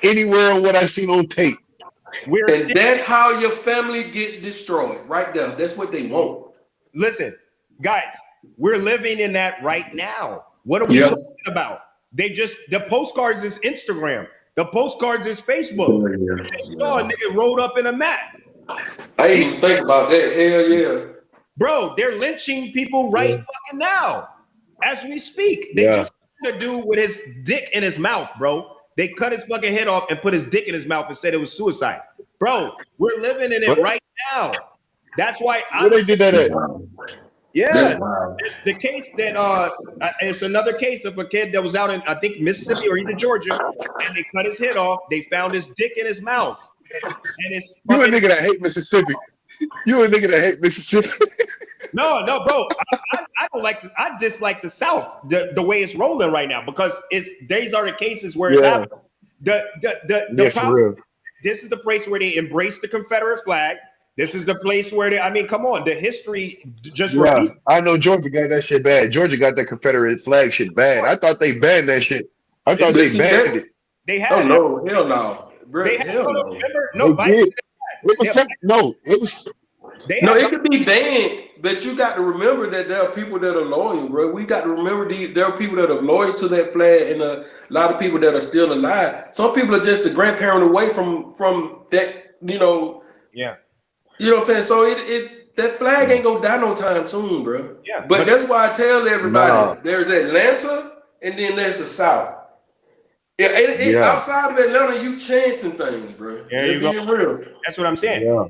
anywhere on what I seen on tape. And that's how your family gets destroyed, right there. That's what they want. Listen, guys, We're living in that right now. What are we talking about? The postcards is Instagram. The postcards is Facebook. You just saw a nigga rolled up in a mat. I didn't even think about that. Hell yeah. Bro, they're lynching people right fucking now as we speak. They just a dude with his dick in his mouth, bro. They cut his fucking head off and put his dick in his mouth and said it was suicide. Bro, we're living in it right now. That's why Where they did that at? Yeah, it's the case that it's another case of a kid that was out in, I think, Mississippi or either Georgia, and they cut his head off. They found his dick in his mouth. And it's you a nigga that hate Mississippi. You a nigga that hate Mississippi. No, bro. I don't like. I dislike the South, the way it's rolling right now, because these are the cases where it's happening. The problem, this is the place where they embrace the Confederate flag. This is the place where I mean, come on, the history just repeats. I know Georgia got that shit bad. Georgia got that Confederate flag shit bad. I thought they banned that shit. I thought they banned it. They had hell no. Bro, hell no. Remember? No, it could be banned, but you got to remember that there are people that are loyal, bro. We got to remember there are people that are loyal to that flag, and a lot of people that are still alive. Some people are just a grandparent away from that, Yeah. You know what I'm saying? So that flag ain't gonna die no time soon, bro. Yeah. But that's why I tell everybody there's Atlanta and then there's the South. Outside of Atlanta, you chancing things, bro. There you go. Real. That's what I'm saying. Yeah.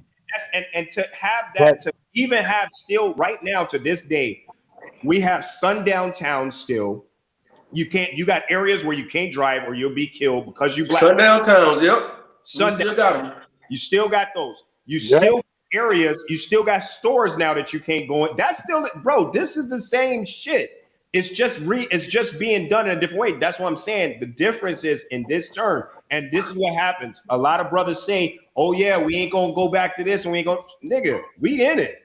And to have that, to even have still right now to this day, we have sundown towns still. You got areas where you can't drive or you'll be killed because you black. Sundown towns, Sundown. You still got those. You still areas, you still got stores now that you can't go in. That's still, bro, this is the same shit. It's just being done in a different way. That's what I'm saying. The difference is in this term, and this is what happens. A lot of brothers say, oh yeah, we ain't gonna go back to this and we ain't gonna, nigga, we in it.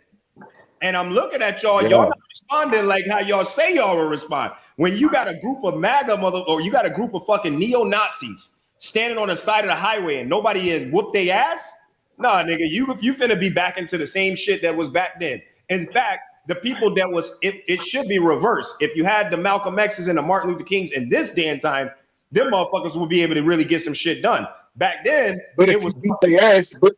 And I'm looking at y'all, y'all not responding like how y'all say y'all will respond. When you got a group of MAGA or you got a group of fucking neo-Nazis standing on the side of the highway and nobody has whooped their ass, nah, nigga, you finna be back into the same shit that was back then. In fact, the people that was, it should be reversed. If you had the Malcolm X's and the Martin Luther Kings in this day and time, them motherfuckers would be able to really get some shit done. Back then, but it was beat their ass. But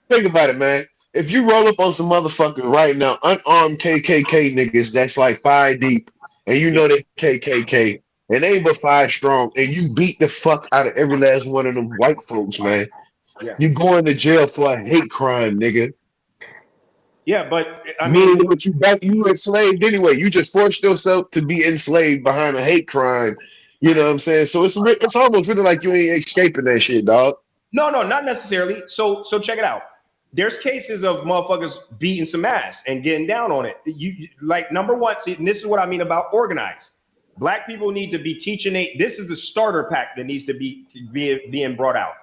think about it, man. If you roll up on some motherfuckers right now, unarmed KKK niggas that's like 5 deep, and you know they KKK, and they ain't but 5 strong, and you beat the fuck out of every last one of them white folks, man. Yeah. You going to jail for a hate crime, nigga. Yeah, but I mean, you enslaved anyway. You just forced yourself to be enslaved behind a hate crime. You know what I'm saying? So it's almost really like you ain't escaping that shit, dog. No, not necessarily. So check it out. There's cases of motherfuckers beating some ass and getting down on it. You like number one. See, and this is what I mean about organized. Black people need to be teaching. This is the starter pack that needs to be being brought out.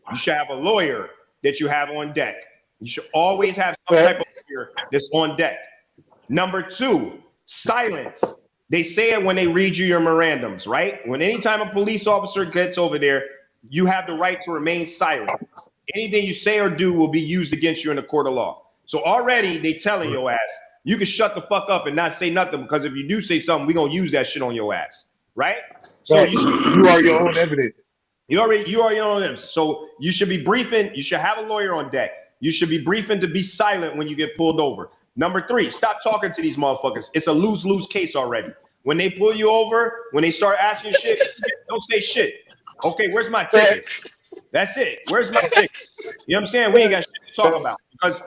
You should have a lawyer that you have on deck. You should always have some type of lawyer that's on deck. Number 2, silence. They say it when they read you your memorandums, right? When anytime a police officer gets over there, you have the right to remain silent. Anything you say or do will be used against you in the court of law. So already they telling your ass, you can shut the fuck up and not say nothing, because if you do say something, we're going to use that shit on your ass, right? So you are your own evidence. You are your own evidence. So you should be briefing. You should have a lawyer on deck. You should be briefing to be silent when you get pulled over. Number 3, stop talking to these motherfuckers. It's a lose-lose case already. When they pull you over, when they start asking you shit, don't say shit. Okay, where's my ticket? That's it. Where's my ticket? You know what I'm saying? We ain't got shit to talk about. Because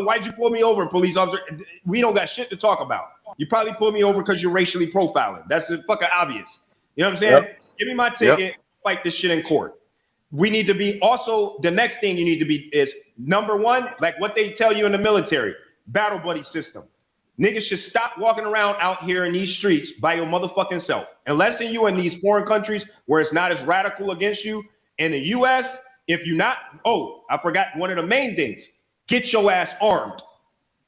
why'd you pull me over, police officer? We don't got shit to talk about. You probably pulled me over because you're racially profiling. That's fucking obvious. You know what I'm saying? Yep. Give me my ticket. Fight this shit in court. We need to be also, the next thing you need to be is number 1, like what they tell you in the military, battle buddy system. Niggas should stop walking around out here in these streets by your motherfucking self. Unless you in these foreign countries where it's not as radical against you. In the US, if you're not, I forgot one of the main things. Get your ass armed.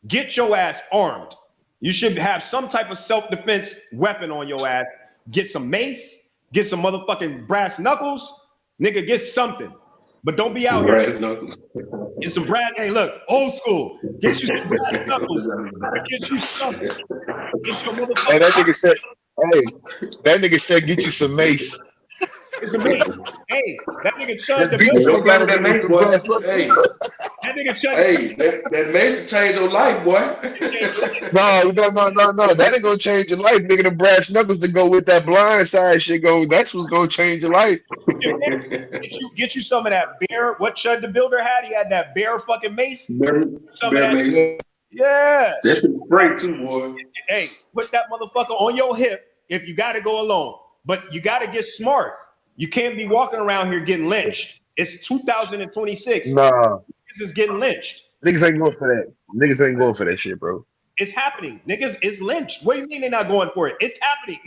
Get your ass armed. You should have some type of self-defense weapon on your ass. Get some mace, get some motherfucking brass knuckles. Nigga, get something. But don't be out here. Get some brass. Hey, look, old school. Get you some brass knuckles. Get you something. Get your motherfucker. Hey, that nigga said, get you some mace. It's a mace. Hey, that nigga Chud the Bitch, Builder. gotta that give me mace, some boy. brass. Hey, That nigga Chud. hey, that mace will change your life, boy. No. That ain't gonna change your life, nigga. The brass knuckles to go with that blind side shit goes. That's what's gonna change your life. Get you some of that bear. What Chud the Builder had? He had that bear fucking mace. Bear Some of that. mace. Yeah. That shit's spray too, boy. Hey, put that motherfucker on your hip if you got to go alone. But you got to get smart. You can't be walking around here getting lynched. It's 2026. Nah, Niggas is getting lynched. niggas ain't going for that. Niggas ain't going for that shit, bro. It's happening. Niggas is lynched. What do you mean they're not going for it? It's happening.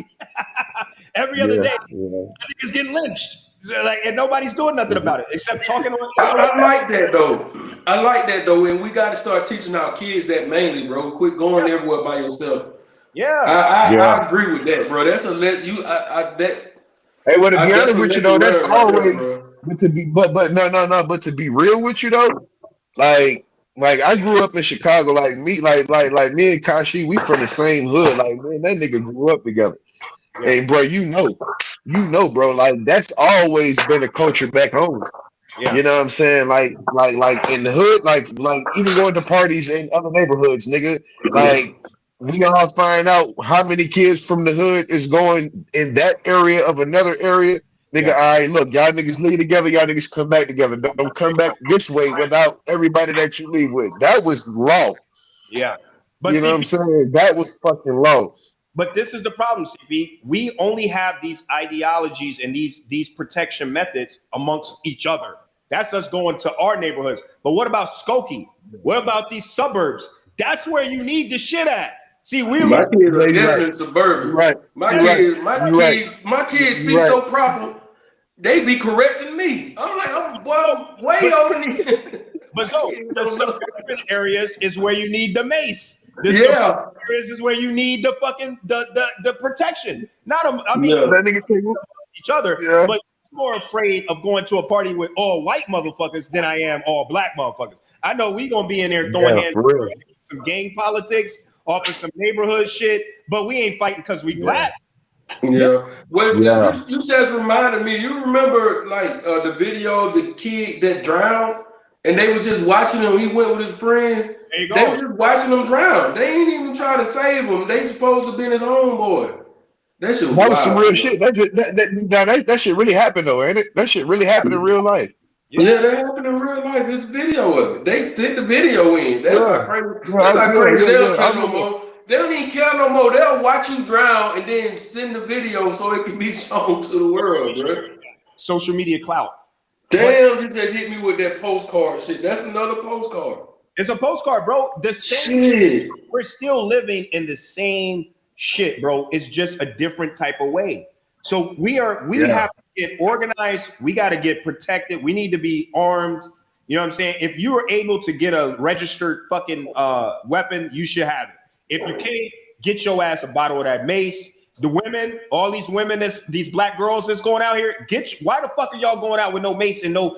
Every other day, niggas getting lynched. So, like, and nobody's doing nothing about it except talking on. I like that though. And we got to start teaching our kids that mainly, bro. Quit going everywhere by yourself. Yeah. I agree with that, bro. That's a let you. Hey, well, to be honest with you though, that's always. Right But to be real with you though, like I grew up in Chicago, like me and Kashi, we from the same hood. Like, man, that nigga grew up together. Yeah. Hey, bro, you know, bro, like that's always been a culture back home. Yeah. You know what I'm saying? Like in the hood, like even going to parties in other neighborhoods, nigga. Like we all find out how many kids from the hood is going in that area of another area. Nigga, Yeah. all right, look, y'all niggas leave together, y'all niggas come back together. Don't come back this way without everybody that you leave with. That was law. Yeah. But You know what I'm saying? That was fucking law. But this is the problem, CP. We only have these ideologies and these protection methods amongst each other. That's us going to our neighborhoods. But what about Skokie? What about these suburbs? That's where you need the shit at. See, my kids are definitely suburban. Right. My kids speak so proper. They be correcting me. I'm like, I'm way older than you. But so the suburban areas is where you need the mace. The Yeah. areas is where you need the fucking the protection. Not That nigga say, each other, yeah. but I'm more afraid of going to a party with all white motherfuckers than I am all black motherfuckers. I know we gonna be in there throwing hands, some gang politics, off of some neighborhood shit, but we ain't fighting because we black. Yeah. Well, you just reminded me. You remember like the video of the kid that drowned, and they was just watching him. He went with his friends. There you go. They was just watching him drown. They ain't even try to save him. They supposed to be his homeboy. That shit was some real shit. That shit really happened though, ain't it? That shit really happened in real life. Yeah, that happened in real life. There's video of it. They sent the video in. That's how crazy. They don't care no more. They don't even care no more. They'll watch you drown and then send the video so it can be shown to the world, bro. Social media clout. Damn, you just hit me with that postcard shit. That's another postcard. It's a postcard, bro. The same shit. We're still living in the same shit, bro. It's just a different type of way. So we have to get organized. We got to get protected. We need to be armed. You know what I'm saying? If you are able to get a registered fucking weapon, you should have it. If you can't, get your ass a bottle of that mace. The women, all these women, these black girls that's going out here, why the fuck are y'all going out with no mace and no,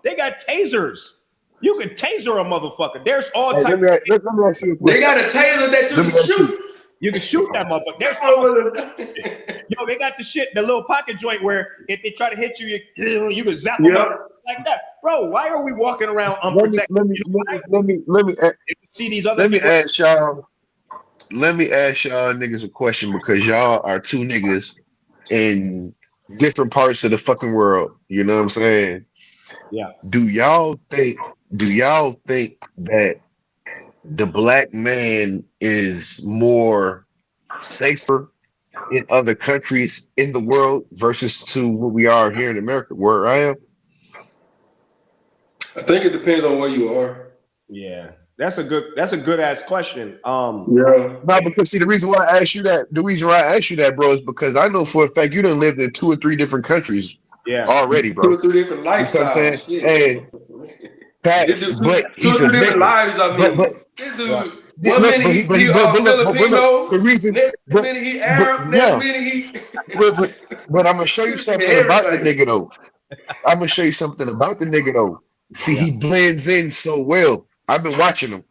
they got tasers. You can taser a motherfucker. There's all types. Let me ask you a question. They got a taser that you can shoot. You can shoot that motherfucker. They got the shit, the little pocket joint where if they try to hit you, you can zap them up like that. Bro, why are we walking around unprotected? Let me ask y'all niggas a question because y'all are two niggas in different parts of the fucking world. You know what I'm saying? Yeah. Do y'all think that the black man is more safer in other countries in the world versus to what we are here in America, where I am? I think it depends on where you are. Yeah. That's a good ass question. No, because see, the reason why I asked you that, bro, is because I know for a fact you done lived in 2 or 3 different countries already, bro. 2 or 3 different lifestyles. You know what I'm saying? Hey, facts, but 2 or 3 different lives. I mean, this dude, one minute he Filipino, next minute he Arab, next minute he. But I'm gonna show you something about the nigga though. See, he blends in so well. I've been watching him.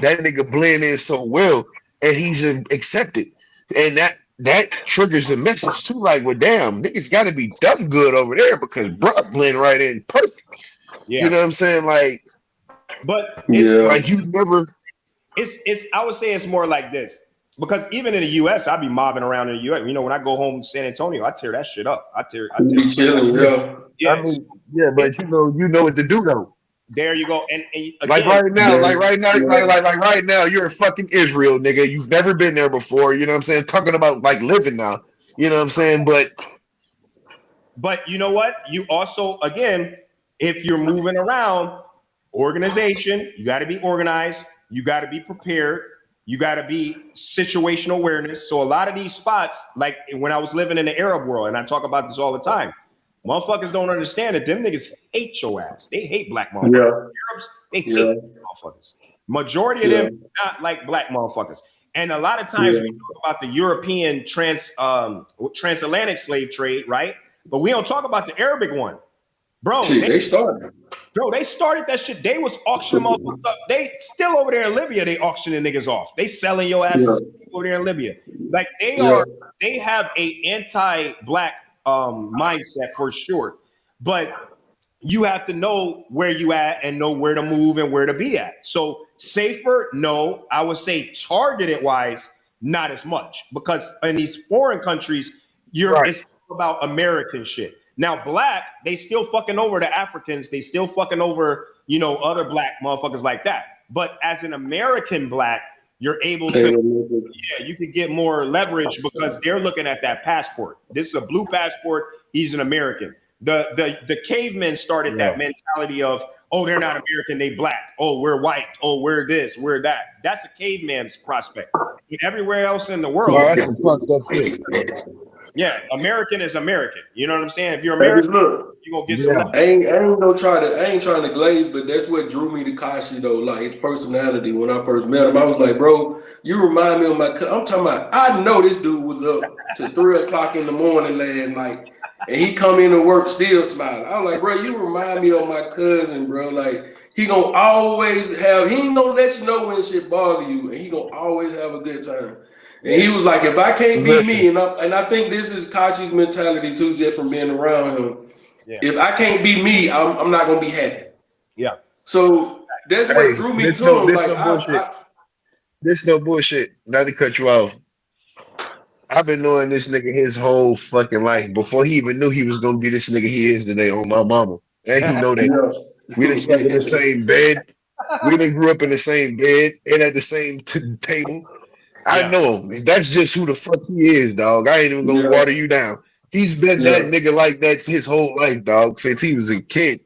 That nigga blend in so well, and he's accepted, and that triggers a message too. Like, well, damn, niggas got to be dumb good over there because bruh blend right in perfect. Yeah. You know what I'm saying? Like, but like you never. It's. I would say it's more like this because even in the U.S., I be mobbing around in the U.S. You know, when I go home to San Antonio, I tear that shit up. I tear. Chilling, yeah. I mean, yeah, but you know what to do though. There you go. And again, like right now, you're in fucking Israel, nigga. You've never been there before. You know what I'm saying? Talking about like living now. You know what I'm saying? But you know what? You also, again, if you're moving around, organization, you got to be organized. You got to be prepared. You got to be situational awareness. So a lot of these spots, like when I was living in the Arab world, and I talk about this all the time, motherfuckers don't understand it. Them niggas hate your ass. They hate black motherfuckers. Yeah. Arabs, they hate motherfuckers. Majority of them not like black motherfuckers. And a lot of times we talk about the European transatlantic slave trade, right? But we don't talk about the Arabic one. Bro, they started. Bro, they started that shit. They was auctioning motherfuckers up. They still over there in Libya, they auctioning niggas off. They selling your asses over there in Libya. Like they have a anti-black mindset for sure. But you have to know where you at and know where to move and where to be at. So safer, no. I would say targeted wise, not as much. Because in these foreign countries, it's about American shit. Now, black, they still fucking over the Africans. They still fucking over, other black motherfuckers like that. But as an American black, you're able to, you can get more leverage because they're looking at that passport. This is a blue passport. He's an American. The cavemen started that mentality of, oh, they're not American, they black. Oh, we're white. Oh, we're this, we're that. That's a caveman's prospect. Everywhere else in the world. That's some fucked up shit. Yeah, American is American. You know what I'm saying? If you're American, you're gonna get some. I ain't trying to glaze, but that's what drew me to Kashi though. Like his personality when I first met him, I was like, bro, you remind me of my. I'm talking about. I know this dude was up to 3:00 in the morning last night, and he come in to work still smiling. I was like, bro, you remind me of my cousin, bro. Like he gonna always have. He ain't gonna let you know when shit bother you, and he gonna always have a good time. And he was like, if I can't be me, and I think this is Kashi's mentality too, just from being around him. Yeah. If I can't be me, I'm not gonna be happy. Yeah. So that's what drew me to him. This no bullshit. Not to cut you off. I've been knowing this nigga his whole fucking life before he even knew he was gonna be this nigga he is today on my mama. And he know that. We done slept in the same bed. We done grew up in the same bed and at the same table. I know him. That's just who the fuck he is, dog. I ain't even gonna water you down. He's been that nigga like that his whole life, dog, since he was a kid.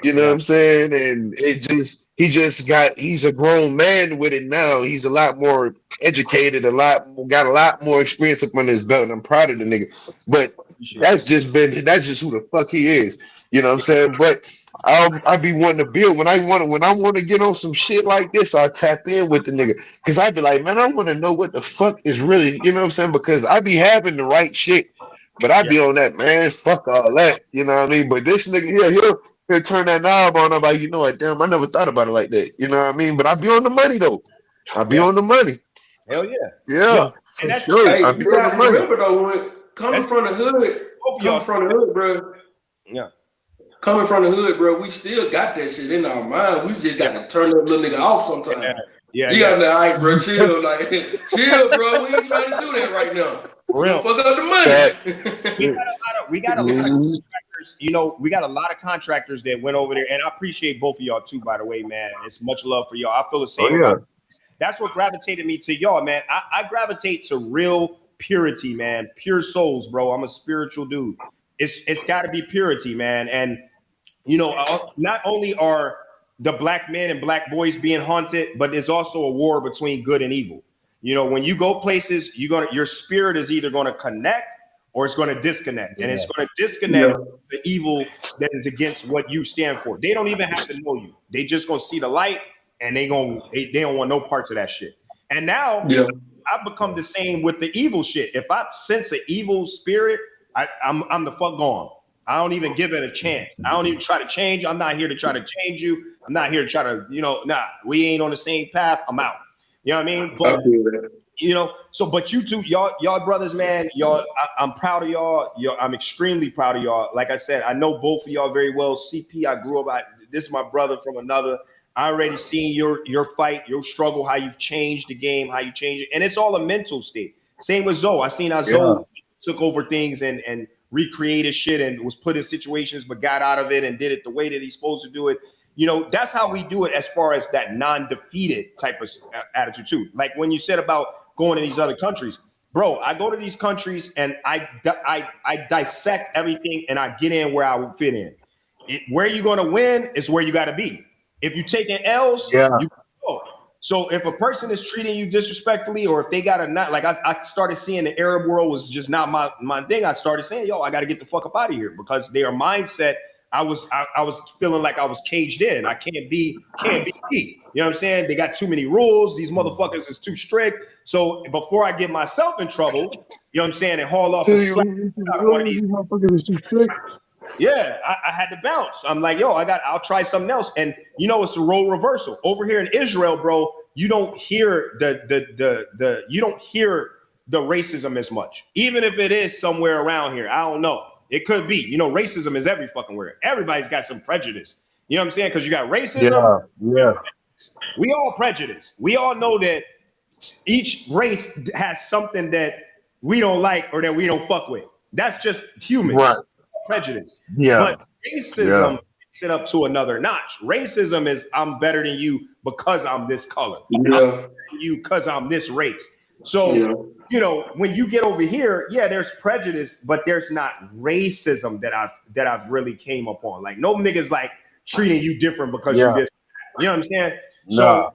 You know what I'm saying? And he's a grown man with it now. He's a lot more educated, got a lot more experience up on his belt, and I'm proud of the nigga. But that's just who the fuck he is. You know what I'm saying? But I be wanting to build when I want to get on some shit like this. I tap in with the nigga because I be like, man, I want to know what the fuck is really, you know what I'm saying? Because I be having the right shit, but I be on that, man. Fuck all that, you know what I mean? But this nigga here, he'll turn that knob on. I'm like, you know what? Damn, I never thought about it like that. You know what I mean? But I be on the money though. I be on the money. Hell yeah. Yeah. And that's sure. Hey, remember though, when coming from the hood, bro. Yeah. Coming from the hood, bro, we still got that shit in our mind. We just got to turn that little nigga off sometimes. You got to, all right, bro, chill. Like, chill, bro. We ain't trying to do that right now. For real. Fuck up the money. We got a lot of contractors, we got a lot of contractors that went over there. And I appreciate both of y'all too, by the way, man. It's much love for y'all. I feel the same way. That's what gravitated me to y'all, man. I gravitate to real purity, man. Pure souls, bro. I'm a spiritual dude. It's got to be purity, man. And not only are the black men and black boys being haunted, but there's also a war between good and evil. When you go places, your spirit is either going to connect or it's going to disconnect, and it's going to disconnect the evil that is against what you stand for. They don't even have to know you; they just going to see the light, and they don't want no parts of that shit. And now I've become the same with the evil shit. If I sense an evil spirit, I'm the fuck gone. I don't even give it a chance. I don't even try to change. I'm not here to try to change you. I'm not here to try to, we ain't on the same path. I'm out. You know what I mean? But but you two, y'all brothers, man, I'm proud of y'all. I'm extremely proud of y'all. Like I said, I know both of y'all very well. CP, I grew up. This is my brother from another. I already seen your fight, your struggle, how you've changed the game, how you change it, and it's all a mental state. Same with Zoe. I seen how Zoe took over things and recreated shit and was put in situations, but got out of it and did it the way that he's supposed to do it. That's how we do it as far as that non-defeated type of attitude too. Like when you said about going to these other countries, bro, I go to these countries and I dissect everything and I get in where I would fit in. Where you're going to win is where you got to be. If you're taking L's, you go. So if a person is treating you disrespectfully, or if they got I started seeing the Arab world was just not my thing. I started saying, I got to get the fuck up out of here because their mindset, I was feeling like I was caged in. I can't be me. You know what I'm saying? They got too many rules. These motherfuckers is too strict. So before I get myself in trouble, you know what I'm saying, and haul off a slap out of one of these motherfuckers is too strict. Yeah, I had to bounce. I'm like, I'll try something else. And it's a role reversal. Over here in Israel, bro, you don't hear you don't hear the racism as much. Even if it is somewhere around here. I don't know. It could be. Racism is every fucking where. Everybody's got some prejudice. You know what I'm saying? Because you got racism. Yeah. We all prejudice. We all know that each race has something that we don't like or that we don't fuck with. That's just human. Right. Prejudice. Yeah. But racism takes it up to another notch. Racism is I'm better than you because I'm this color. Yeah. I'm better than you because I'm this race. So when you get over here, there's prejudice, but there's not racism that I've really came upon. Like no niggas like treating you different because you this. You know what I'm saying? So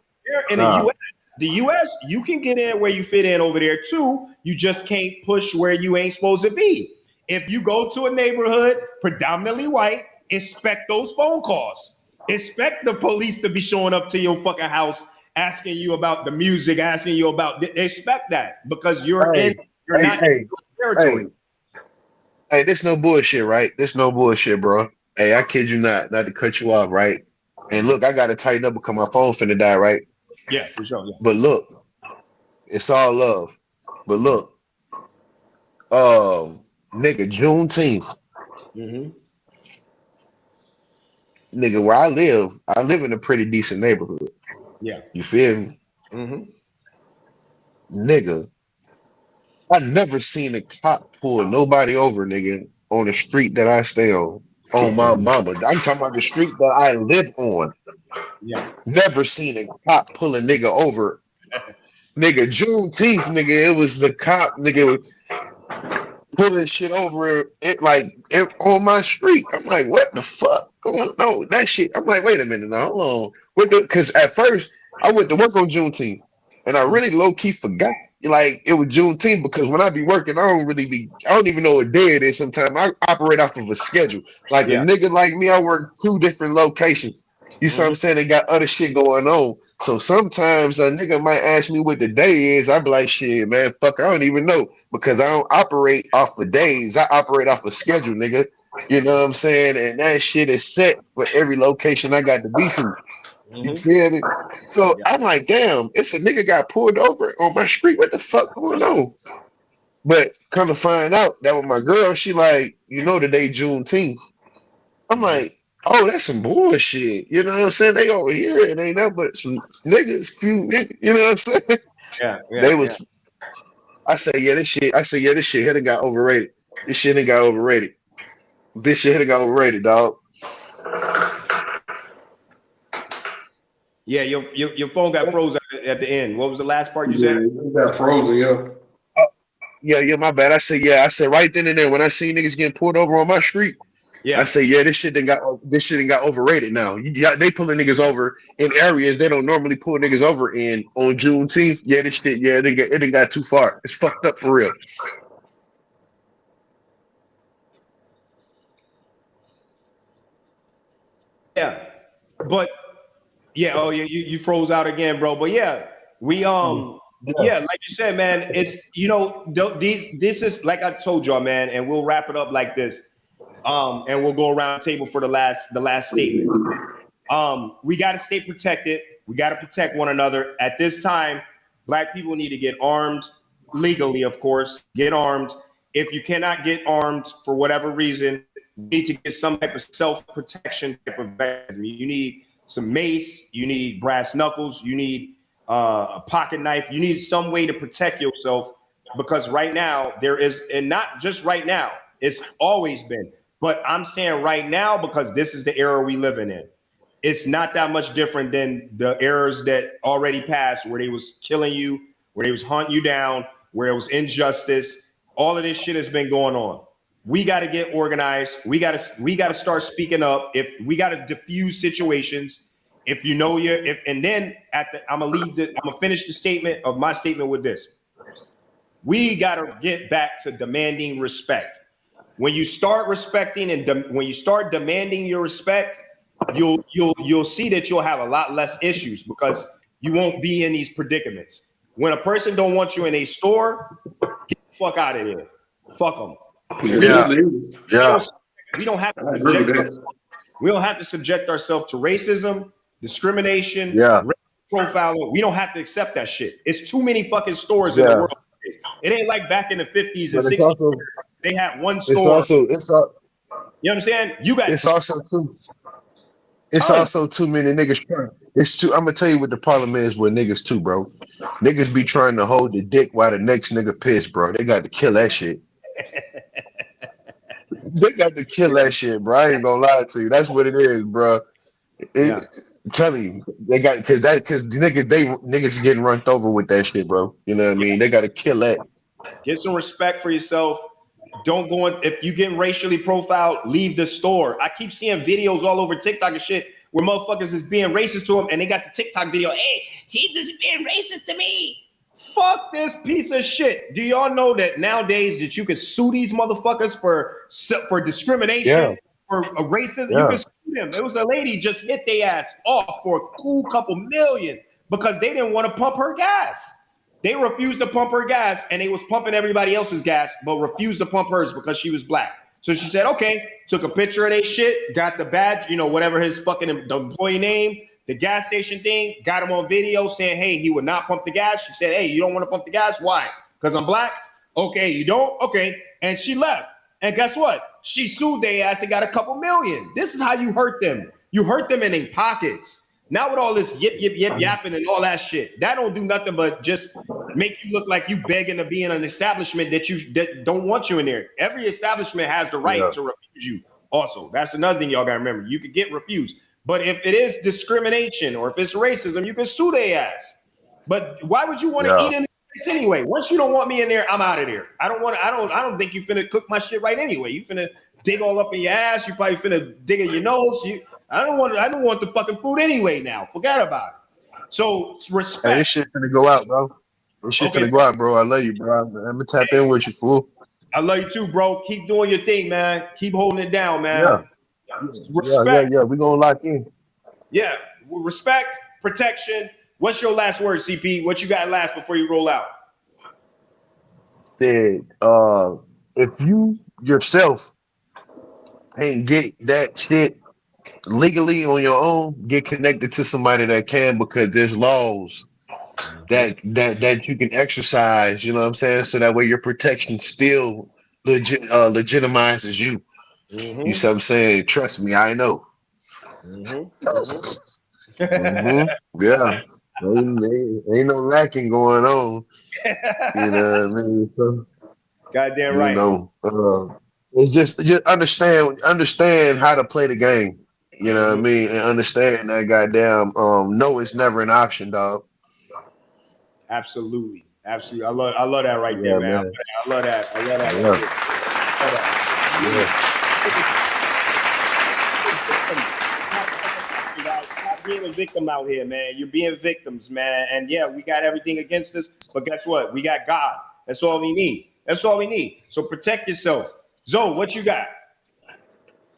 in the US, you can get in where you fit in over there too. You just can't push where you ain't supposed to be. If you go to a neighborhood predominantly white, expect those phone calls. Expect the police to be showing up to your fucking house, asking you about the music, asking you about. Expect that because you're in territory. Hey, this no bullshit, right? This no bullshit, bro. Hey, I kid you not to cut you off, right? And look, I gotta tighten up because my phone finna die, right? Yeah, for sure. Yeah. But look, it's all love. But look, nigga, Juneteenth. Mm-hmm. Nigga, where I live in a pretty decent neighborhood. Yeah. You feel me? Mm-hmm. Nigga, I never seen a cop pull nobody over, nigga, on the street that I stay on my mama. I'm talking about the street that I live on. Yeah. Never seen a cop pull a nigga over. Nigga, Juneteenth, nigga, it was the cop, nigga, pulling shit over on my street. I'm like, what the fuck going on? That shit. I'm like, wait a minute now, hold on. Because at first I went to work on Juneteenth, and I really low key forgot like it was Juneteenth because when I be working, I don't even know what day it is. Sometimes I operate off of a schedule. Like a nigga like me, I work 2 different locations. You see what I'm saying? They got other shit going on. So sometimes a nigga might ask me what the day is. I be like, shit, man, fuck, I don't even know because I don't operate off of days. I operate off a schedule, nigga. You know what I'm saying? And that shit is set for every location I got to be to. You feel me? So I'm like, damn, it's a nigga got pulled over on my street. What the fuck going on? But come to find out that with my girl, she like, today Juneteenth. I'm like, oh, that's some bullshit. You know what I'm saying? They over here, it ain't nothing but some niggas, few niggas. You know what I'm saying? Yeah. They was. I say, this shit here got overrated. This shit ain't got overrated. This shit here got overrated, dog. Yeah, your phone got frozen at the end. What was the last part you said? It got frozen, Yeah, my bad. I said right then and there when I see niggas getting pulled over on my street. Yeah, I say, this shit done got overrated now. They pulling niggas over in areas they don't normally pull niggas over in on Juneteenth. Yeah, this shit, it done got too far. It's fucked up for real. Yeah, but you froze out again, bro. But we like you said, man, it's this is like I told y'all, man, and we'll wrap it up like this. and we'll go around the table for the last statement. We got to stay protected. We got to protect one another. At this time, Black people need to get armed legally, of course. Get armed. If you cannot get armed for whatever reason, you need to get some type of self-protection type of mechanism. You need some mace. You need brass knuckles. You need a pocket knife. You need some way to protect yourself, because right now there is, and not just right now, it's always been, but I'm saying right now because this is the era we living in. It's not that much different than the eras that already passed, where they was killing you, where they was hunting you down, where it was injustice. All of this shit has been going on. We got to get organized. We got to start speaking up. If we got to diffuse situations, if you know and then I'm gonna finish the statement of my statement with this. We got to get back to demanding respect. When you start respecting and when you start demanding your respect, you'll see that you'll have a lot less issues, because you won't be in these predicaments. When a person don't want you in a store, get the fuck out of there. Fuck them. We don't have to subject ourselves to racism, discrimination, profiling. We don't have to accept that shit. It's too many fucking stores in the world. It ain't like back in the 50s and 60s. Also, they had one store. You know what I'm saying? It's also too many niggas trying. I'm gonna tell you what the problem is with niggas too, bro. Niggas be trying to hold the dick while the next nigga piss, bro. They got to kill that shit. They got to kill that shit, bro. I ain't gonna lie to you. That's what it is, bro. I'm telling you, they got because niggas getting run over with that shit, bro. You know what I mean? They got to kill that. Get some respect for yourself. Don't go in. If you getting racially profiled, leave the store. I keep seeing videos all over TikTok and shit where motherfuckers is being racist to him, and they got the TikTok video. Hey, he just being racist to me. Fuck this piece of shit. Do y'all know that nowadays that you can sue these motherfuckers for discrimination, for a racism? You can sue them. There was a lady just hit their ass off for a cool couple million because they didn't want to pump her gas. They refused to pump her gas, and they was pumping everybody else's gas, but refused to pump hers because she was Black. So she said, okay, took a picture of their shit, got the badge, whatever his fucking the employee name, the gas station thing, got him on video saying, hey, he would not pump the gas. She said, hey, you don't want to pump the gas? Why? Because I'm Black? Okay, you don't? Okay. And she left. And guess what? She sued their ass and got a couple million. This is how you hurt them. You hurt them in their pockets. Now with all this yip, yapping and all that shit, that don't do nothing but just make you look like you begging to be in an establishment that don't want you in there. Every establishment has the right to refuse you. Also, that's another thing y'all gotta remember. You could get refused. But if it is discrimination or if it's racism, you can sue their ass. But why would you want to eat in this anyway? Once you don't want me in there, I'm out of there. I don't think you finna cook my shit right anyway. You finna dig all up in your ass. You probably finna dig in your nose. I don't want the fucking food anyway now. Forget about it. So respect. Hey, this shit finna go out, bro. This shit finna go out, bro. I love you, bro. I'm gonna tap in with you, fool. I love you too, bro. Keep doing your thing, man. Keep holding it down, man. Respect. Yeah. We gonna lock in. Yeah. Respect, protection. What's your last word, CP? What you got last before you roll out? Said, if you yourself ain't get that shit legally on your own, get connected to somebody that can, because there's laws that you can exercise, you know what I'm saying? So that way your protection still legitimizes you. Mm-hmm. You see what I'm saying? Trust me, I know. Mm-hmm. Yeah. Ain't no lacking going on. You know what I mean? So, goddamn right. It's just understand how to play the game. You know what I mean? And understand that goddamn no, it's never an option, dog. Absolutely. I love that right there, man. I love that. Stop being a victim out here, man. You're being victims, man. And yeah, we got everything against us, but guess what? We got God. That's all we need. So protect yourself. Zoe, what you got?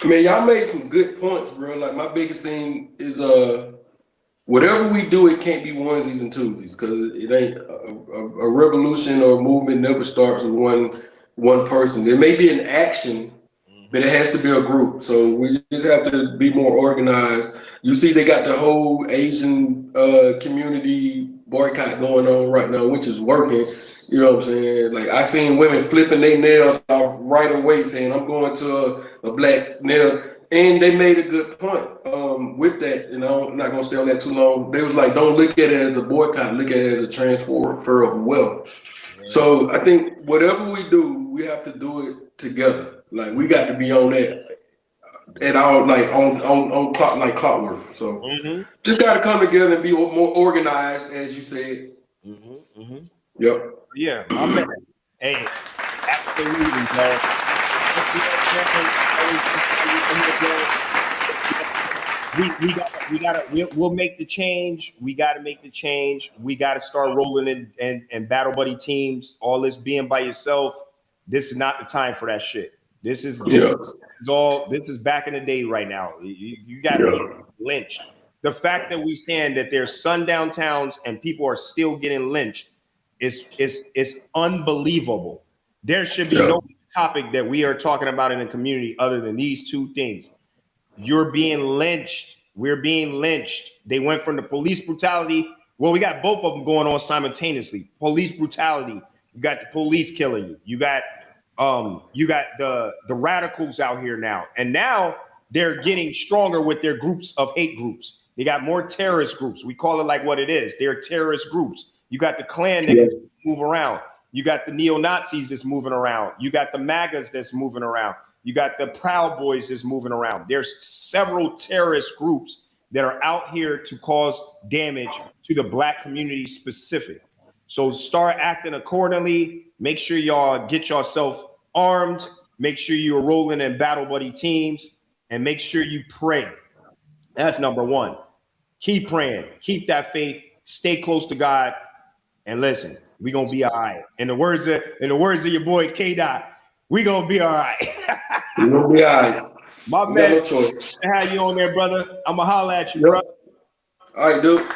Man, y'all made some good points, bro. Like my biggest thing is whatever we do, it can't be onesies and twosies, because it ain't a revolution or a movement never starts with one person. There may be an action, but it has to be a group. So we just have to be more organized. You see, they got the whole Asian community boycott going on right now, which is working. You know what I'm saying? Like I seen women flipping their nails off right away, saying I'm going to a black nail, and they made a good point with that. And I'm not gonna stay on that too long. They was like, don't look at it as a boycott, look at it as a transfer of wealth. So I think whatever we do, we have to do it together. Like we got to be on that at all, like on clock, like clockwork. So just got to come together and be more organized, as you said. Yep. Yeah, my man. Hey, absolutely, bro. We'll make the change. We got to make the change. We got to start rolling in and battle buddy teams. All this being by yourself, this is not the time for that shit. This is back in the day right now. You got to get lynched. The fact that we saying that there's sundown towns and people are still getting lynched is unbelievable. There should be no topic that we are talking about in the community other than these two things. You're being lynched. We're being lynched. They went from the police brutality. Well, we got both of them going on simultaneously. Police brutality. You got the police killing you. You got the radicals out here now. And now they're getting stronger with their groups of hate groups. They got more terrorist groups. We call it like what it is. They're terrorist groups. You got the Klan that move around. You got the neo-Nazis that's moving around. You got the MAGAs that's moving around. You got the Proud Boys that's moving around. There's several terrorist groups that are out here to cause damage to the black community specific. So start acting accordingly. Make sure y'all get yourself armed. Make sure you're rolling in battle buddy teams, and make sure you pray. That's number one. Keep praying. Keep that faith. Stay close to God. And listen, we gonna be all right. In the words of your boy K-Dot, we gonna be all right. We gonna be all right. My man, I have you on there, brother. I'ma holler at you, bro. All right, dude.